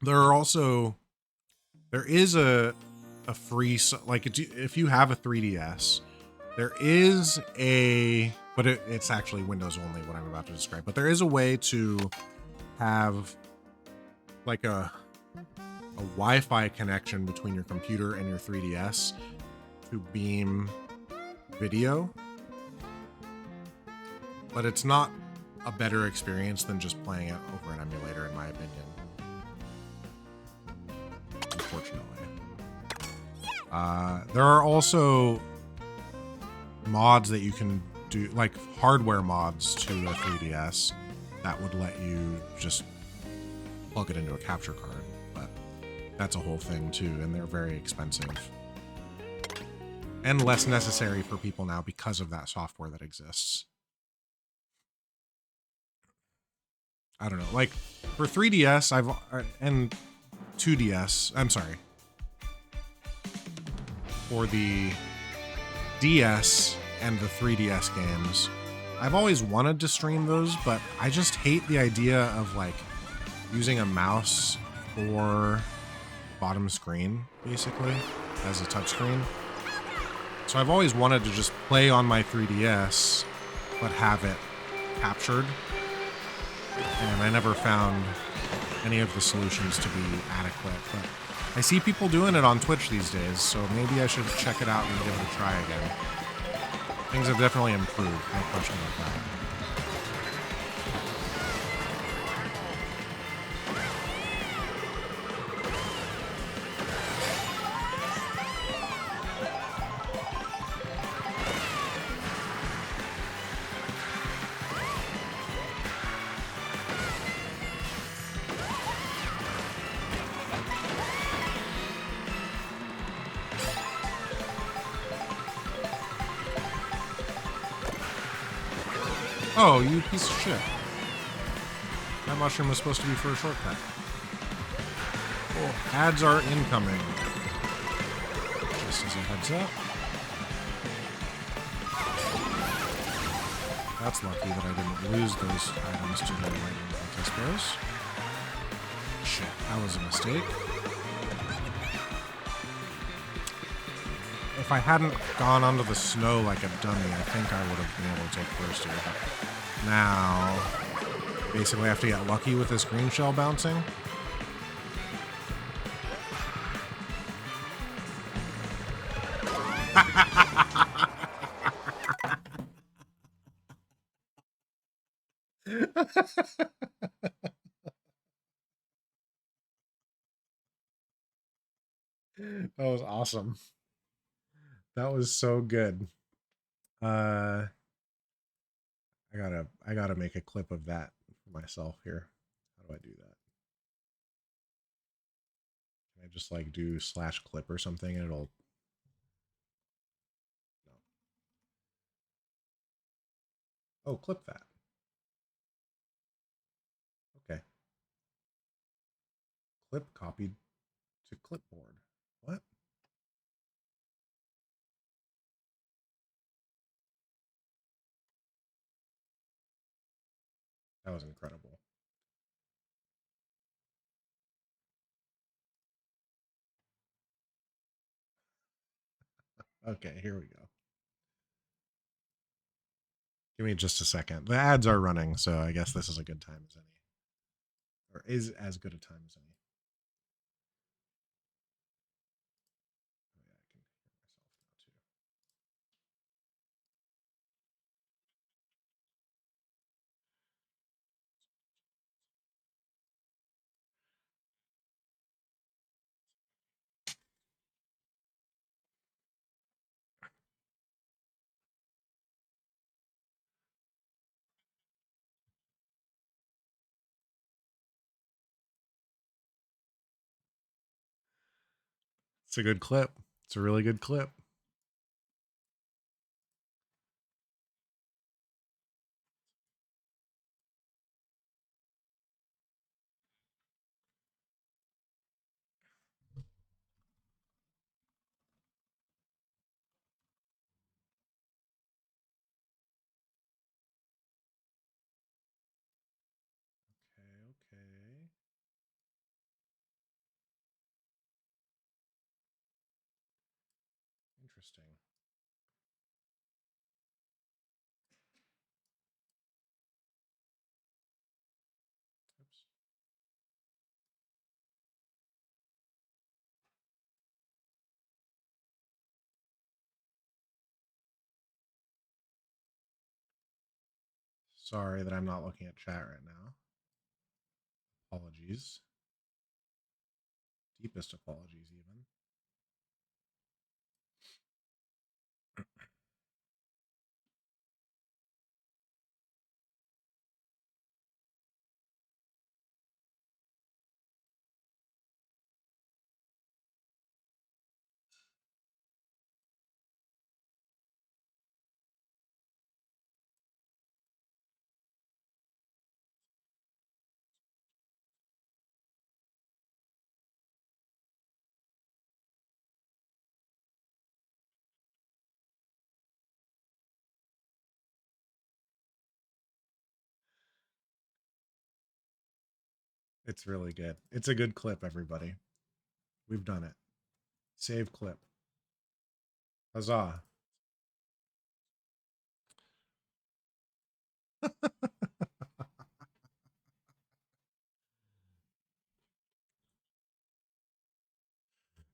There is a free, like, if you have a 3DS, there is but it's actually Windows only, what I'm about to describe, but there is a way to have like a Wi-Fi connection between your computer and your 3DS to beam video, but it's not a better experience than just playing it over an emulator, in my opinion. Unfortunately. There are also mods that you can do, like hardware mods to a 3DS that would let you just plug it into a capture card, but that's a whole thing too, and they're very expensive. And less necessary for people now because of that software that exists. I don't know, like for 3DS, and 2DS, I'm sorry. For the DS and the 3DS games, I've always wanted to stream those, but I just hate the idea of like using a mouse for bottom screen, basically, as a touchscreen. So I've always wanted to just play on my 3DS, but have it captured. And I never found any of the solutions to be adequate, but I see people doing it on Twitch these days, so maybe I should check it out and give it a try again. Things have definitely improved, no question about that. Oh, you piece of shit. That mushroom was supposed to be for a shortcut. Cool. Ads are incoming. Just as a heads up. That's lucky that I didn't lose those items to the lightning anti-spares. Shit, that was a mistake. If I hadn't gone onto the snow like a dummy, I think I would have been able to take first here. But now, basically I have to get lucky with this green shell bouncing. That was awesome. That was so good. I gotta make a clip of that for myself here. How do I do that? Can I just like do /clip or something and it'll Oh, clip that. Okay. Clip copied to clipboard. What? That was incredible. Okay, here we go. Give me just a second. The ads are running, so I guess this is a good time as any. Or is as good a time as any. Oh, yeah, I can hear myself now too. It's a good clip. It's a really good clip. Okay. Interesting. Oops. Sorry that I'm not looking at chat right now. Apologies. Deepest apologies, even. It's really good. It's a good clip, everybody. We've done it. Save clip. Huzzah.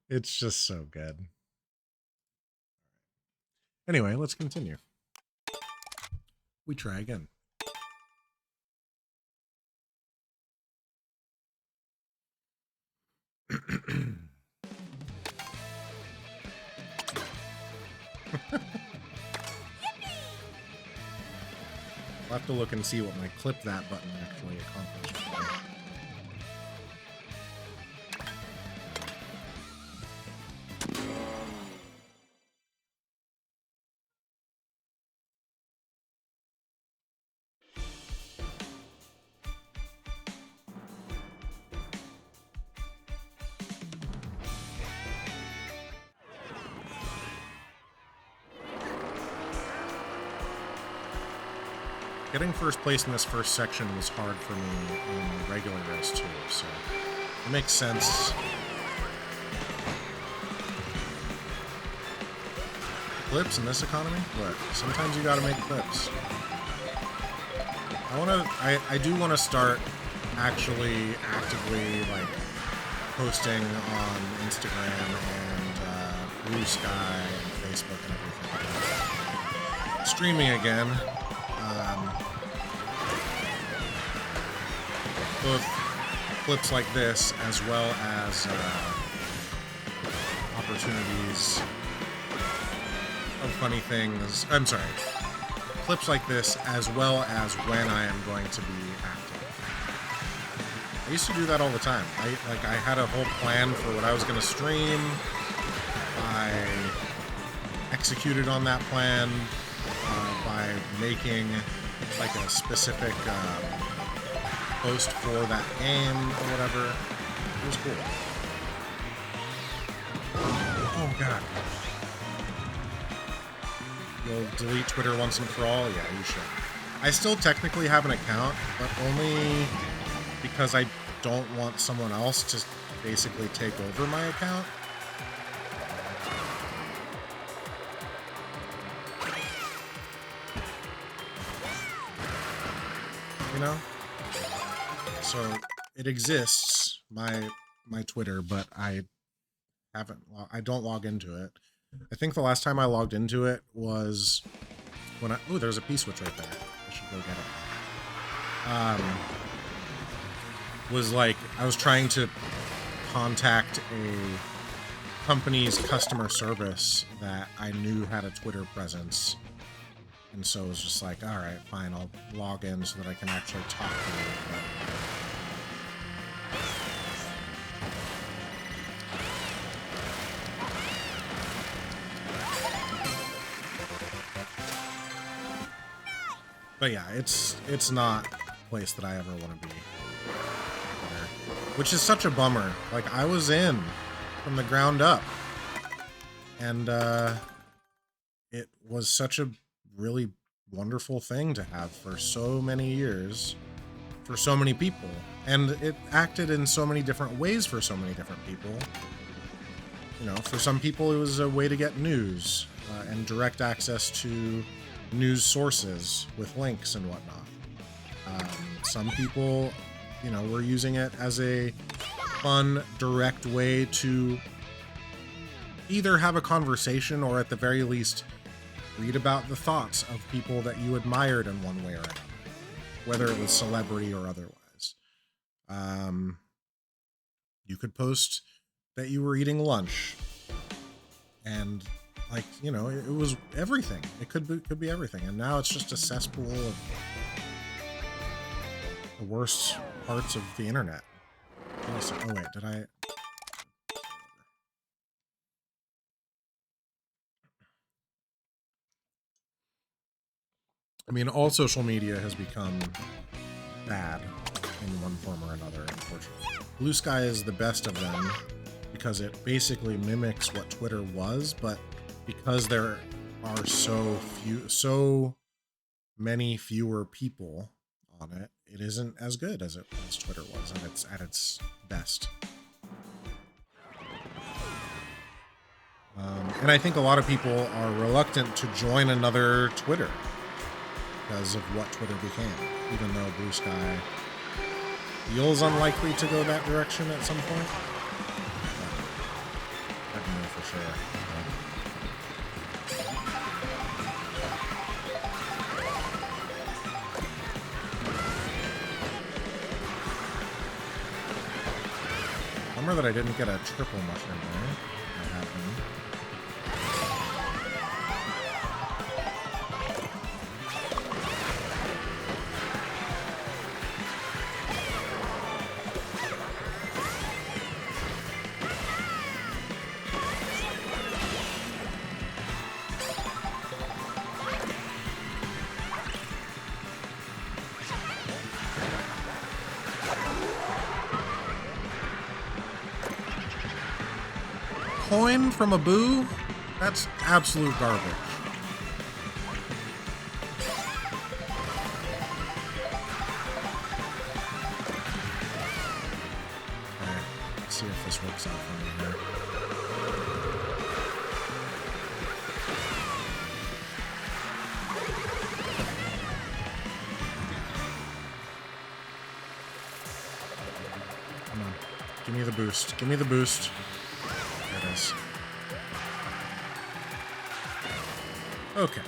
It's just so good. Anyway, let's continue. We try again. I'll have to look and see what my clip that button actually accomplished. Getting first place in this first section was hard for me in the regular race too, so it makes sense. Clips in this economy? Look, sometimes you gotta make clips. I do want to start actually actively like posting on Instagram and Blue Sky and Facebook and everything. Streaming again. Both clips like this as well as opportunities of funny things. I'm sorry. Clips like this as well as when I am going to be active. I used to do that all the time. I had a whole plan for what I was going to stream. I executed on that plan by making like a specific post for that game or whatever. It was cool. Oh god. You'll delete Twitter once and for all? Yeah, you should. I still technically have an account, but only because I don't want someone else to basically take over my account. You know? So it exists, my Twitter, but I don't log into it. I think the last time I logged into it was when oh, there's a P-switch right there. I should go get it. Was like, I was trying to contact a company's customer service that I knew had a Twitter presence. And so it was just like, all right, fine, I'll log in so that I can actually talk to you. But yeah, it's not a place that I ever want to be. Which is such a bummer. Like, I was in from the ground up. And it was such a really wonderful thing to have for so many years, for so many people. And it acted in so many different ways for so many different people. You know, for some people it was a way to get news and direct access to news sources with links and whatnot. Some people, you know, were using it as a fun, direct way to either have a conversation or at the very least read about the thoughts of people that you admired in one way or another, whether it was celebrity or otherwise. You could post that you were eating lunch, and like, you know, it was everything. It could be everything. And now it's just a cesspool of the worst parts of the internet. Oh wait, did I? I mean, all social media has become bad in one form or another, unfortunately. Blue Sky is the best of them because it basically mimics what Twitter was, but because there are so many fewer people on it, it isn't as good as Twitter was at its best. And I think a lot of people are reluctant to join another Twitter because of what Twitter became, even though Blue Sky feels unlikely to go that direction at some point. I don't know for sure. Bummer that I didn't get a triple mushroom there. That happened. Coin from a boo? That's absolute garbage. Okay, let's see if this works out for me here. Come on. Give me the boost. Give me the boost. There it is. Okay.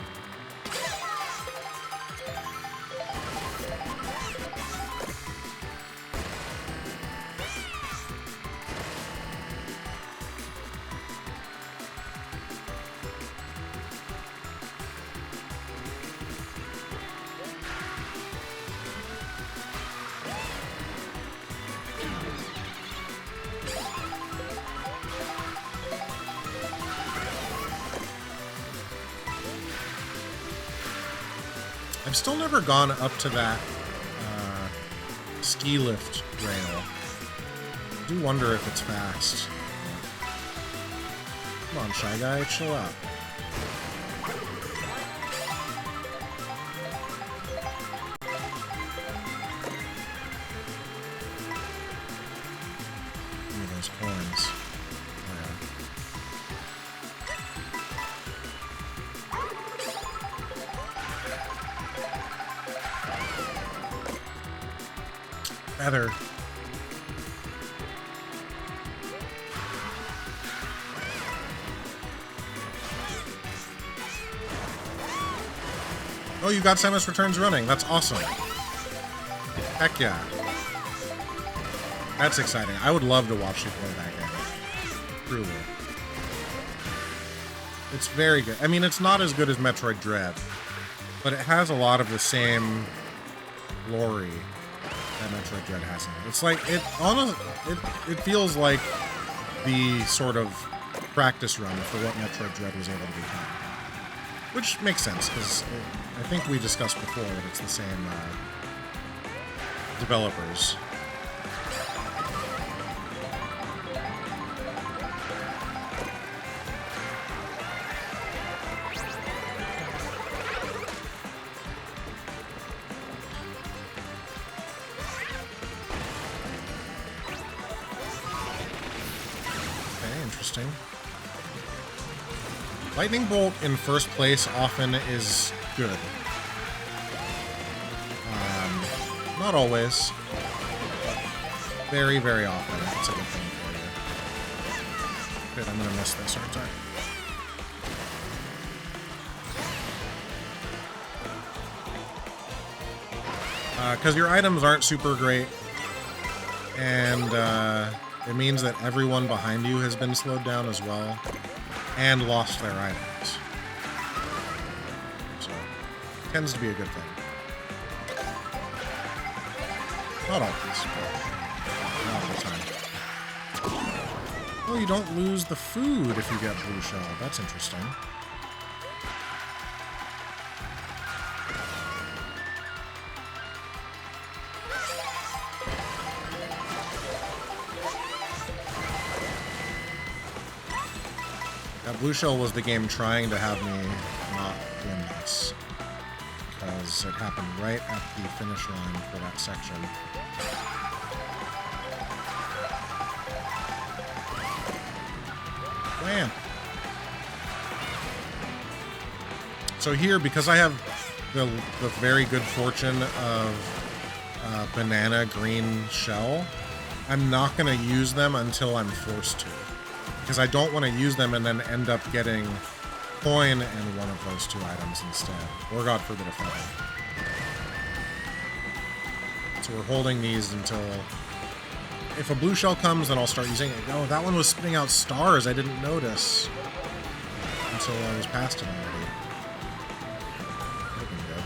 I've still never gone up to that ski lift rail. I do wonder if it's fast. Come on, Shy Guy, chill out. Give me those coins. Feather. Oh, you got Samus Returns running. That's awesome. Heck yeah. That's exciting. I would love to watch you play that game. Truly. It's very good. I mean, it's not as good as Metroid Dread, but it has a lot of the same glory that Metroid Dread has in it. It's like, it feels like the sort of practice run for what Metroid Dread was able to become. Which makes sense, because I think we discussed before that it's the same developers. Okay, interesting. Lightning Bolt in first place often is good. Not always, but very, very often it's a good thing for you. Good, I'm gonna miss this, aren't I? Because your items aren't super great, and it means that everyone behind you has been slowed down as well. And lost their items. So, it tends to be a good thing. Not always, but not all the time. Oh, you don't lose the food if you get Blue Shell. That's interesting. Blue Shell was the game trying to have me not win this, because it happened right at the finish line for that section. Wham! So here, because I have the very good fortune of banana green shell, I'm not going to use them until I'm forced to. Because I don't want to use them and then end up getting coin in one of those two items instead. Or, God forbid, a feather. So we're holding these until... If a blue shell comes, then I'll start using it. Oh, that one was spitting out stars. I didn't notice until I was past it already. Looking good.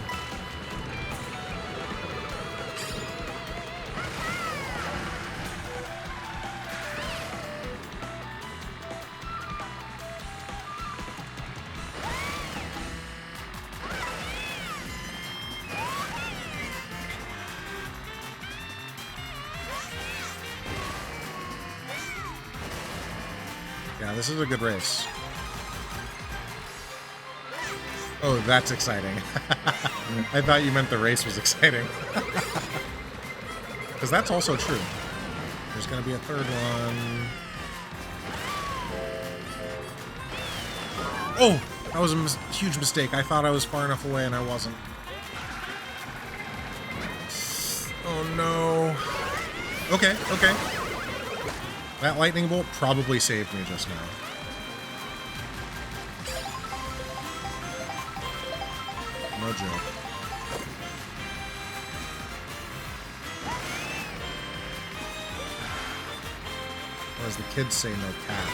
Yeah, this is a good race. Oh, that's exciting. I thought you meant the race was exciting. Because that's also true. There's going to be a third one. Oh! That was a huge mistake. I thought I was far enough away and I wasn't. Oh no. Okay, okay. That lightning bolt probably saved me just now. No joke. Or as the kids say, no cap.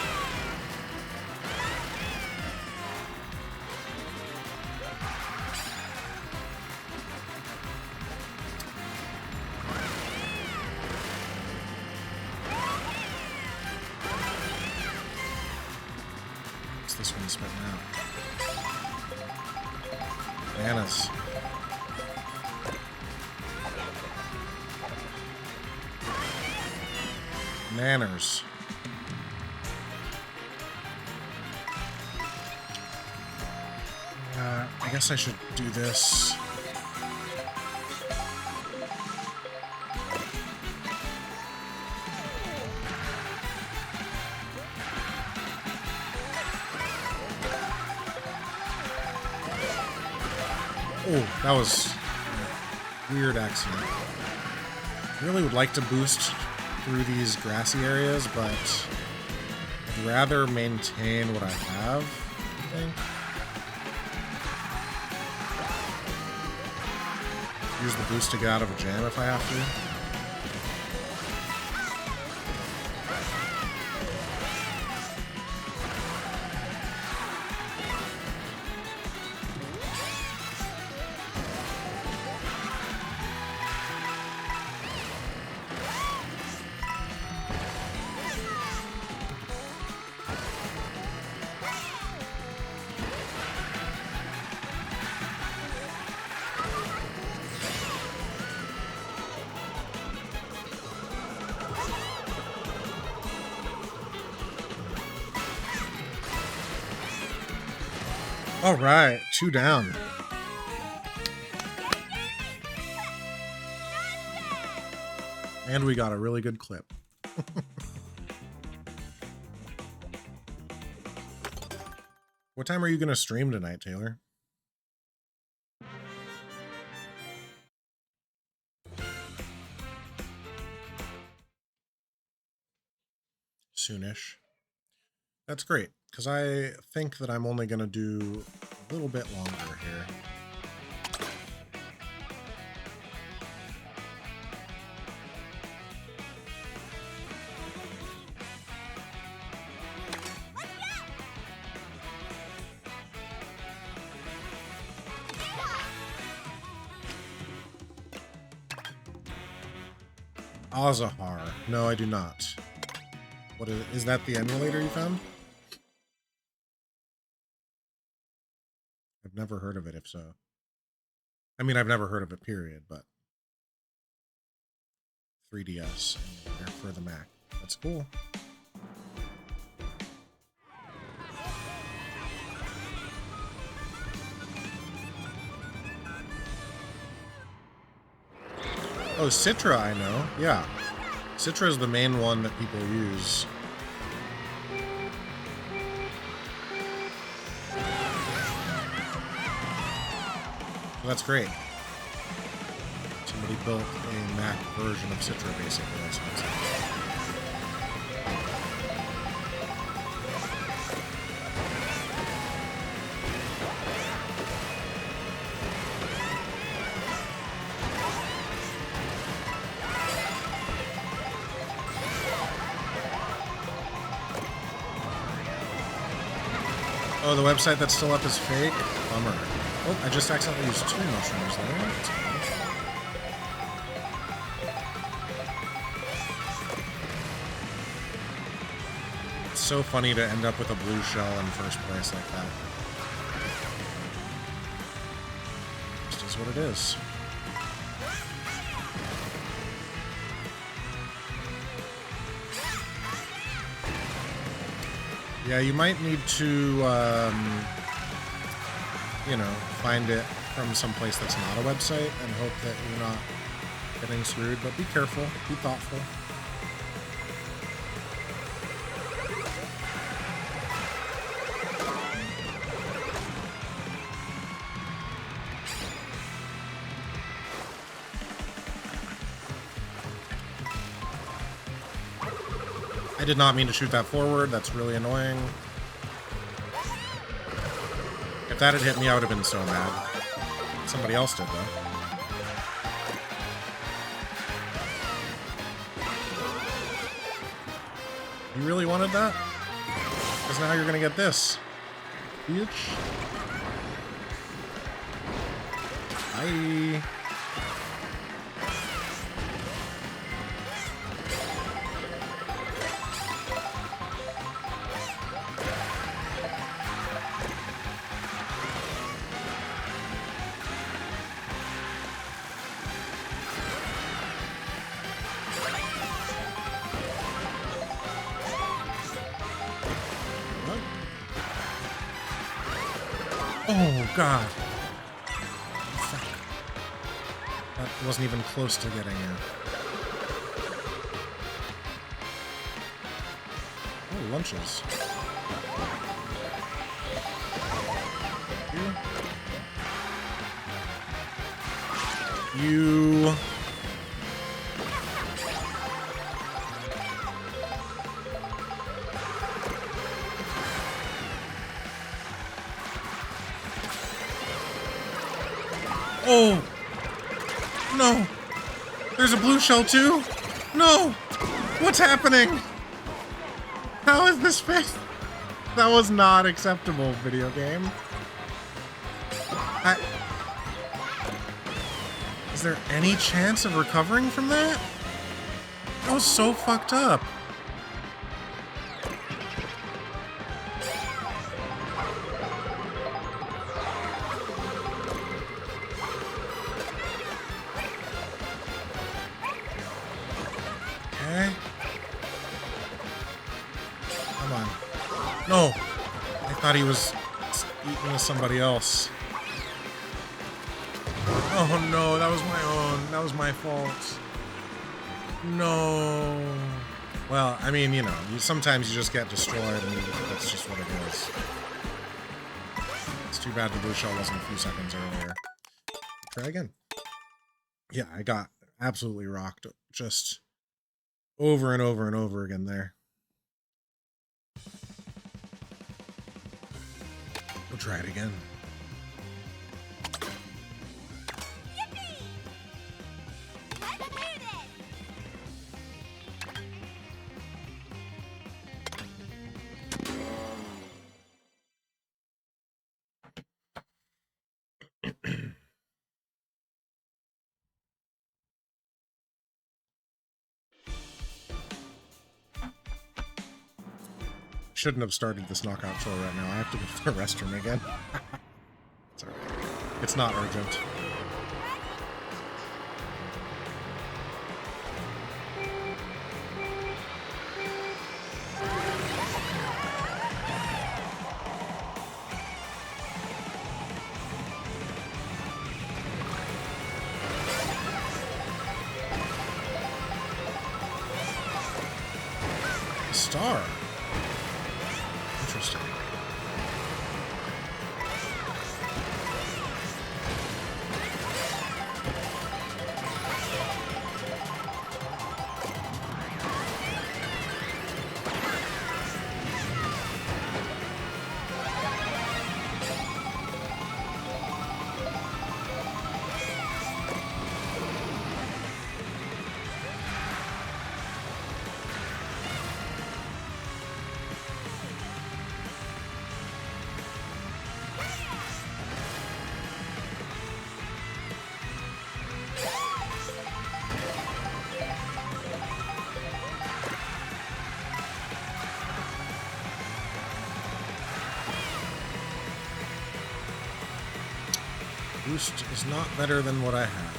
What's this one spitting out? Bananas. Nanners. I guess I should do this. Oh, that was a weird accident. I really would like to boost through these grassy areas, but I'd rather maintain what I have, I think. Use the boost to get out of a jam if I have to. All right, 2 down. And we got a really good clip. What time are you going to stream tonight, Taylor? Soonish. That's great, because I think that I'm only going to do a little bit longer here. Azahar. No, I do not. What is that the emulator you found? I've never heard of it, if so. I mean, I've never heard of it, period, but 3DS emulator for the Mac. That's cool. Oh, Citra, I know. Yeah. Citra is the main one that people use. Well, that's great. Somebody built a Mac version of Citra, basically. That's what it's like. Oh, the website that's still up is fake? Bummer. Oh, I just accidentally used 2 mushrooms there. That's cool. It's so funny to end up with a blue shell in first place like that. Just is what it is. Yeah, you might need to, you know, find it from some place that's not a website and hope that you're not getting screwed, but be careful, be thoughtful. I did not mean to shoot that forward. That's really annoying. If that had hit me, I would have been so mad. Somebody else did, though. You really wanted that? Because now you're gonna get this. Bitch. Bye. Oh, God. Fuck. That wasn't even close to getting you. Oh, lunches. You... Oh! No! There's a blue shell too? No! What's happening? How is this fair? That was not acceptable, video game. Is there any chance of recovering from that? That was so fucked up. Okay. Come on. No! I thought he was eating with somebody else. Oh no, that was my own. That was my fault. No. Well, I mean, you know, sometimes you just get destroyed and that's just what it is. It's too bad the blue shell wasn't a few seconds earlier. Try again. Yeah, I got absolutely rocked. Just over and over and over again there. We'll try it again. Shouldn't have started this knockout tour right now. I have to go to the restroom again. It's alright. It's not urgent. A star. Interesting. Boost is not better than what I have.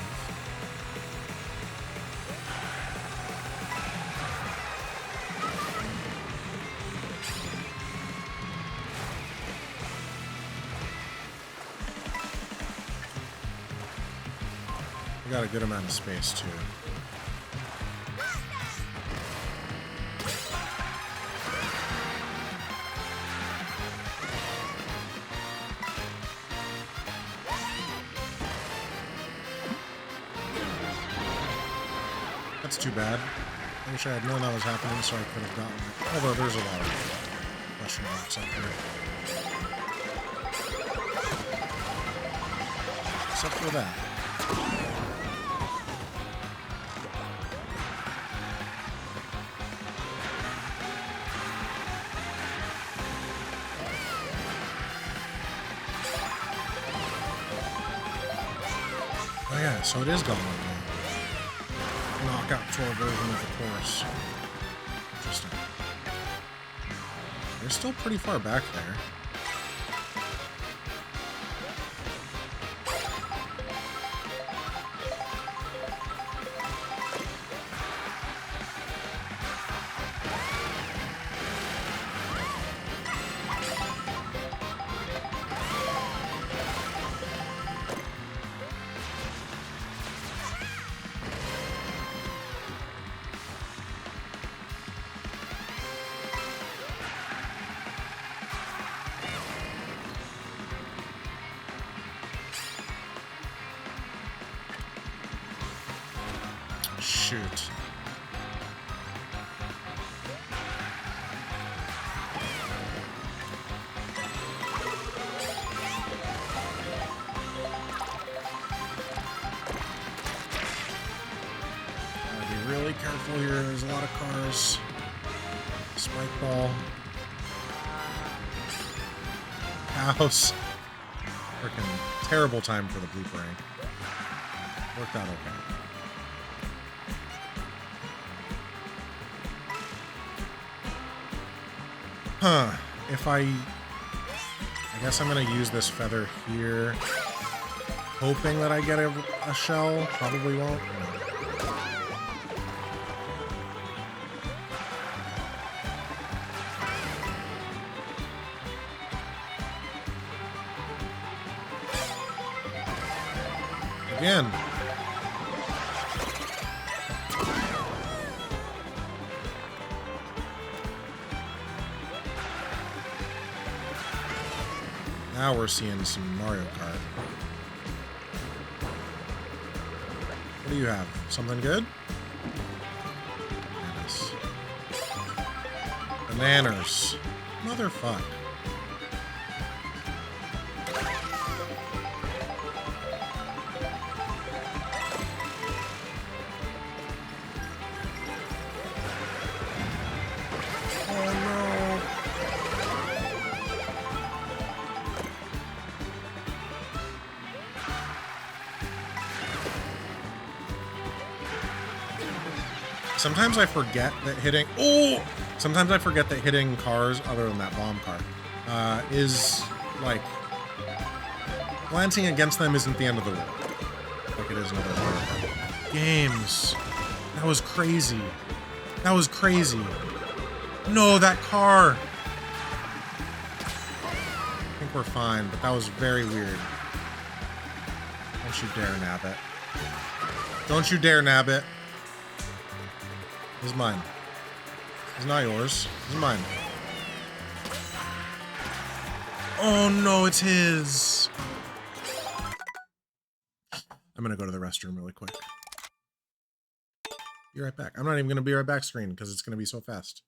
I got a good amount of space too. That's too bad. I wish I had known that was happening so I could have gotten it. Although there's a lot of question marks up here. Except for that. Oh yeah, so it is going on now. Knockout tour version of the course. Interesting. They're still pretty far back there. shoot. Gotta be really careful here. There's a lot of cars. Spike ball. House. Freaking terrible time for the blue rank. Worked out okay. Huh. If I guess I'm gonna use this feather here. Hoping that I get a shell. Probably won't. Again. Now we're seeing some Mario Kart. What do you have? Something good? Bananas. Bananas. Motherfuck. Sometimes I forget that hitting... Oh! Sometimes I forget that hitting cars, other than that bomb car, is, like... Glancing against them isn't the end of the world. Like it is in other Mario Kart games. That was crazy. That was crazy. No, that car! I think we're fine, but that was very weird. Don't you dare nab it. Don't you dare nab it. This is mine. It's not yours. This is mine. Oh no, it's his. I'm gonna go to the restroom really quick. Be right back. I'm not even gonna be right back screen because it's gonna be so fast.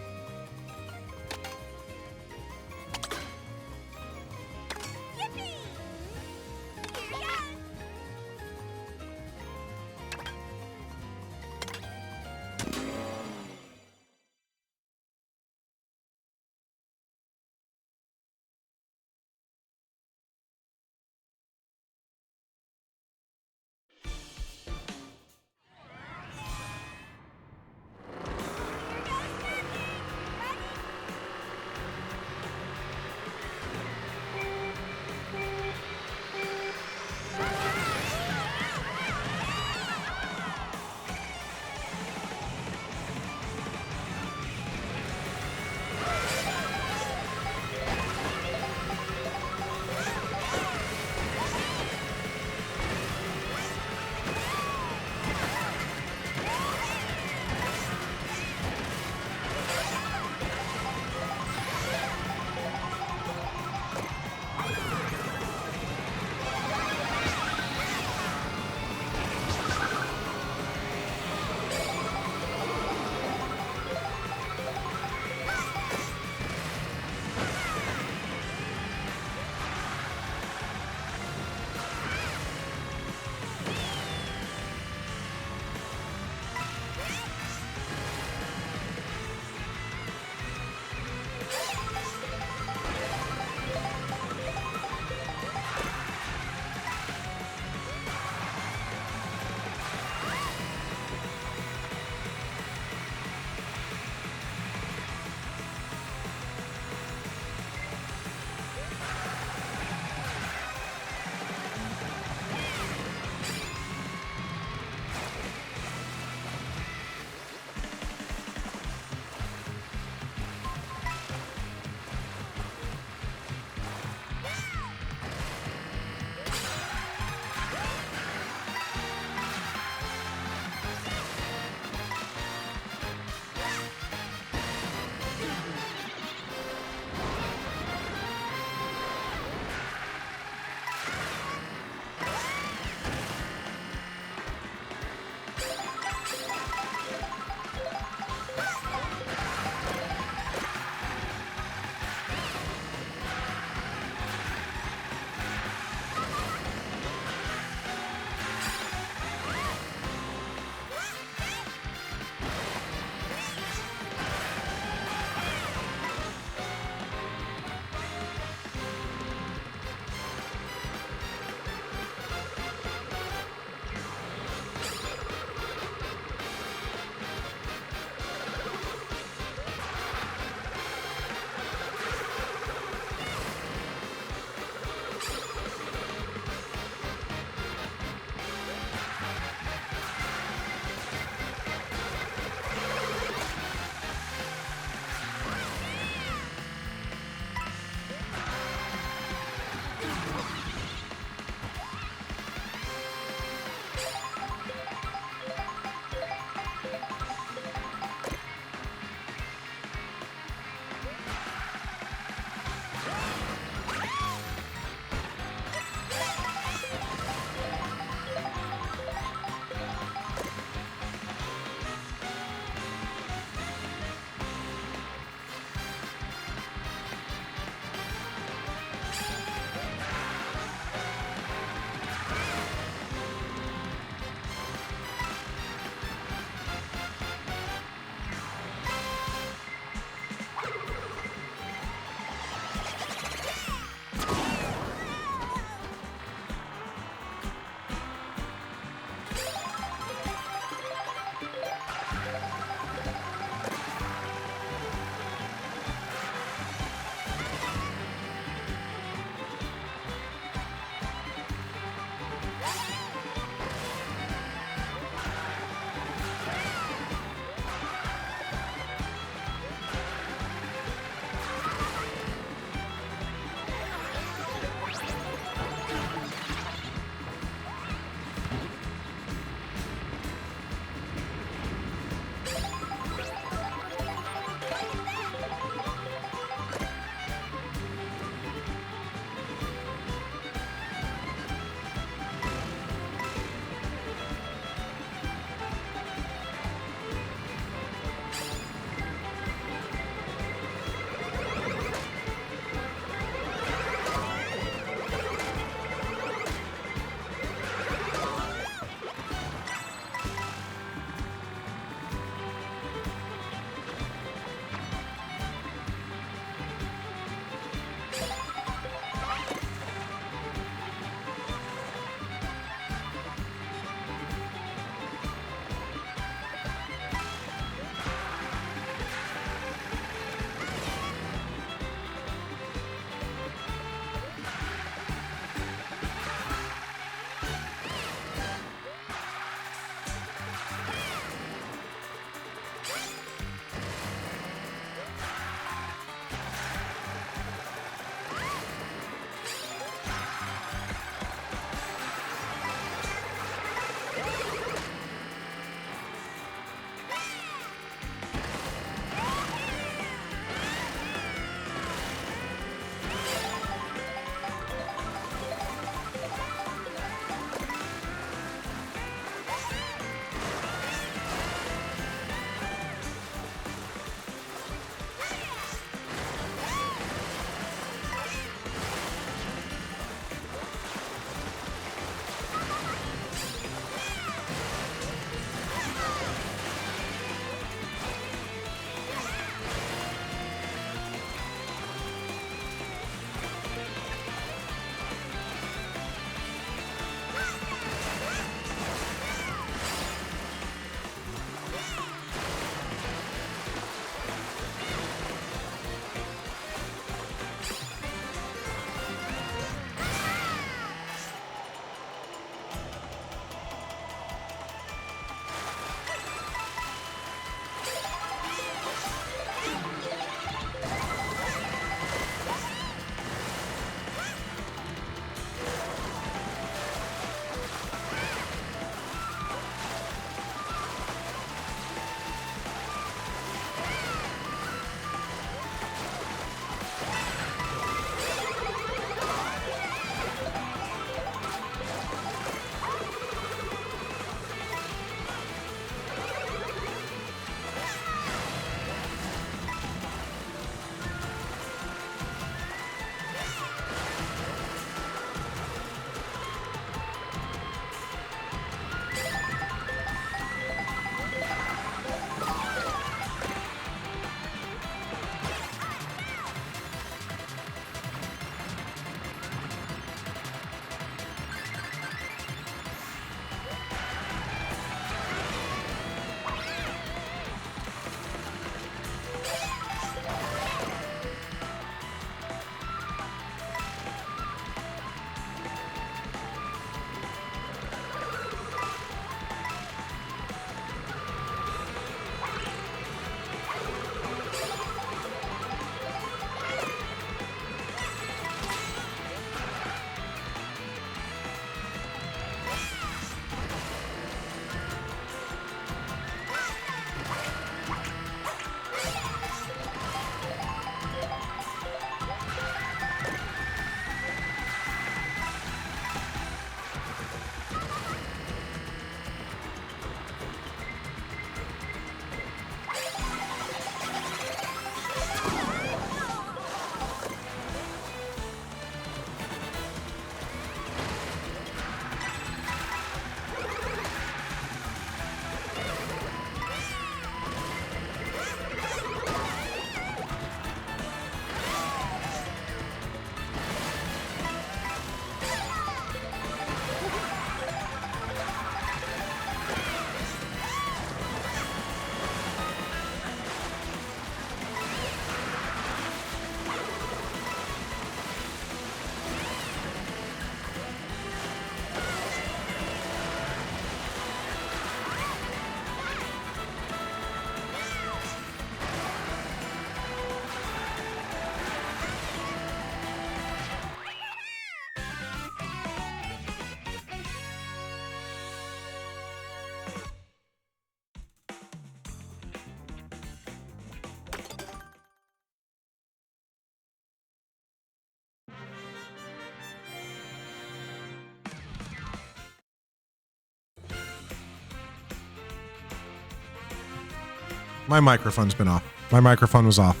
My microphone's been off. My microphone was off.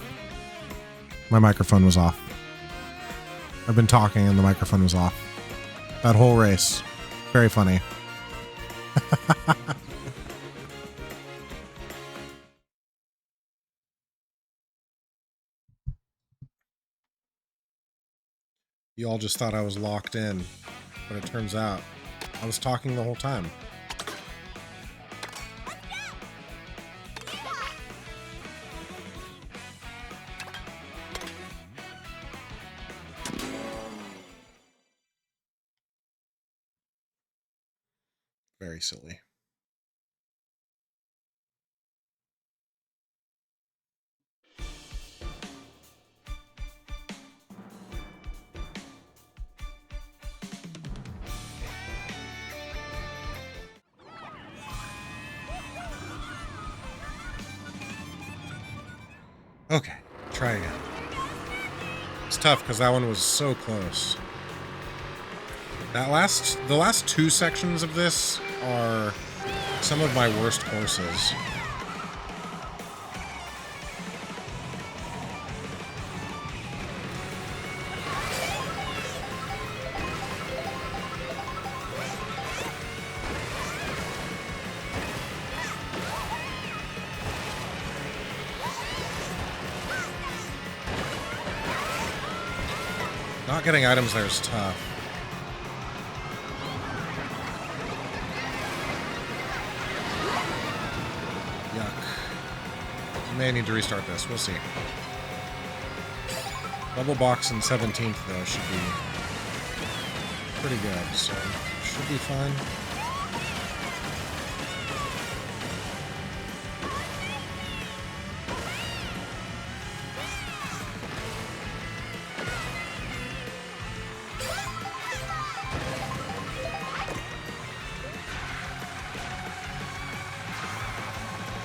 My microphone was off. I've been talking and the microphone was off. That whole race. Very funny. You all just thought I was locked in, but it turns out I was talking the whole time. Very silly. Okay, try again. It's tough because that one was so close. The last two sections of this are some of my worst courses. Not getting items there is tough. Yuck. May need to restart this. We'll see. Double box in 17th, though, should be pretty good, so should be fine.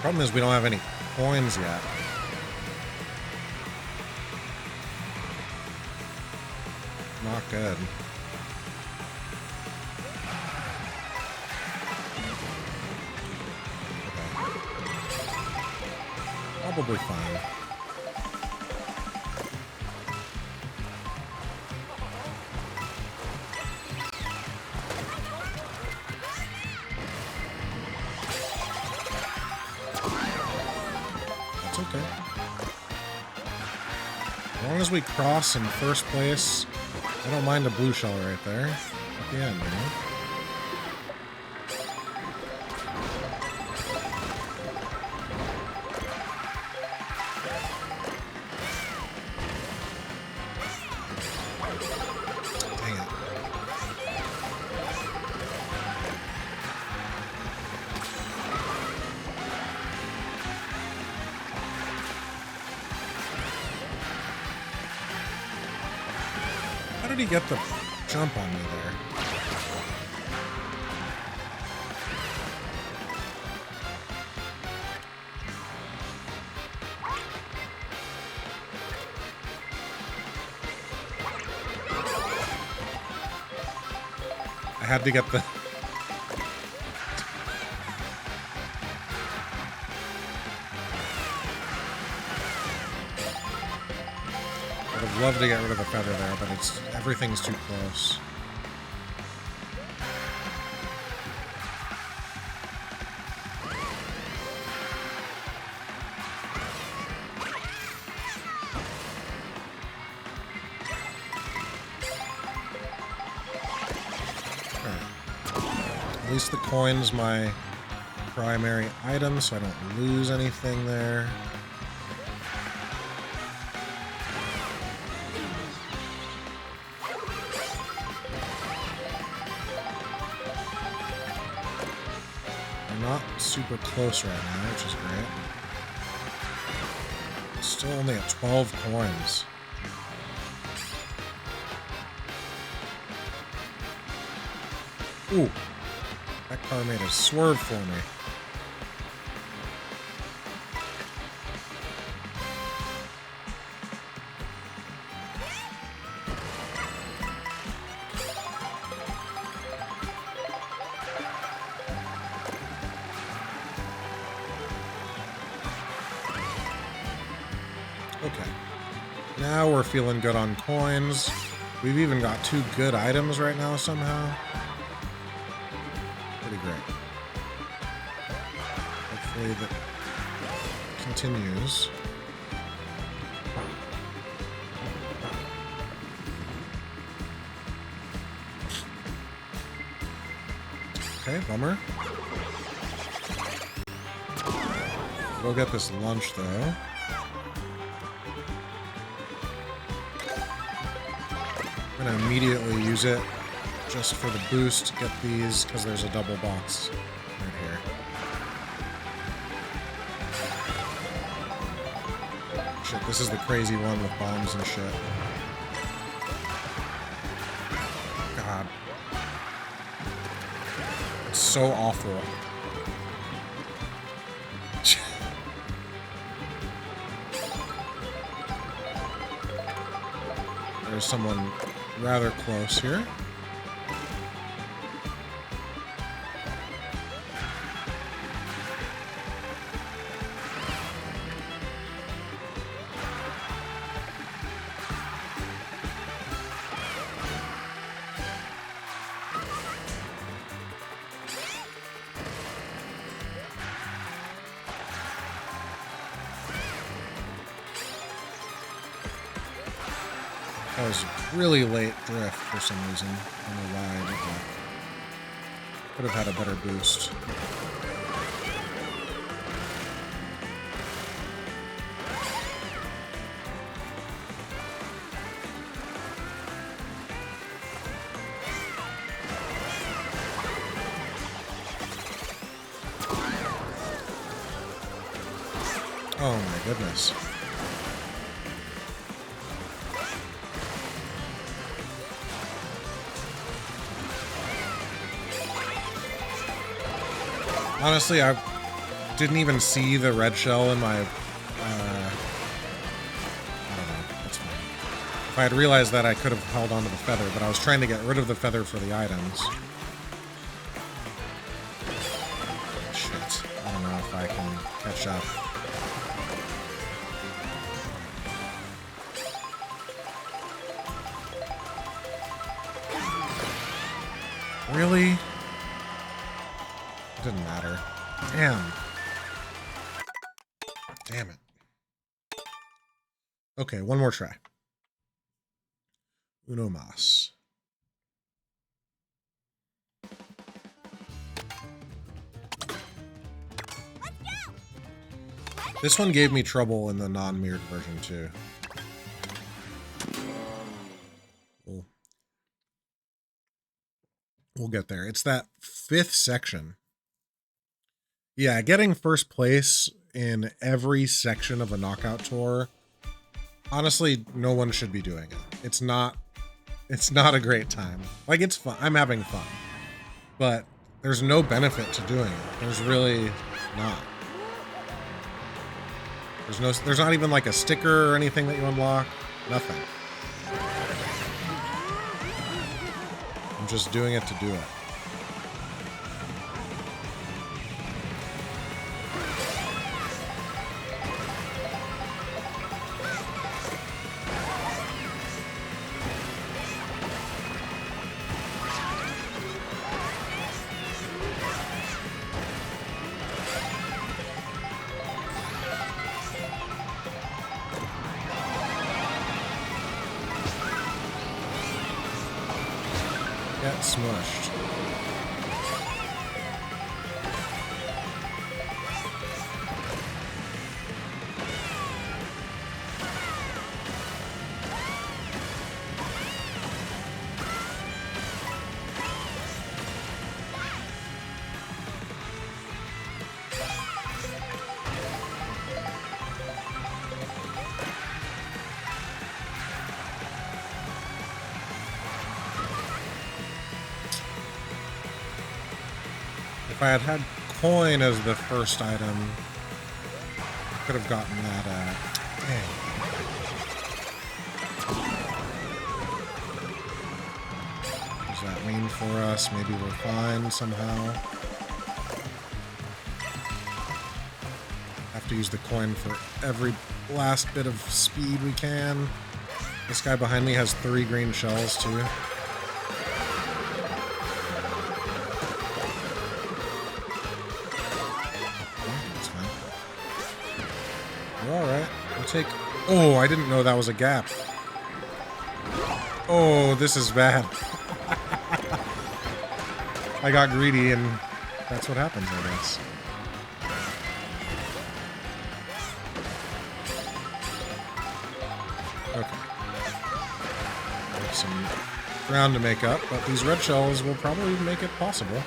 Problem is we don't have any coins yet. Not good. Okay. Probably fine. Okay. As long as we cross in first place, I don't mind a blue shell right there at the end, you know? Dang it. How did he get the jump on me there? I had to get the... I would love to get rid of the feather there, but it's everything's too close. At least the coin's my primary item, so I don't lose anything there. I'm not super close right now, which is great. Still only at 12 coins. Ooh. That car made a swerve for me. Okay. Now we're feeling good on coins. We've even got 2 good items right now somehow. Pretty great. Hopefully that continues. Okay, bummer. Go get this lunch, though. I'm gonna immediately use it just for the boost. Get these, because there's a double box right here. Shit, this is the crazy one with bombs and shit. God. It's so awful. There's someone rather close here. That was really late drift for some reason. I don't know why I did that. Could have had a better boost. Oh my goodness. Honestly, I didn't even see the red shell in my, I don't know, that's fine. If I had realized that, I could have held onto the feather, but I was trying to get rid of the feather for the items. Shit, I don't know if I can catch up. Really? Didn't matter. Damn. Damn it. Okay, one more try. Uno mas. This one gave me trouble in the non-mirrored version too. We'll get there. It's that 5th section. Yeah, getting first place in every section of a knockout tour, honestly, no one should be doing it. It's not a great time. Like, it's fun. I'm having fun. But there's no benefit to doing it. There's really not. There's not even like a sticker or anything that you unlock. Nothing. I'm just doing it to do it. Get smushed. If I had had coin as the first item, I could have gotten that, dang. What does that mean for us? Maybe we're fine somehow. Have have to use the coin for every last bit of speed we can. This guy behind me has 3 green shells, too. That's fine. Alright, we'll take... Oh, I didn't know that was a gap. Oh, this is bad. I got greedy and that's what happens, I guess. Okay. There's some ground to make up, but these red shells will probably make it possible.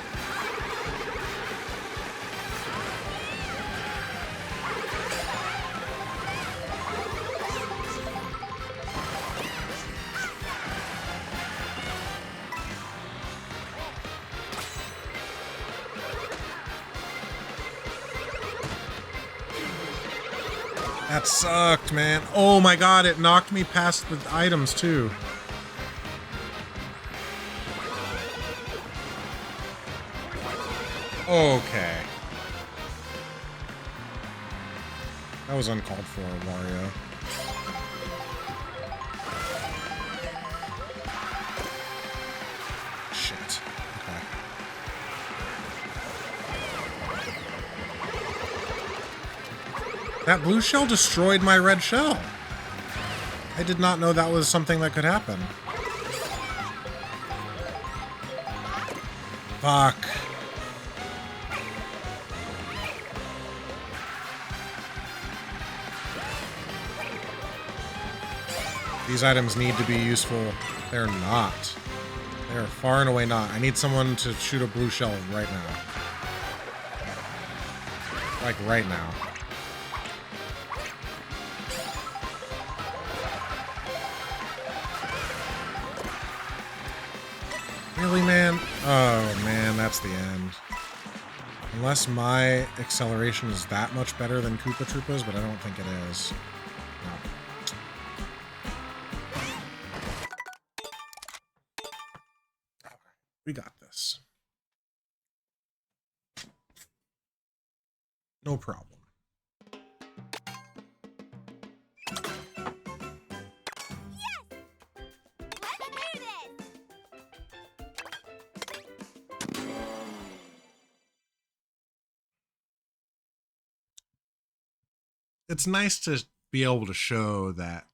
That sucked, man. Oh my god, it knocked me past the items, too. Okay. That was uncalled for, Wario. Shit. Okay. That blue shell destroyed my red shell. I did not know that was something that could happen. Fuck. These items need to be useful. They're not. They're far and away not. I need someone to shoot a blue shell right now. Like right now. Really, man? Oh, man, that's the end. Unless my acceleration is that much better than Koopa Troopa's, but I don't think it is. No. We got this. No problem. It's nice to be able to show that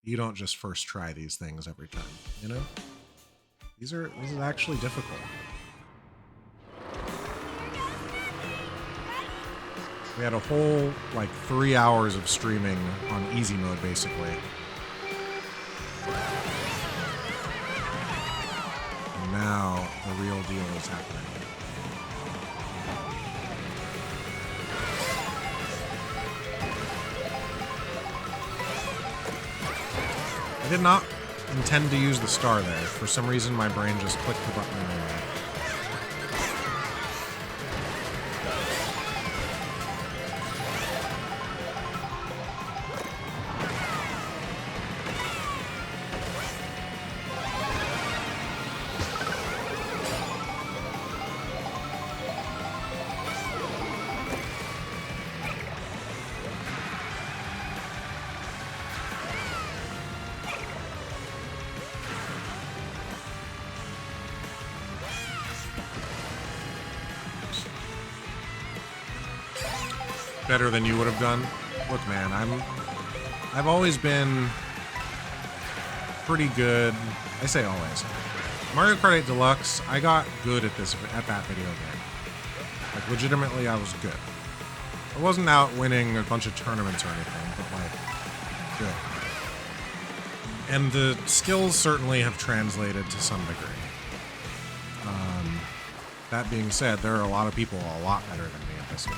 you don't just first try these things every time, you know? This is actually difficult. We had a whole, like, 3 hours of streaming on easy mode, basically. And now the real deal is happening. I did not intend to use the star there. For some reason, my brain just clicked the button anyway. Better than you would have done. Look, man, I've always been pretty good. I say always. Mario Kart 8 Deluxe, I got good at that video game. Like, legitimately, I was good. I wasn't out winning a bunch of tournaments or anything, but, like, good. And the skills certainly have translated to some degree. That being said, there are a lot of people a lot better than me at this game.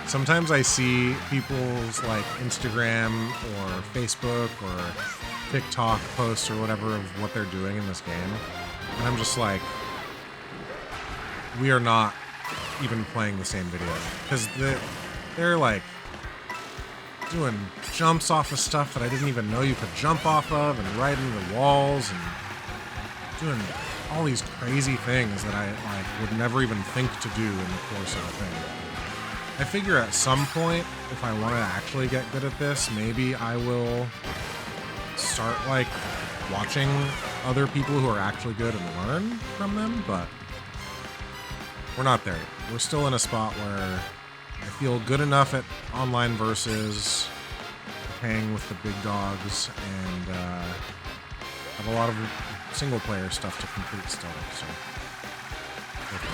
Sometimes I see people's like Instagram or Facebook or TikTok posts or whatever of what they're doing in this game, and I'm just like, we are not even playing the same video, because they're like doing jumps off of stuff that I didn't even know you could jump off of, and right into the walls, and doing all these crazy things that I like would never even think to do in the course of a thing. I figure at some point, if I want to actually get good at this, maybe I will start like watching other people who are actually good and learn from them, but we're not there yet. We're still in a spot where I feel good enough at online versus hang with the big dogs and have a lot of single player stuff to complete still, so. Okay.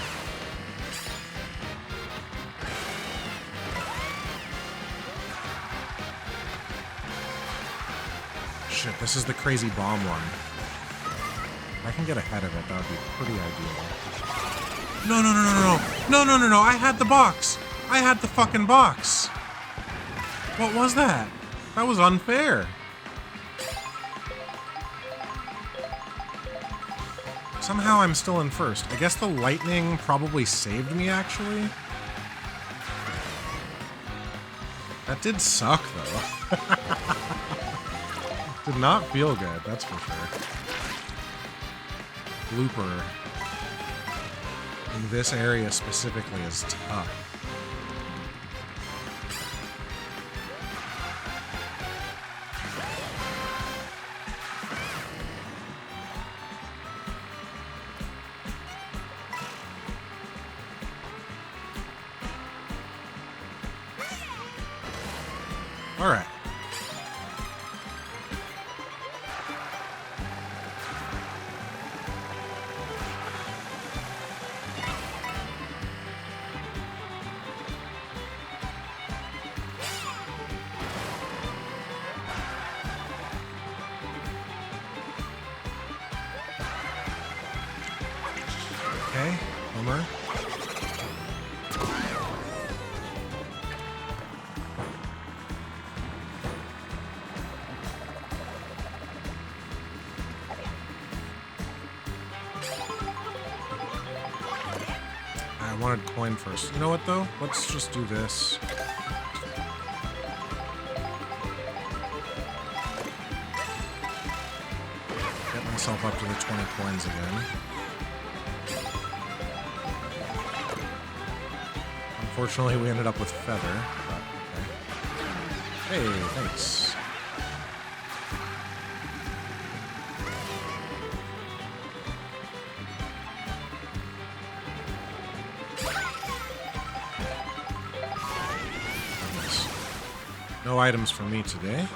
Shit, this is the crazy bomb one. If I can get ahead of it, that would be pretty ideal. No, no, no, no, no, no, no, no, no, I had the box. I had the fucking box. What was that? That was unfair. Somehow I'm still in first. I guess the lightning probably saved me, actually. That did suck, though. Did not feel good, that's for sure. Blooper in this area specifically is tough. All right. Okay, Homer. I wanted coin first. You know what, though? Let's just do this. Get myself up to the 20 coins again. Unfortunately, we ended up with feather, but okay. Hey, thanks. No items for me today.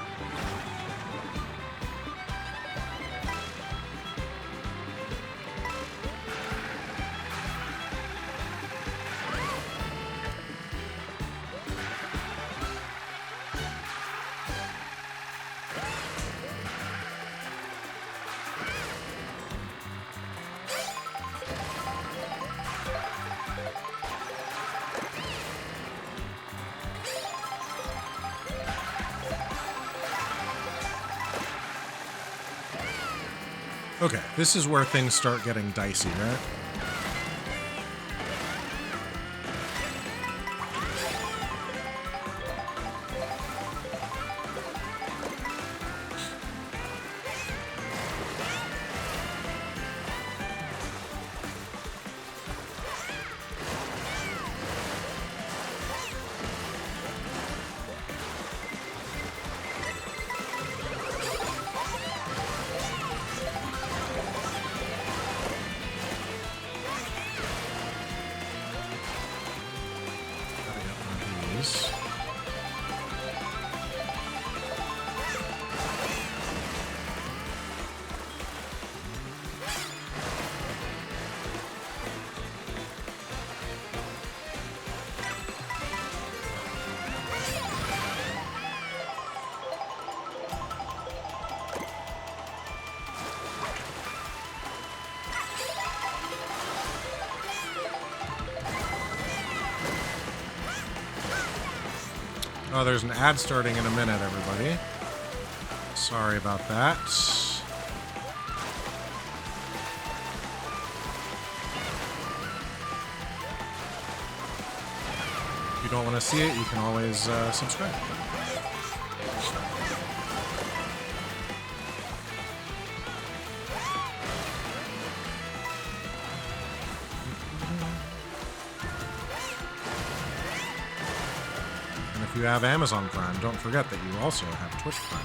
Okay, this is where things start getting dicey, right? Oh, there's an ad starting in a minute, everybody. Sorry about that. If you don't want to see it, you can always subscribe. if you have Amazon Prime, don't forget that you also have Twitch Prime.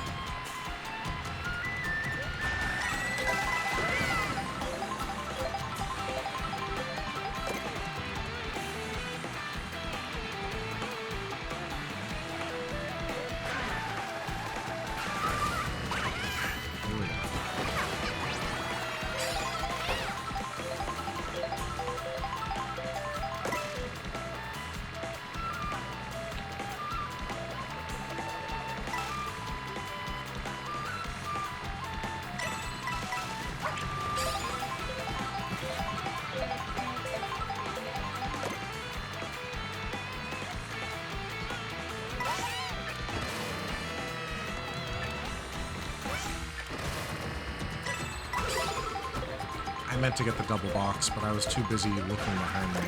I meant to get the double box, but I was too busy looking behind me.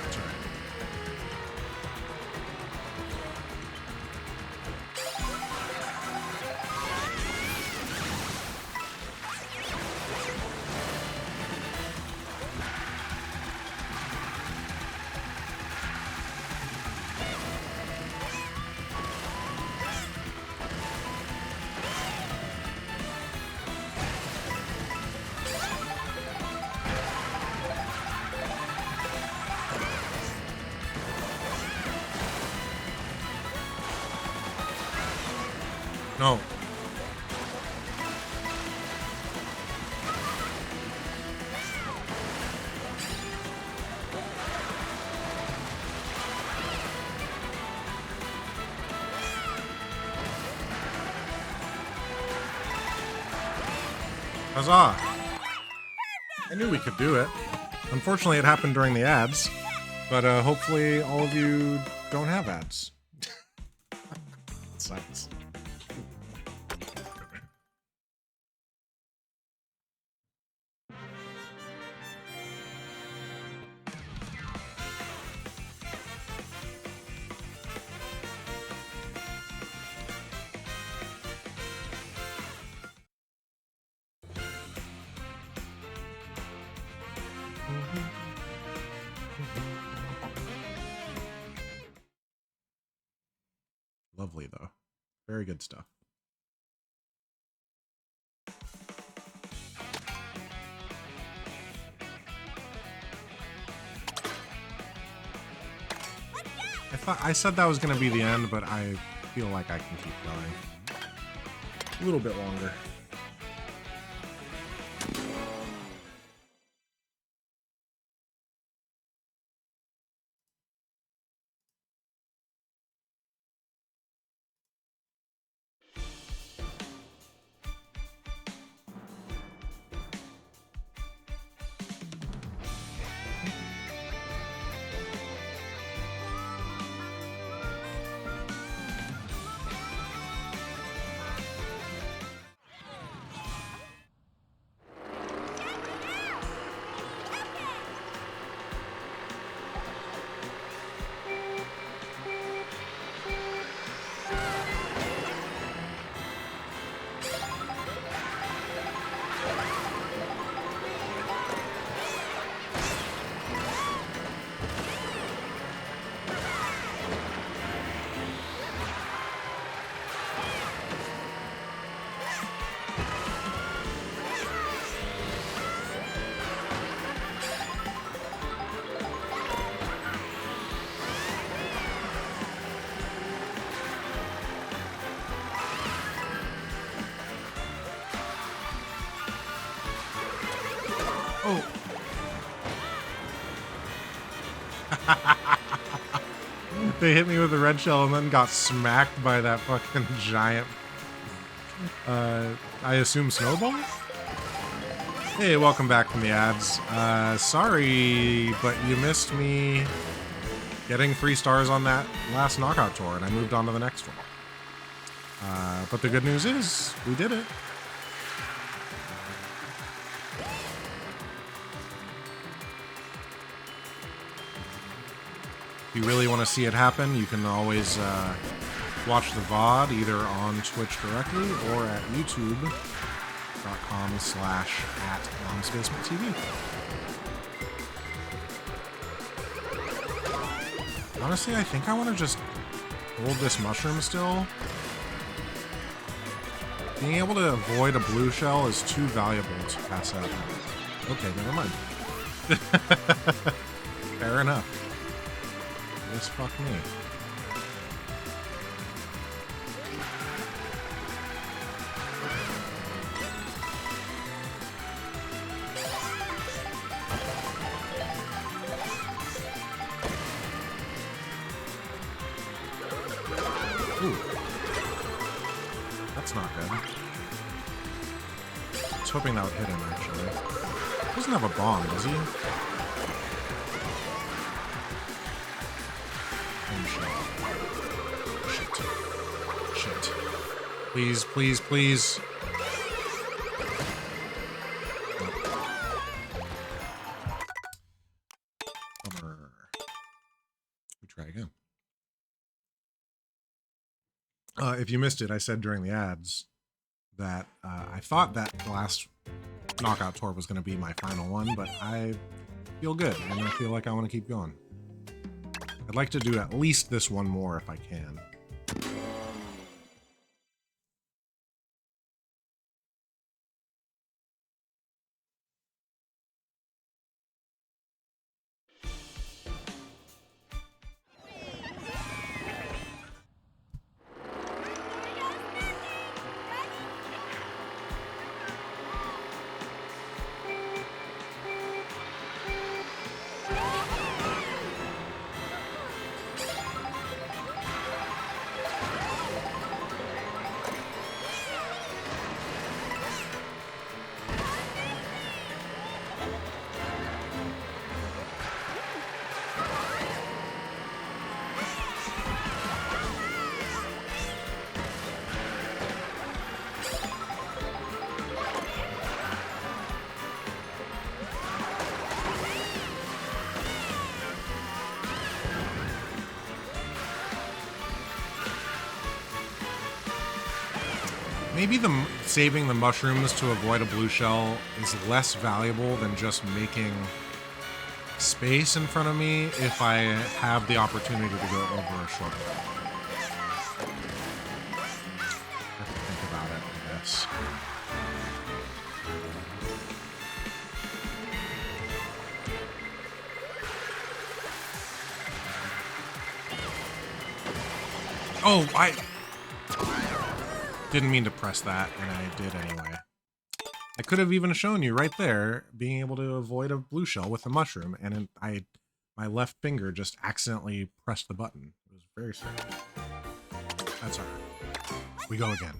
That's all right. No. Huzzah! I knew we could do it. Unfortunately, it happened during the ads, but hopefully all of you don't have ads. It sucks. Lovely, though. Very good stuff. I said that was going to be the end, but I feel like I can keep going. A little bit longer. Oh. They hit me with a red shell and then got smacked by that fucking giant, I assume snowball? Hey, welcome back from the ads. Sorry, but you missed me getting 3 stars on that last knockout tour, and I moved on to the next one. But the good news is, we did it. If you really want to see it happen, you can always watch the VOD either on Twitch directly or at youtube.com/@MomsBasementTV. Honestly, I think I want to just hold this mushroom still. Being able to avoid a blue shell is too valuable to pass up. Okay, never mind. Fair enough. This fuck me. Ooh. That's not good. I was hoping that would hit him, actually. He doesn't have a bomb, does he? Shit. Shit. Please, please, please. Bummer. We try again. If you missed it, I said during the ads that I thought that the last knockout tour was going to be my final one, but I feel good, and I feel like I want to keep going. I'd like to do at least this one more if I can. Maybe saving the mushrooms to avoid a blue shell is less valuable than just making space in front of me if I have the opportunity to go over a shortcut. I have to think about it, I guess. Oh, I didn't mean to press that, and I did anyway. I could have even shown you right there being able to avoid a blue shell with a mushroom, and my left finger just accidentally pressed the button. It was very strange. That's alright. We go again.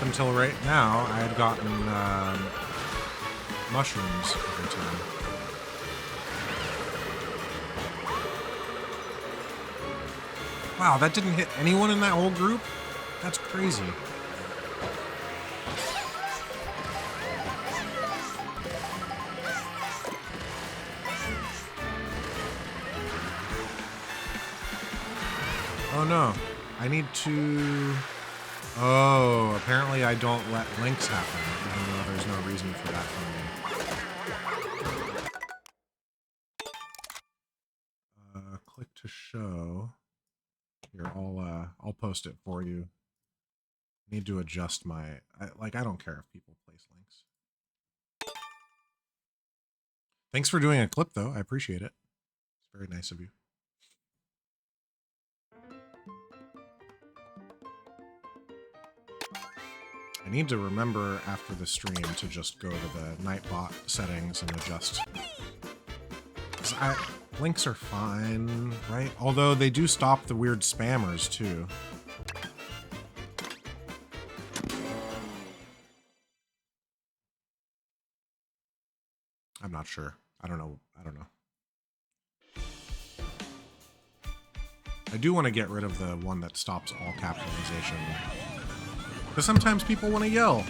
Until right now, I had gotten mushrooms every time. Wow, that didn't hit anyone in that whole group? That's crazy. Oh no, I need to... Oh, apparently I don't let links happen, even though there's no reason for that for me. Click to show. Here, I'll post it for you. I need to adjust my... I don't care if people place links. Thanks for doing a clip, though. I appreciate it. It's very nice of you. I need to remember after the stream to just go to the Nightbot settings and adjust. Links are fine, right? Although they do stop the weird spammers too. I'm not sure. I don't know. I do want to get rid of the one that stops all capitalization. Because sometimes people want to yell,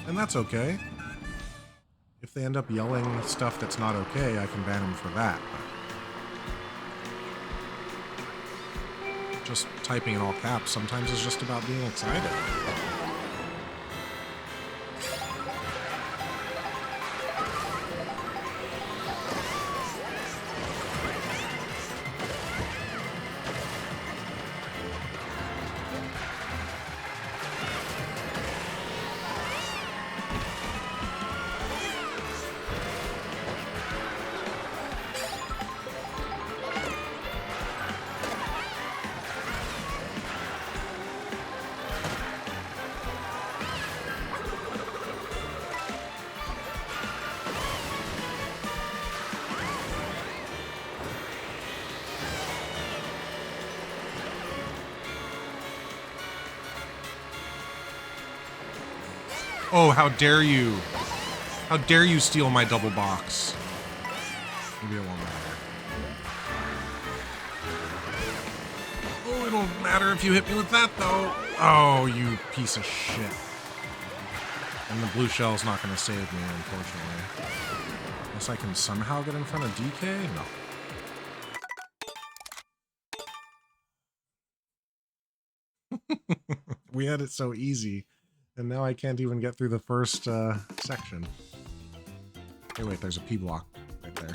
and that's okay. If they end up yelling stuff that's not okay, I can ban them for that. But just typing in all caps sometimes is just about being excited. Oh, how dare you! How dare you steal my double box? Maybe it won't matter. Oh, it won't matter if you hit me with that, though. Oh, you piece of shit. And the blue shell's not going to save me, unfortunately. Unless I can somehow get in front of DK? No. We had it so easy. And now I can't even get through the first section. Hey, wait, there's a P block right there.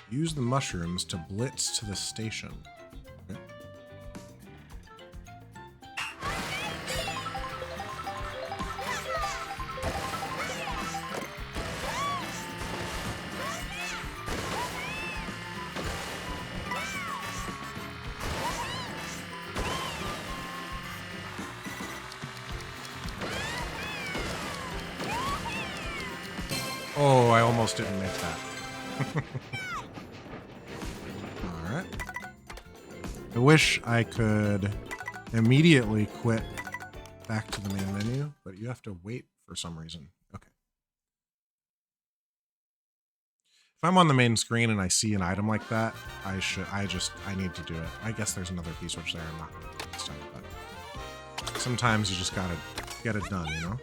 Use the mushrooms to blitz to the station. Okay. Oh, I almost didn't make that. Alright. I wish I could immediately quit back to the main menu, but you have to wait for some reason. Okay. If I'm on the main screen and I see an item like that, I need to do it. I guess there's another P-switch there. I'm not going to do it this time, but sometimes you just gotta get it done, you know?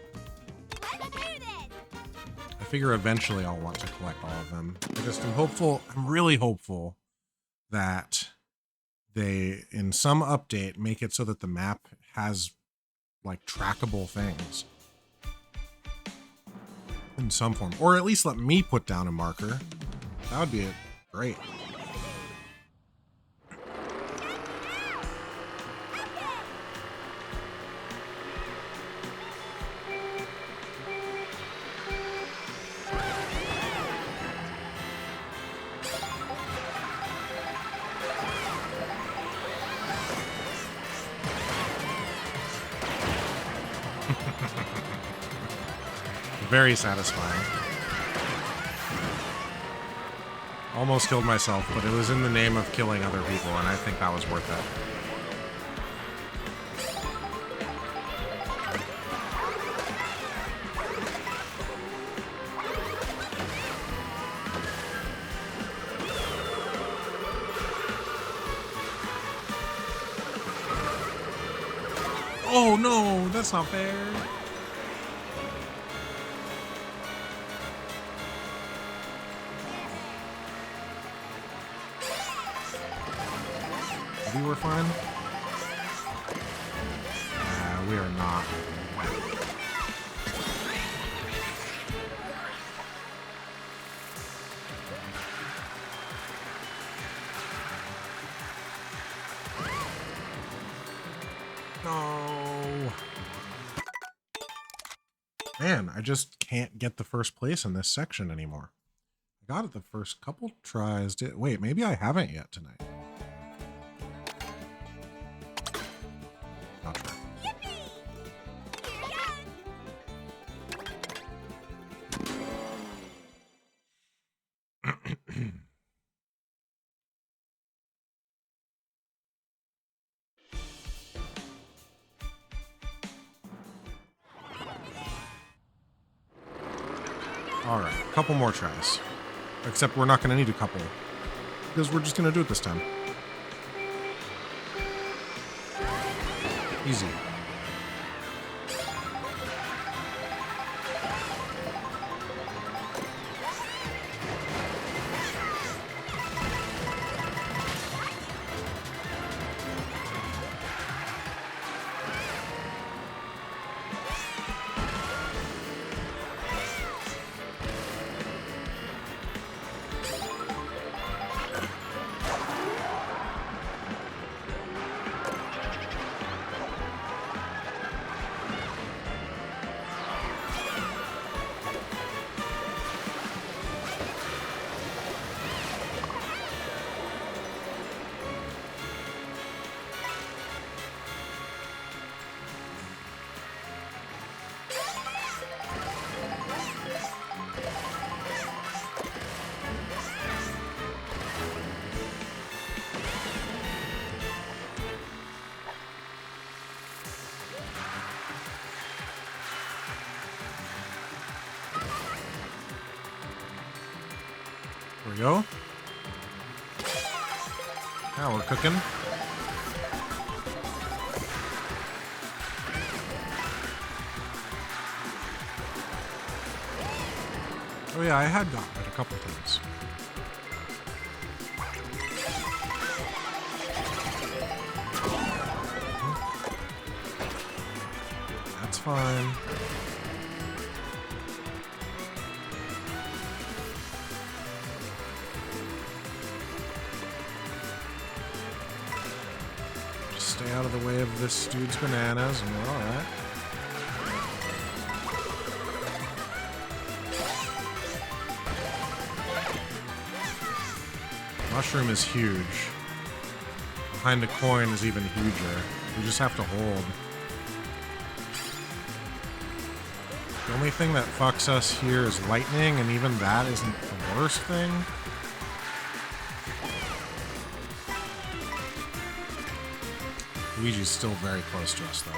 I figure eventually I'll want to collect all of them. I just am hopeful, I'm really hopeful that they, in some update, make it so that the map has, like, trackable things. In some form. Or at least let me put down a marker. That would be great. Very satisfying. Almost killed myself, but it was in the name of killing other people, and I think that was worth it. Oh no, that's not fair. We were fine? We are not. No. Man, I just can't get the first place in this section anymore. I got it the first couple tries. Wait, maybe I haven't yet tonight. Alright, a couple more tries. Except we're not going to need a couple. Because we're just going to do it this time. Easy. There we go. Now we're cooking. Oh yeah, I had gotten it a couple times. That's fine. Stay out of the way of this dude's bananas, and we're alright. Mushroom is huge. Behind a coin is even huger. We just have to hold. The only thing that fucks us here is lightning, and even that isn't the worst thing. Luigi's still very close to us, though.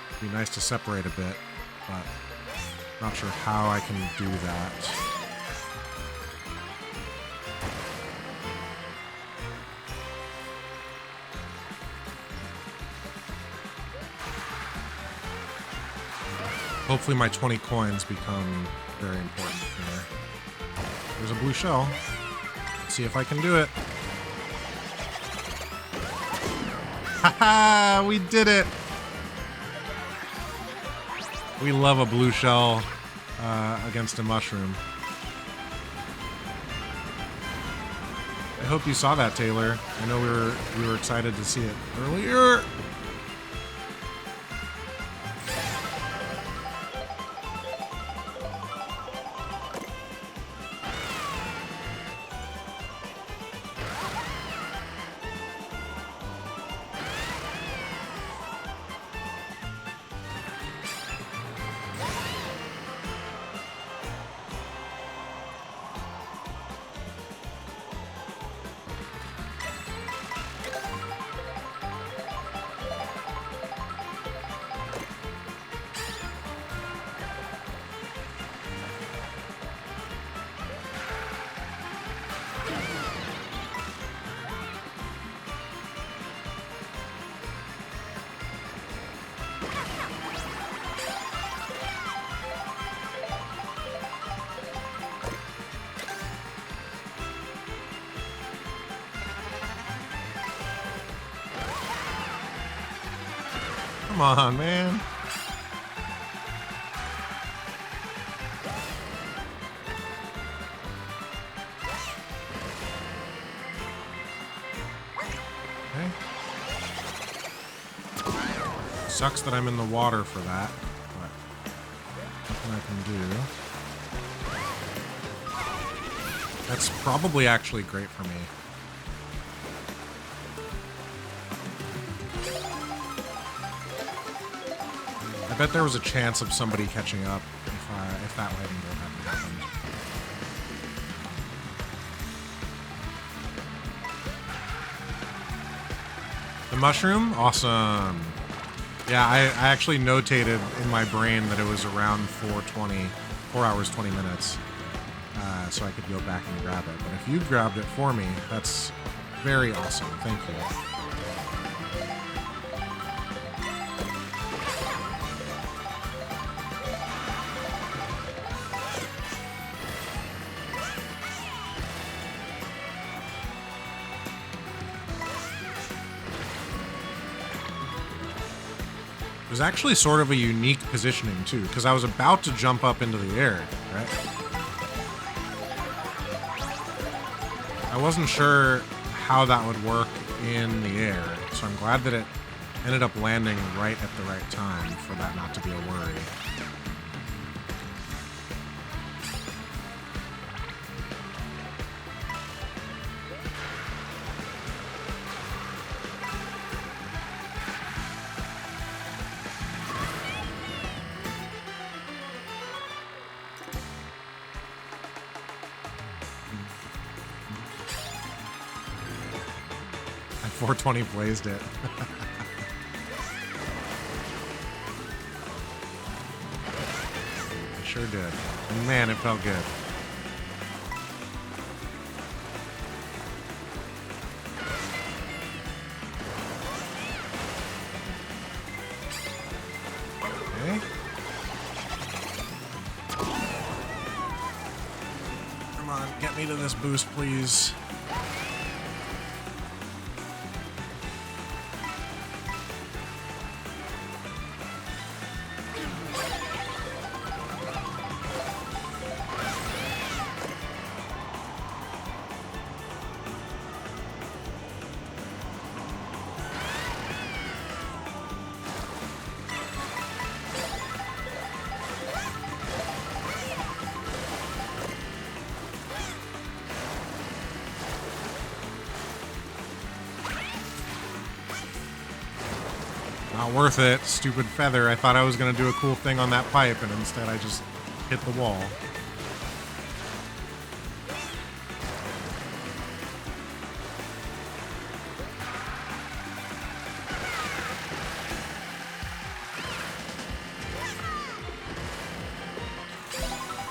It'd be nice to separate a bit, but not sure how I can do that. Hopefully my 20 coins become very important here. There's a blue shell. Let's see if I can do it. Haha! We did it! We love a blue shell against a mushroom. I hope you saw that, Taylor. I know we were excited to see it earlier. Come on, man. Okay. Sucks that I'm in the water for that, but nothing I can do. That's probably actually great for me. I bet there was a chance of somebody catching up if that landing goal hadn't happened. The mushroom? Awesome. Yeah, I actually notated in my brain that it was around 4 hours, 20 minutes. So I could go back and grab it. But if you grabbed it for me, that's very awesome. Thank you. It was actually sort of a unique positioning too, because I was about to jump up into the air, right? I wasn't sure how that would work in the air, so I'm glad that it ended up landing right at the right time for that not to be a worry. I 420 blazed it. I sure did. And man, it felt good. Okay. Come on, get me to this boost, please. Not worth it. Stupid feather. I thought I was going to do a cool thing on that pipe, and instead I just hit the wall.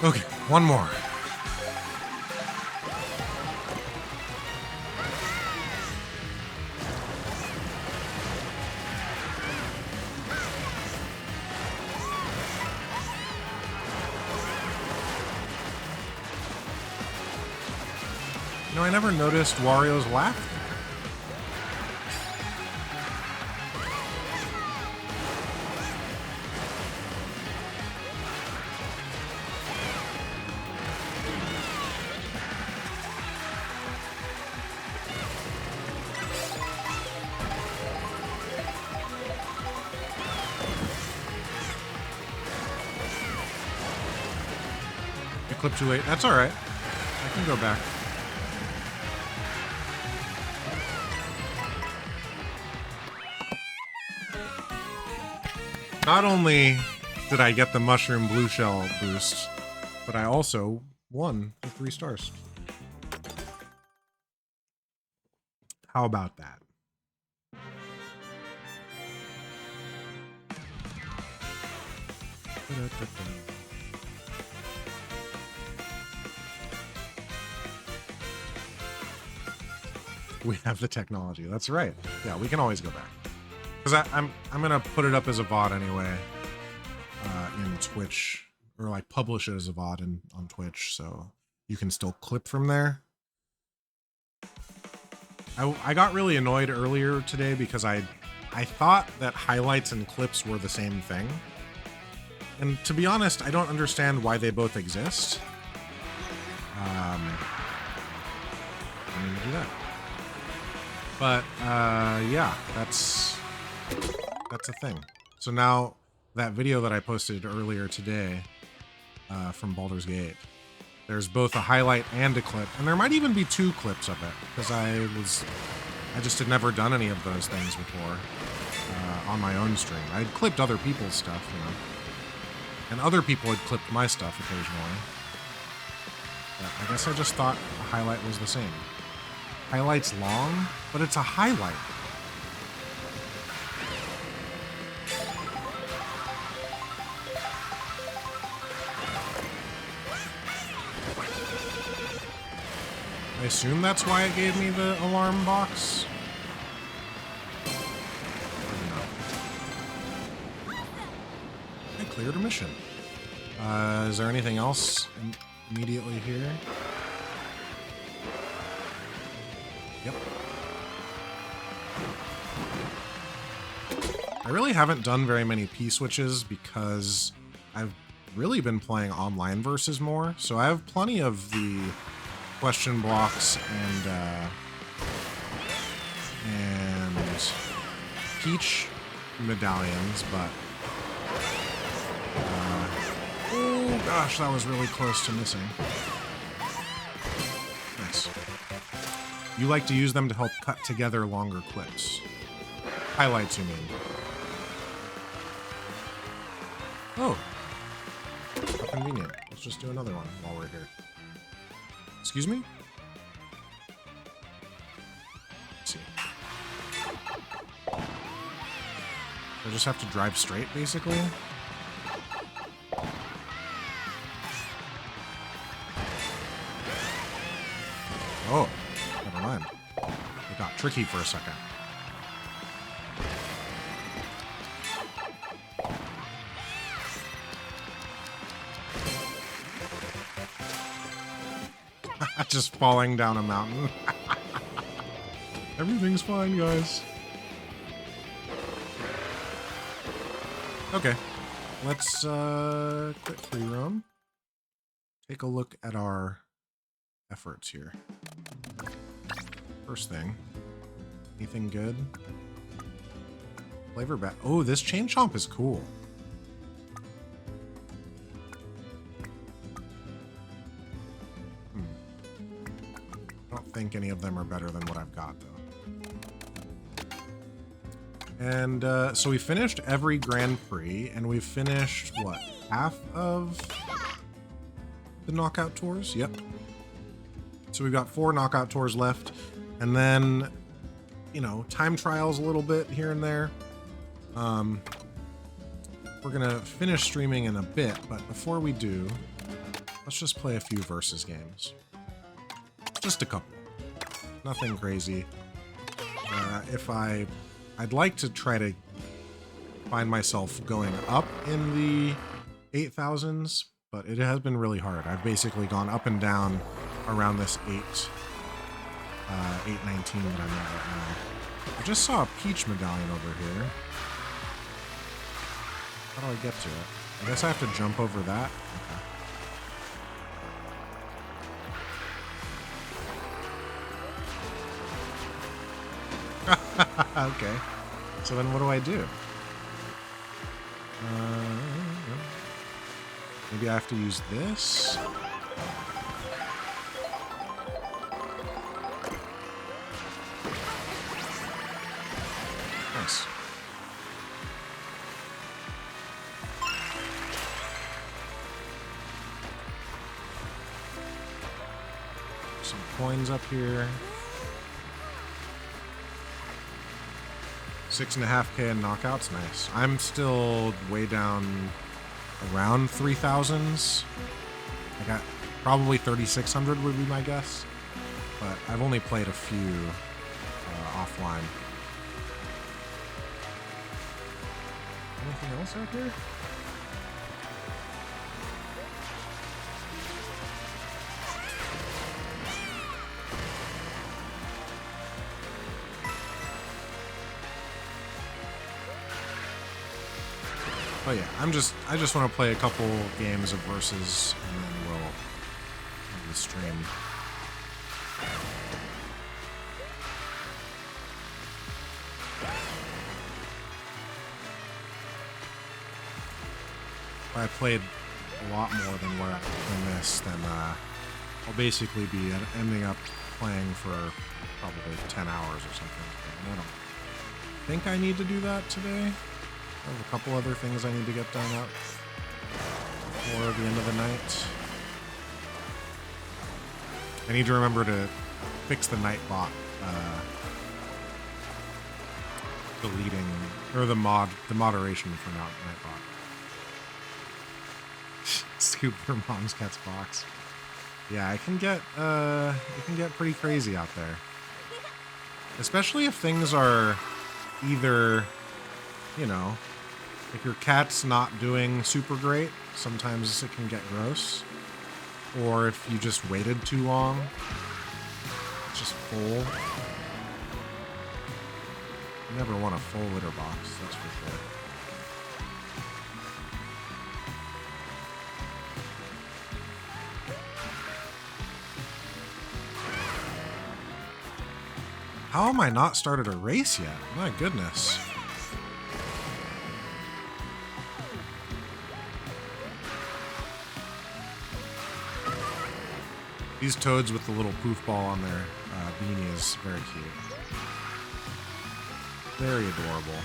Okay, one more. You know, I never noticed Wario's laugh. I clipped too late. That's alright. I can go back. Not only did I get the mushroom blue shell boost, but I also won the 3 stars. How about that? We have the technology. That's right. Yeah, we can always go back. Because I'm gonna put it up as a VOD anyway, in Twitch, or like publish it as a VOD on Twitch, so you can still clip from there. I got really annoyed earlier today because I thought that highlights and clips were the same thing, and to be honest, I don't understand why they both exist. I need to do that, but yeah, that's a thing. So now that video that I posted earlier today from Baldur's Gate, there's both a highlight and a clip, and there might even be 2 clips of it, because I just had never done any of those things before on my own stream. I'd clipped other people's stuff, you know, and other people had clipped my stuff occasionally. But I guess I just thought a highlight was the same. Highlight's long, but it's a highlight. I assume that's why it gave me the alarm box. I cleared a mission. Is there anything else immediately here? Yep. I really haven't done very many P-switches because I've really been playing online versus more, so I have plenty of the question blocks and Peach medallions, but oh gosh, that was really close to missing. Nice. You like to use them to help cut together longer clips. Highlights, you mean. Oh. How convenient. Let's just do another one while we're here. Excuse me? Let's see. I just have to drive straight, basically? Oh, never mind. It got tricky for a second. Just falling down a mountain. Everything's fine, guys. Okay, let's quit free roam. Take a look at our efforts here. First thing, anything good? Flavor bat. Oh, this chain chomp is cool. I don't think any of them are better than what I've got, though. And so we finished every Grand Prix, and we've finished, what, half of the knockout tours? Yep. So we've got 4 knockout tours left, and then, you know, time trials a little bit here and there. We're gonna finish streaming in a bit, but before we do, let's just play a few versus games. Just a couple. Nothing crazy. I'd like to try to find myself going up in the 8,000s, but it has been really hard. I've basically gone up and down around this 819 that I'm at right now. I just saw a Peach medallion over here. How do I get to it? I guess I have to jump over that. Okay. Okay. So then what do I do? Maybe I have to use this? Nice. Some coins up here. 6.5K in knockouts, nice. I'm still way down around 3,000s. I got probably 3,600 would be my guess, but I've only played a few offline. Anything else out here? Oh yeah, I just want to play a couple games of versus, and then we'll have the stream. If I played a lot more than this, then I'll basically be ending up playing for probably 10 hours or something. And I don't think I need to do that today. I have a couple other things I need to get done up before the end of the night. I need to remember to fix the night bot, deleting, or the moderation for night bot. Scoop for Mom's Cat's box. Yeah, it can get pretty crazy out there. Especially if things are either, you know, if your cat's not doing super great, sometimes it can get gross. Or if you just waited too long, it's just full. You never want a full litter box, that's for sure. How am I not started a race yet? My goodness. These toads with the little poof ball on their beanie is very cute. Very adorable.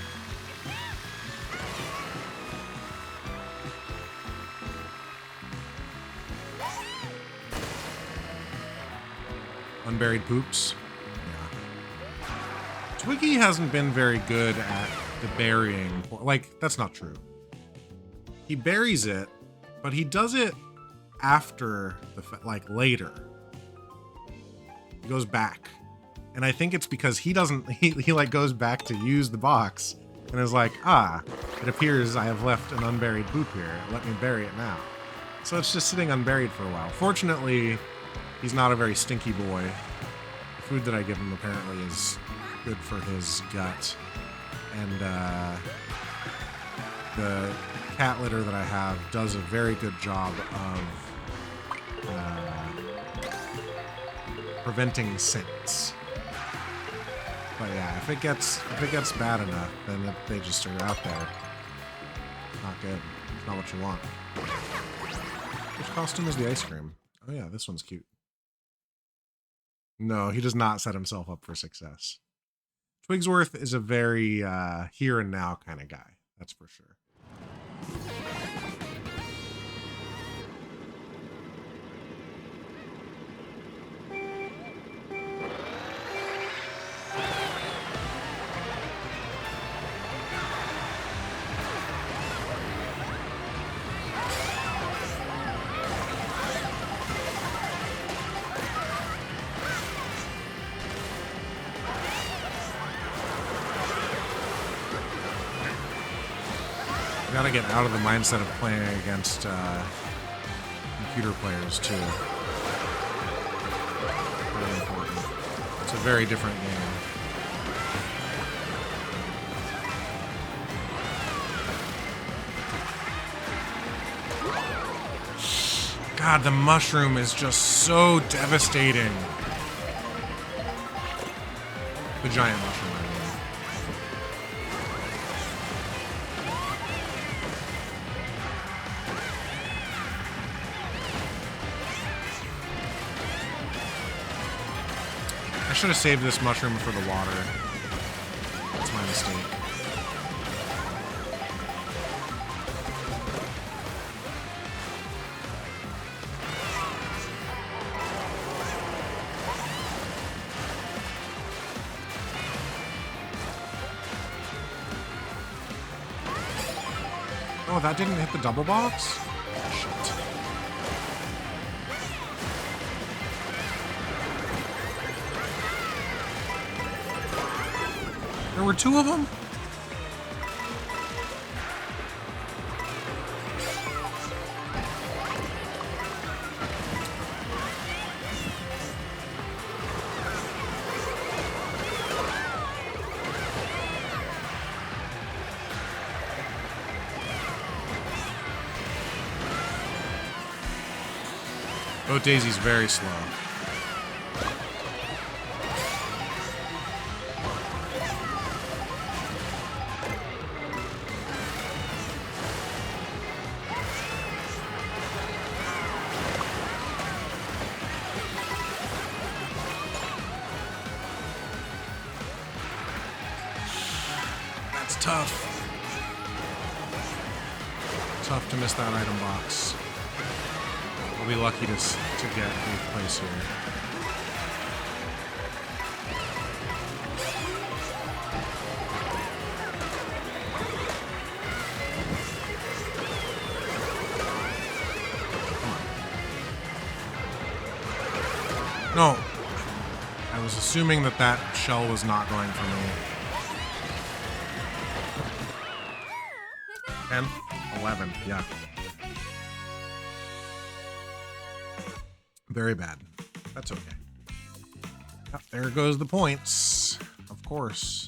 Unburied poops. Yeah. Twiggy hasn't been very good at the burying. Like, that's not true. He buries it, but he does it after the like later. He goes back, and I think it's because he doesn't. He like goes back to use the box, and is like, it appears I have left an unburied poop here. Let me bury it now. So it's just sitting unburied for a while. Fortunately, he's not a very stinky boy. The food that I give him apparently is good for his gut, and the cat litter that I have does a very good job of preventing scents. But yeah, if it gets bad enough, then they just are out there. Not good. It's not what you want. Which costume is the ice cream? Oh yeah, this one's cute. No, he does not set himself up for success. Twigsworth is a very here and now kind of guy. That's for sure. Gotta get out of the mindset of playing against computer players too. Very important. It's a very different game. God, the mushroom is just so devastating. The giant mushroom, I mean. I should have saved this mushroom for the water. That's my mistake. Oh, that didn't hit the double box? Shit. There were two of them? Oh, Daisy's very slow. That's tough. Tough to miss that item box. We'll be lucky to get 8th place here. Come No. I was assuming that that shell was not going for me. 10, 11, yeah. Very bad. That's okay. Oh, there goes the points. Of course.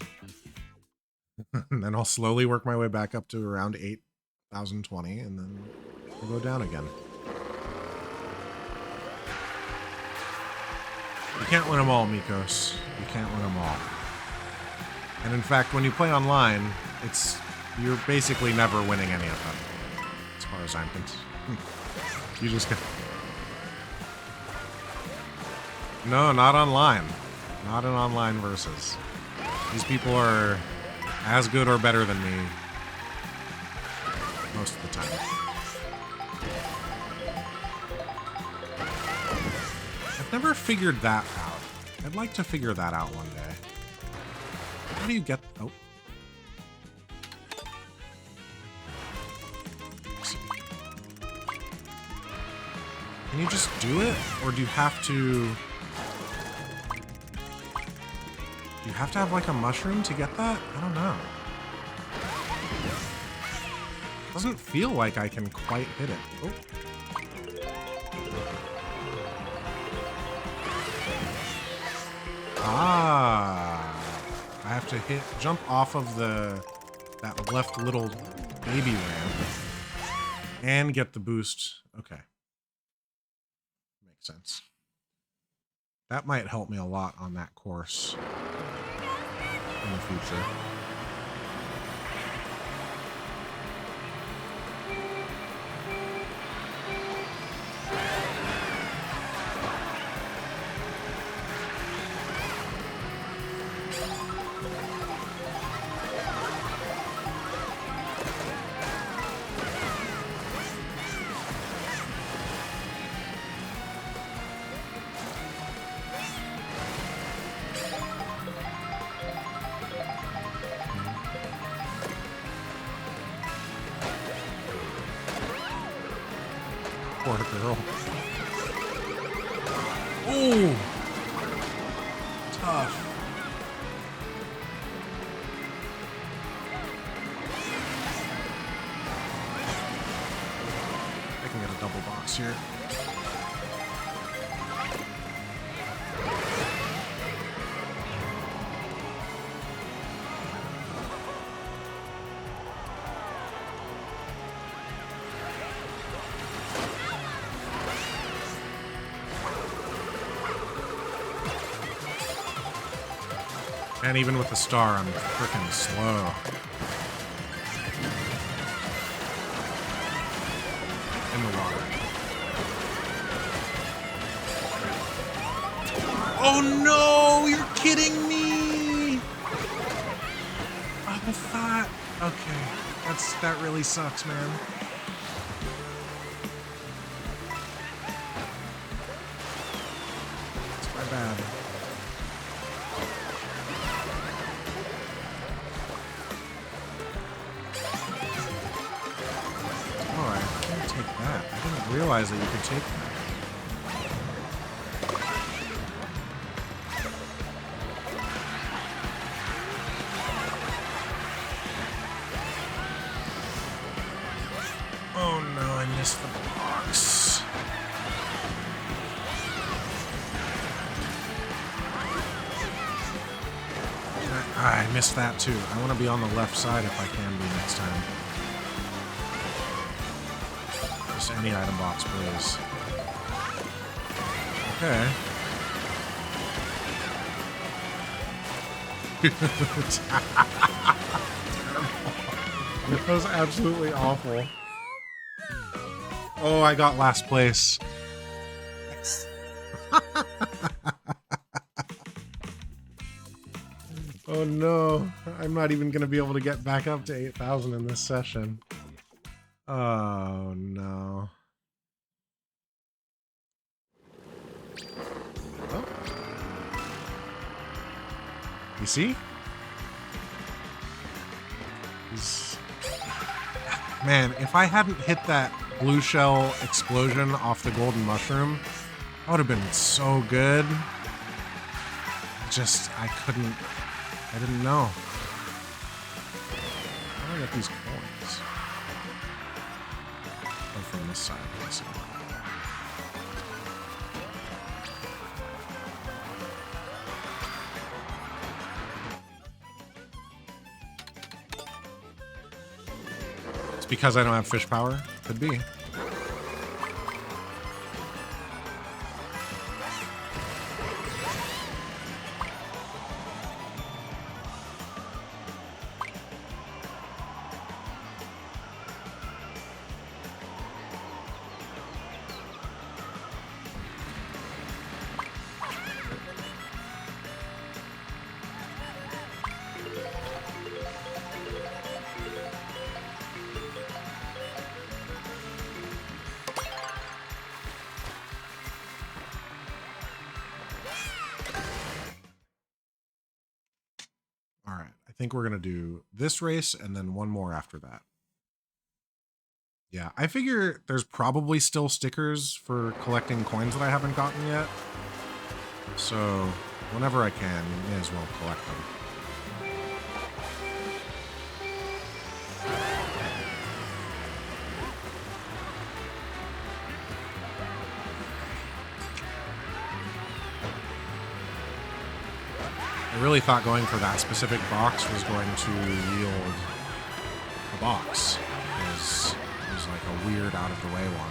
And then I'll slowly work my way back up to around 8,020, and then we'll go down again. You can't win them all, Mikos. You can't win them all. And in fact, when you play online, you're basically never winning any of them, as far as I'm concerned. You just get... No, not online. Not in online versus. These people are as good or better than me most of the time. I've never figured that out. I'd like to figure that out one day. How do you get... Oh. Can you just do it? Or do you have to... Do you have to have, like, a mushroom to get that? I don't know. Doesn't feel like I can quite hit it. Oh. Ah. I have to jump off of that left little baby ramp and get the boost. Okay. Makes sense. That might help me a lot on that course in the future. Poor girl. Ooh! Tough. I can get a double box here. And even with the star, I'm freaking slow. In the water. Oh no! You're kidding me! Oh, that. Okay. That really sucks, man. It's my bad. I didn't realize that you could take that. Oh no, I missed the box. I missed that too. I want to be on the left side if I can be next time. Any item box, please. Okay. That was absolutely awful. Oh, I got last place. Yes. Oh no. I'm not even going to be able to get back up to 8,000 in this session. Oh, no. Oh. You see? Man, if I hadn't hit that blue shell explosion off the golden mushroom, That would have been so good. Just, I didn't know. How do I get these coins? Oh, from this side, I see. It's because I don't have fish power? Could be. I think we're going to do this race and then one more after that. Yeah, I figure there's probably still stickers for collecting coins that I haven't gotten yet. So whenever I can, may as well collect them. I really thought going for that specific box was going to yield a box, because it was like a weird out of the way one.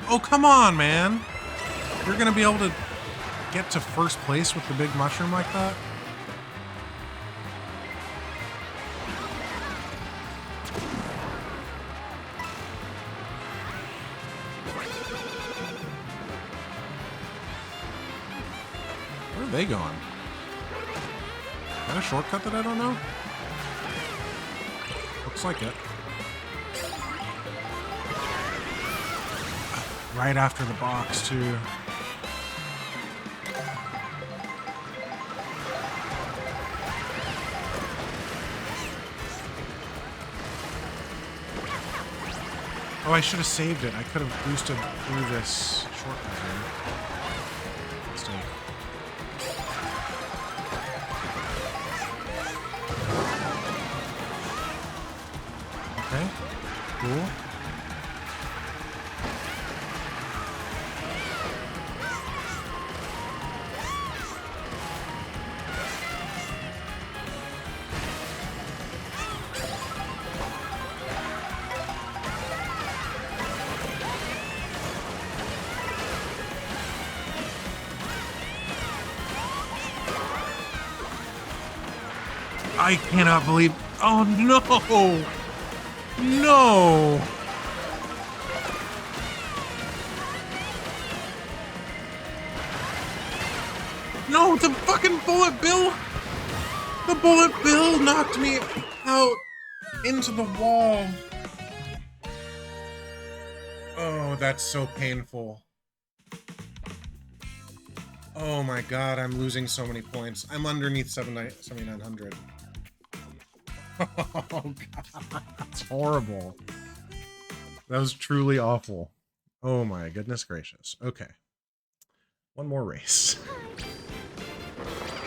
Oh, come on, man. You're going to be able to get to first place with the big mushroom like that? Where are they going? Is that a shortcut that I don't know? Looks like it. Right after the box, too. Oh, I should have saved it. I could have boosted through this shortcut here. Mistake. Okay. Cool. I cannot believe... Oh, no! No! No, the fucking bullet bill! The bullet bill knocked me out into the wall. Oh, that's so painful. Oh my god, I'm losing so many points. I'm underneath 7,900. Oh god, that's horrible. That was truly awful. Oh my goodness gracious. Okay. One more race.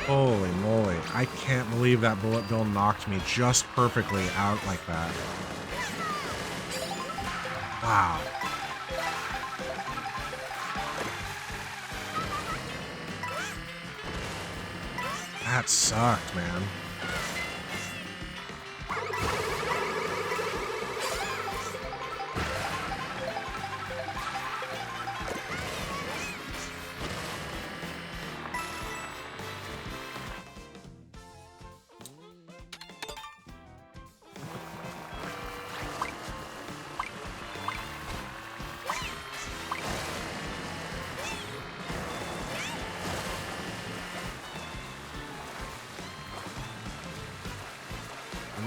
Holy moly. I can't believe that bullet bill knocked me just perfectly out like that. Wow. That sucked, man.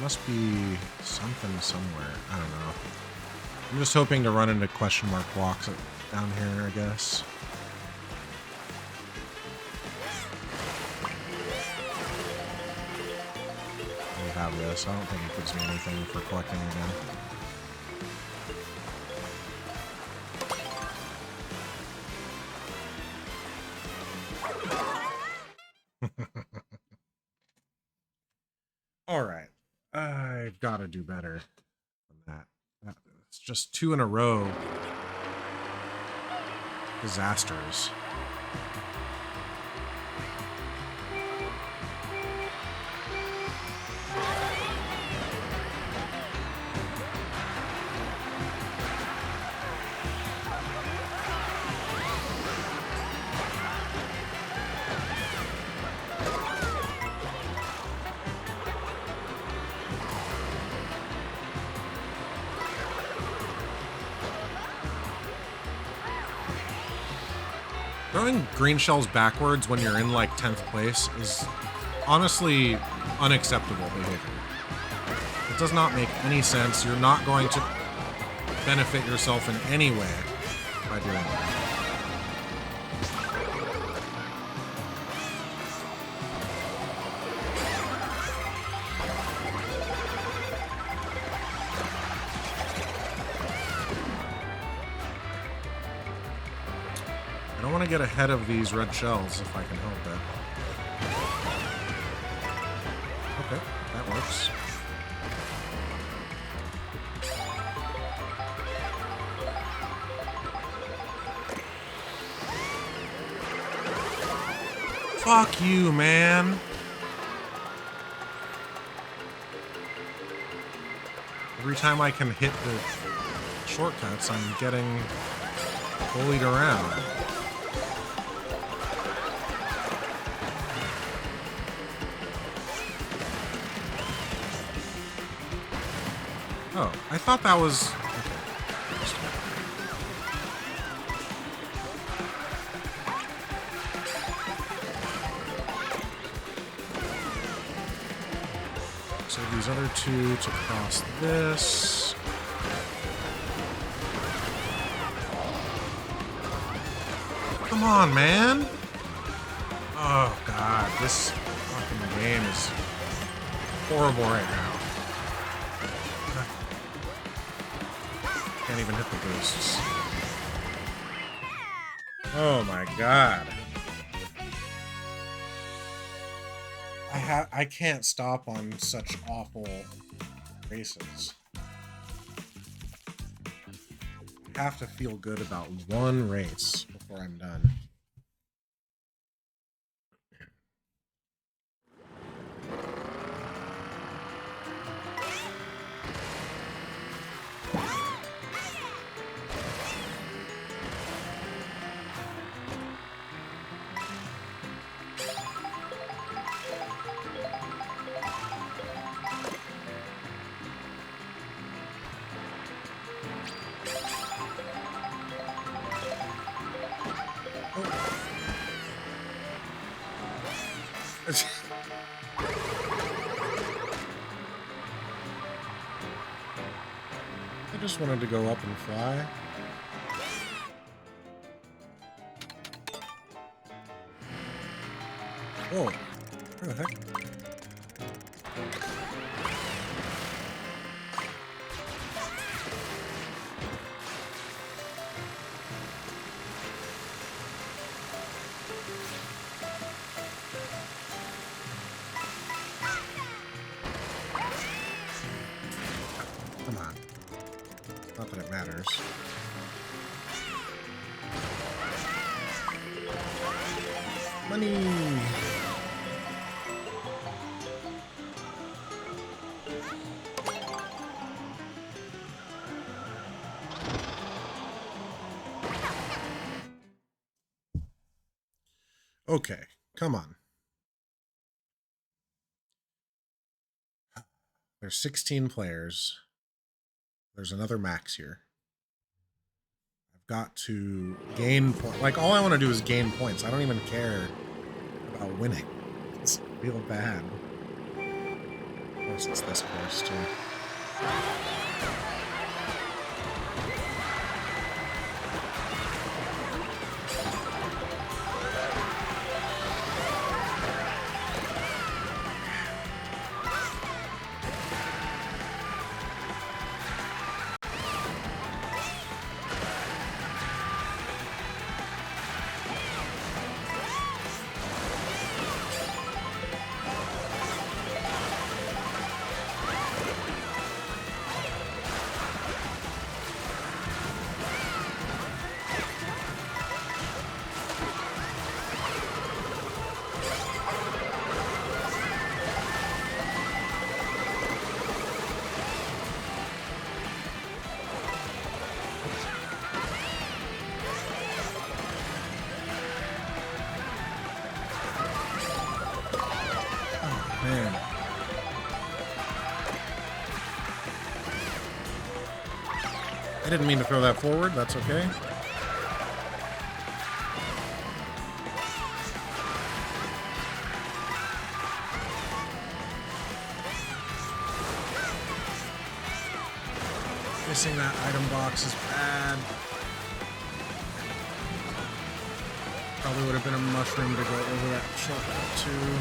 must be something somewhere. I don't know. I'm just hoping to run into question mark blocks down here, I guess. We have this. I don't think it gives me anything for collecting again. All right. I've got to do better than that. It's just 2 in a row. Disasters. Throwing green shells backwards when you're in like 10th place is honestly unacceptable behavior. It does not make any sense. You're not going to benefit yourself in any way by doing that. I don't want to get ahead of these red shells if I can help it. Okay, that works. Fuck you, man. Every time I can hit the shortcuts, I'm getting bullied around. Oh, I thought that was... Okay. So these other 2 to cross this. Come on, man! Oh, God, this fucking game is horrible right now. Can't even hit the boosts. Oh my god. I can't stop on such awful races. I have to feel good about one race before I'm done. I just wanted to go up and fly. Whoa. What the heck? Come on. Not that it matters. Money! Okay, come on. There's 16 players. There's another max here. I've got to gain points. Like, all I want to do is gain points. I don't even care about winning. It's real bad. Of course, it's this course, too. Man. I didn't mean to throw that forward. That's okay. Missing that item box is bad. Probably would have been a mushroom to go over that shortcut too.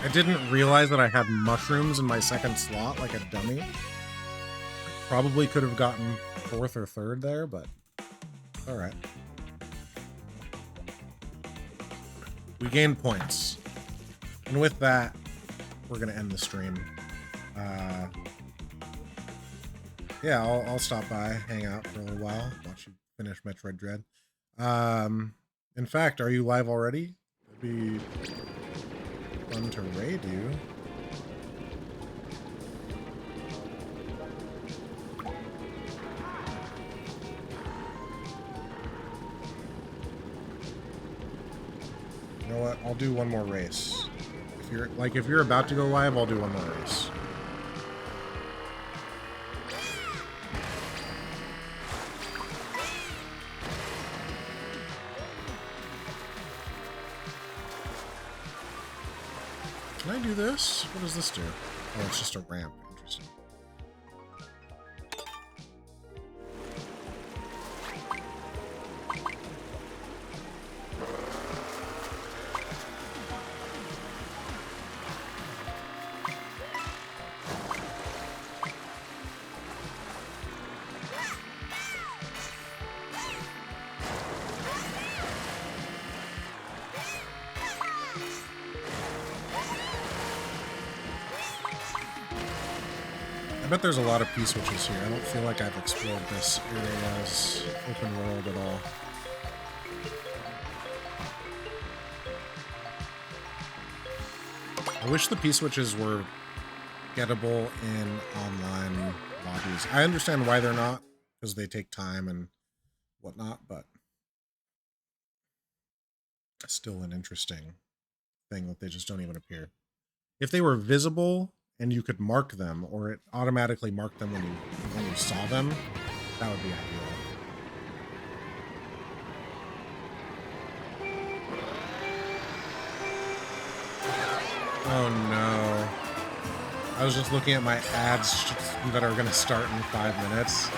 I didn't realize that I had mushrooms in my second slot like a dummy. Probably could have gotten 4th or 3rd there, but alright. We gained points. And with that, we're going to end the stream. Yeah, I'll stop by, hang out for a little while, watch you finish Metroid Dread. In fact, are you live already? It'd be fun to raid you. You know what? I'll do one more race. If you're about to go live, I'll do one more race. Can I do this? What does this do? Oh, it's just a ramp. Interesting. I bet there's a lot of P-switches here. I don't feel like I've explored this area's open world at all. I wish the P-switches were gettable in online lobbies. I understand why they're not, because they take time and whatnot, but still an interesting thing that they just don't even appear. If they were visible and you could mark them, or it automatically marked them when you saw them, that would be ideal. Oh no. I was just looking at my ads that are going to start in 5 minutes.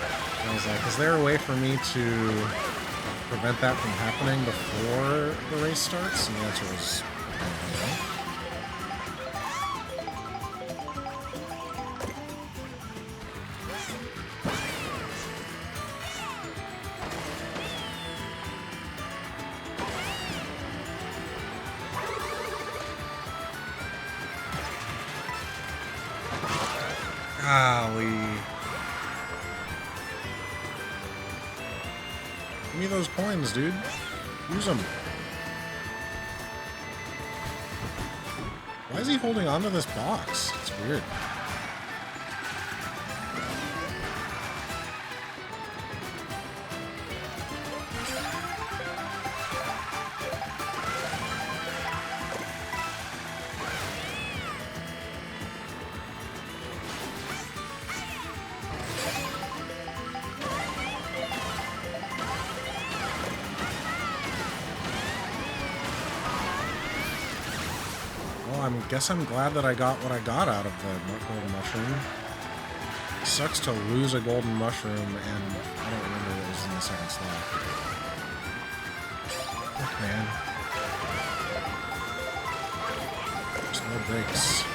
And I was like, is there a way for me to prevent that from happening before the race starts? And the answer was Golly. Give me those coins, dude. Use them. Why is he holding onto this box? It's weird. Guess I'm glad that I got what I got out of the golden mushroom. It sucks to lose a golden mushroom, and I don't remember what was in the second slot. Fuck, man. There's no breaks.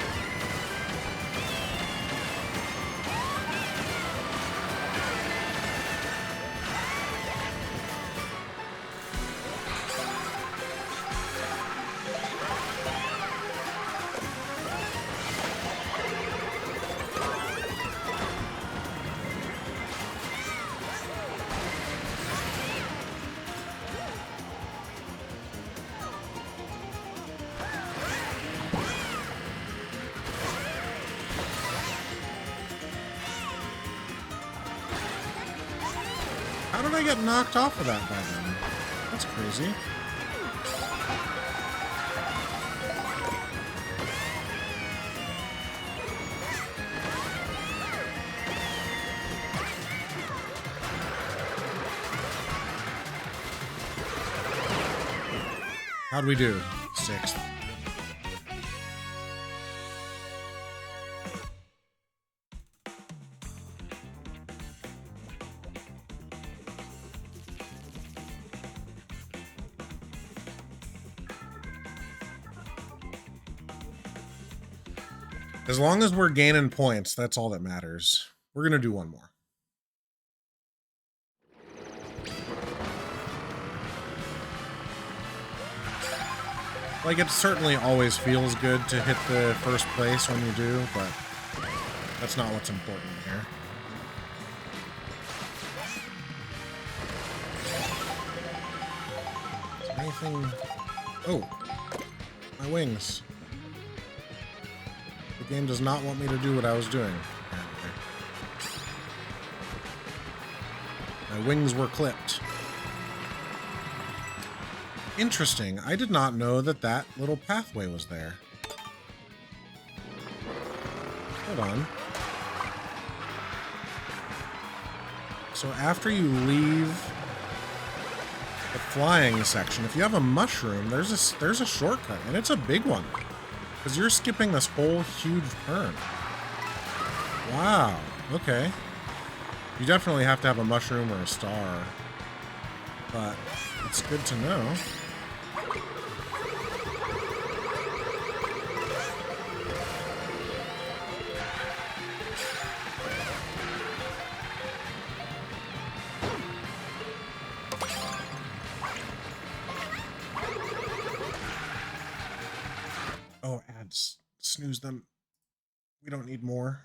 How did I get knocked off of that by then? That's crazy. How'd we do? 6th. As long as we're gaining points, that's all that matters. We're going to do one more. Like, it certainly always feels good to hit the first place when you do, but that's not what's important here. Is there anything... Oh! My wings. The game does not want me to do what I was doing, apparently. My wings were clipped. Interesting. I did not know that that little pathway was there. Hold on. So after you leave the flying section, if you have a mushroom, there's a shortcut, and it's a big one. Because you're skipping this whole huge turn. Wow. Okay. You definitely have to have a mushroom or a star. But it's good to know. Oh, ads. Snooze them. We don't need more.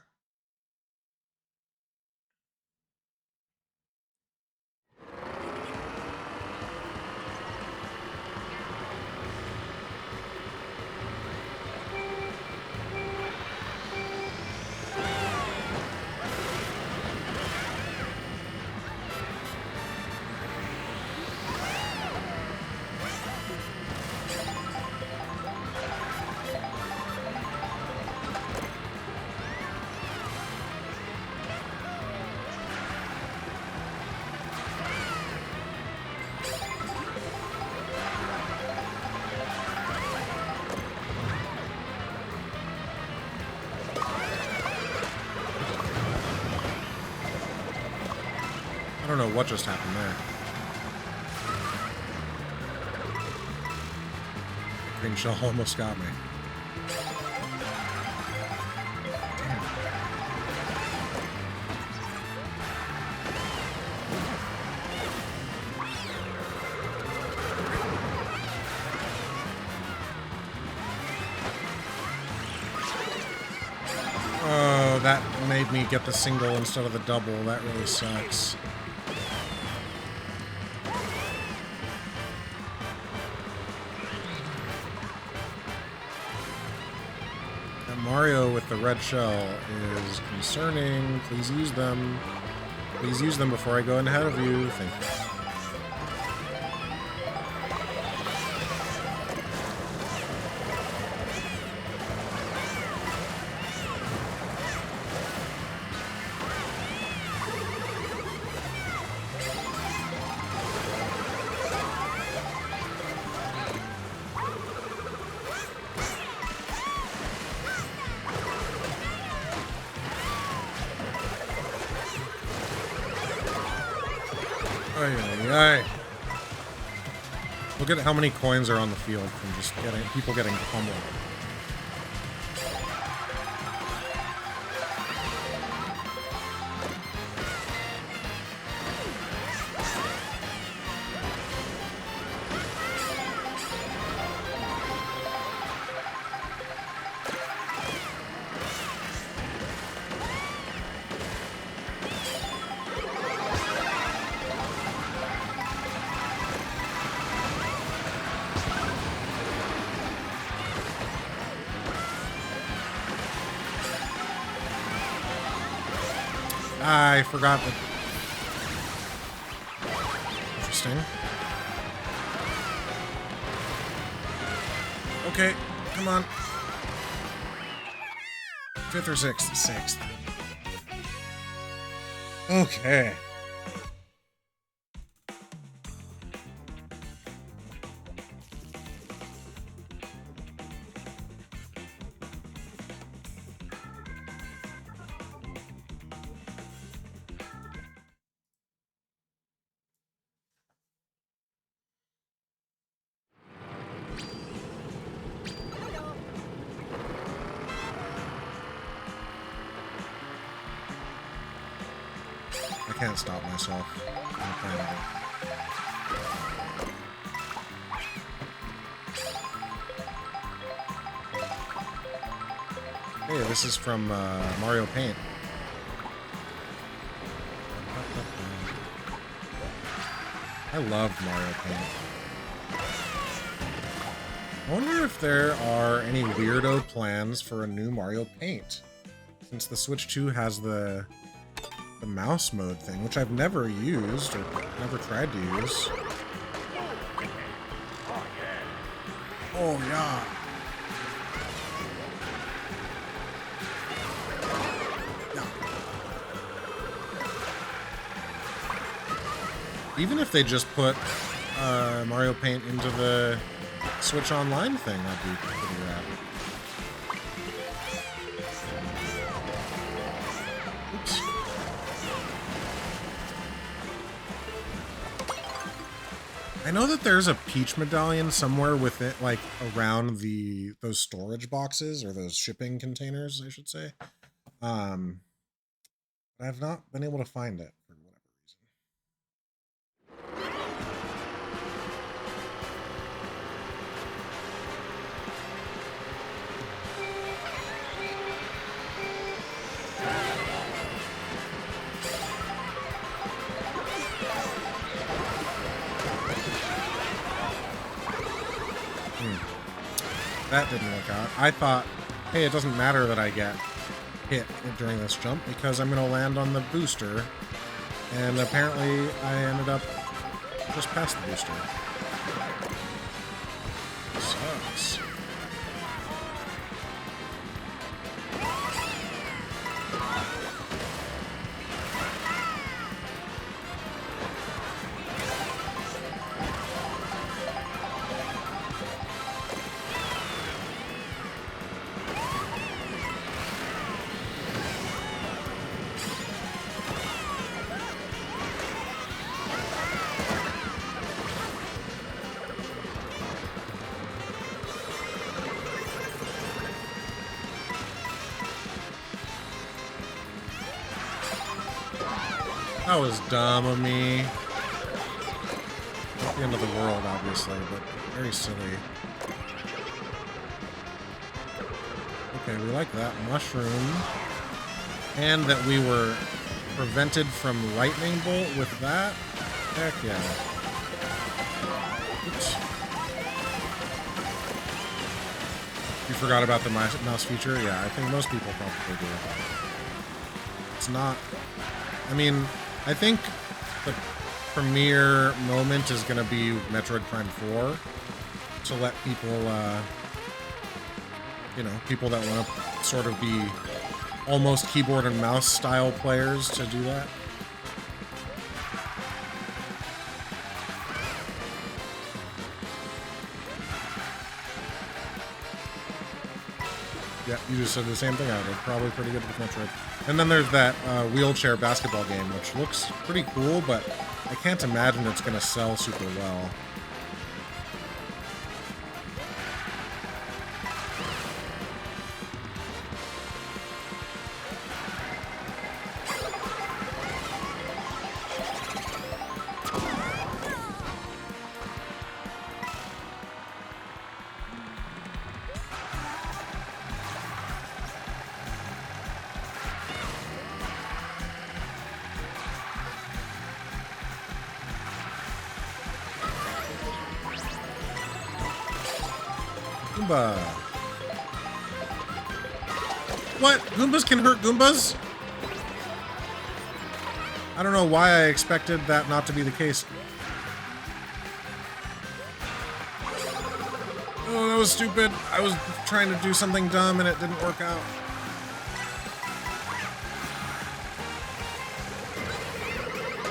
I don't know what just happened there. Green shell almost got me. Oh, that made me get the single instead of the double. That really sucks. Mario with the red shell is concerning. Please use them. Please use them before I go in ahead of you. Thank you. Look at how many coins are on the field from just people getting pummeled. I forgot that. Interesting. Okay, come on. 5th or 6th? 6th. Okay. I can't stop myself. I'm playing it. Hey, this is from Mario Paint. I love Mario Paint. I wonder if there are any weirdo plans for a new Mario Paint. Since the Switch 2 has the mouse mode thing, which I've never used or never tried to use. Oh, yeah. Even if they just put Mario Paint into the Switch Online thing, that'd be pretty rad. Oops. I know that there's a Peach medallion somewhere with it, like around those storage boxes or those shipping containers, I should say. But I've not been able to find it for whatever reason. That didn't work out. I thought, hey, it doesn't matter that I get hit during this jump because I'm going to land on the booster. And apparently I ended up just past the booster. Sucks. That was dumb of me. Not the end of the world, obviously, but very silly. Okay, we like that. Mushroom. And that we were prevented from lightning bolt with that. Heck yeah. Oops. You forgot about the mouse feature? Yeah, I think most people probably do. It's not... I mean, I think the premiere moment is going to be Metroid Prime 4 to let people, you know, people that want to sort of be almost keyboard and mouse style players to do that. Yeah, you just said the same thing I did. Probably pretty good with Metroid. And then there's that wheelchair basketball game, which looks pretty cool, but I can't imagine it's going to sell super well. Goomba. What? Goombas can hurt Goombas? I don't know why I expected that not to be the case. Oh, that was stupid. I was trying to do something dumb and it didn't work out.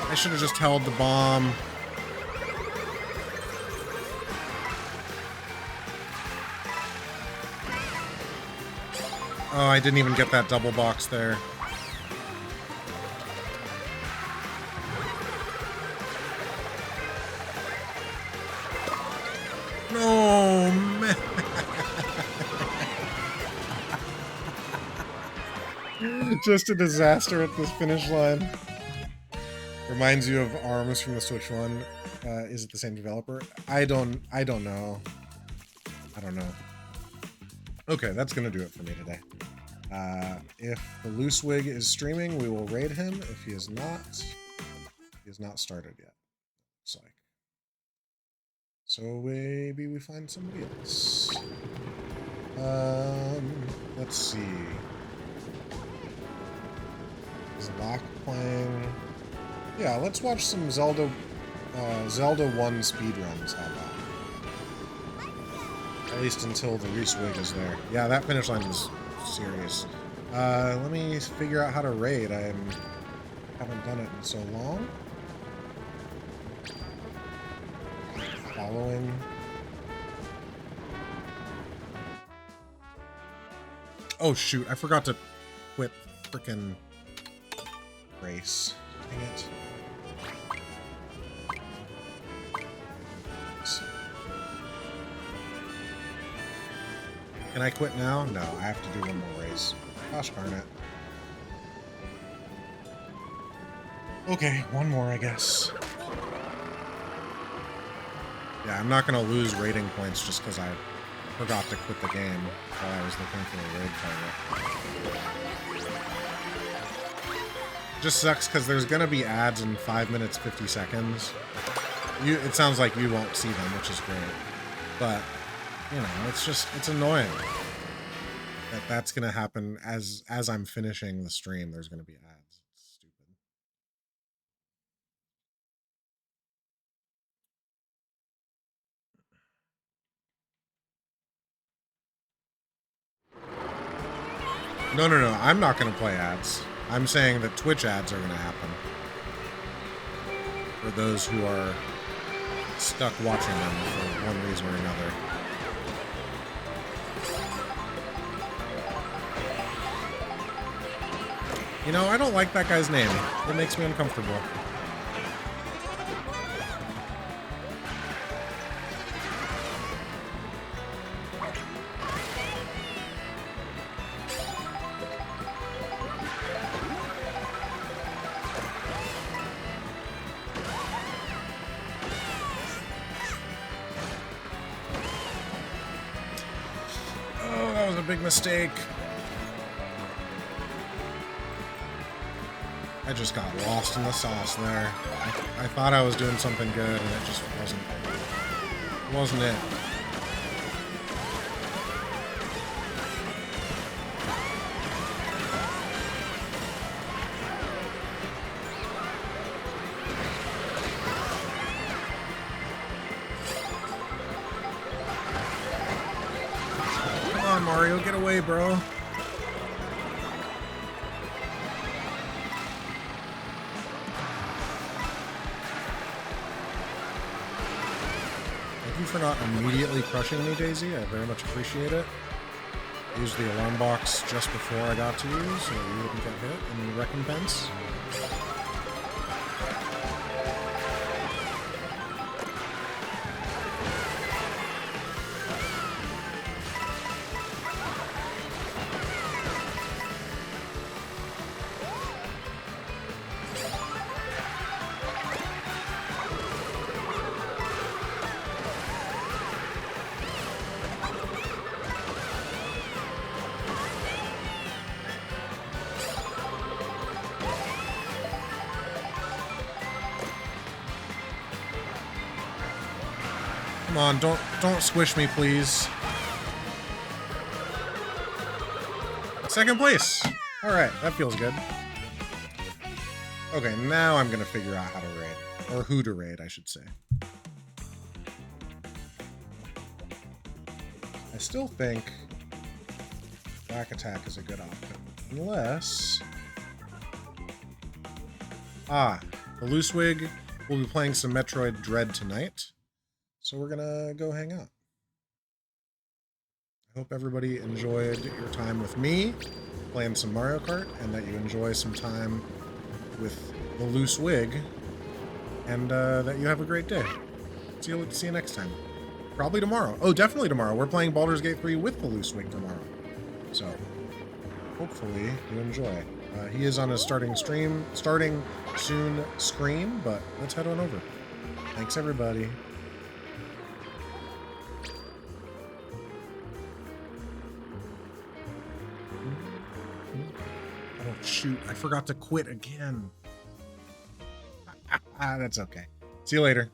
I should have just held the bomb. Oh, I didn't even get that double box there. No, man. Just a disaster at this finish line. Reminds you of ARMS from the Switch one. Is it the same developer? I don't know. I don't know. Okay, that's gonna do it for me today. If the Loose Wig is streaming, we will raid him. If he is not started yet. Looks like. So maybe we find somebody else. Let's see. Is Locke playing? Yeah, let's watch some Zelda 1 speedruns. How about? At least until the Loose Wig is there. Yeah, that finish line is serious. Let me figure out how to raid. I haven't done it in so long. Following. Oh shoot, I forgot to quit frickin' race. Dang it. Can I quit now? No, I have to do one more race. Gosh darn it. Okay, one more, I guess. Yeah, I'm not gonna lose rating points just because I forgot to quit the game while I was looking for a raid target. Just sucks because there's gonna be ads in 5 minutes 50 seconds. It sounds like you won't see them, which is great. But you know, it's annoying that that's gonna happen as I'm finishing the stream. There's gonna be ads. It's stupid. No, I'm not gonna play ads. I'm saying that Twitch ads are gonna happen for those who are stuck watching them for one reason or another. You know, I don't like that guy's name. It makes me uncomfortable. big mistake. I just got lost in the sauce there. I thought I was doing something good, and it just wasn't it. Come on, Mario, get away, bro. For not immediately crushing me, Daisy. I very much appreciate it. I used the alarm box just before I got to you, so you wouldn't get hit in recompense. Come on, don't squish me, please. Second place. All right, that feels good. Okay, now I'm gonna figure out how to raid, or who to raid, I should say. I still think Black Attack is a good option, unless the Loose Wig will be playing some Metroid Dread tonight. So we're gonna go hang out. I hope everybody enjoyed your time with me playing some Mario Kart, and that you enjoy some time with the Loose Wig, and that you have a great day. See you next time. Probably tomorrow. Oh, definitely tomorrow. We're playing Baldur's Gate 3 with the Loose Wig tomorrow. So hopefully you enjoy. He is on his starting soon screen, but let's head on over. Thanks, everybody. Shoot, I forgot to quit again. That's okay. See you later.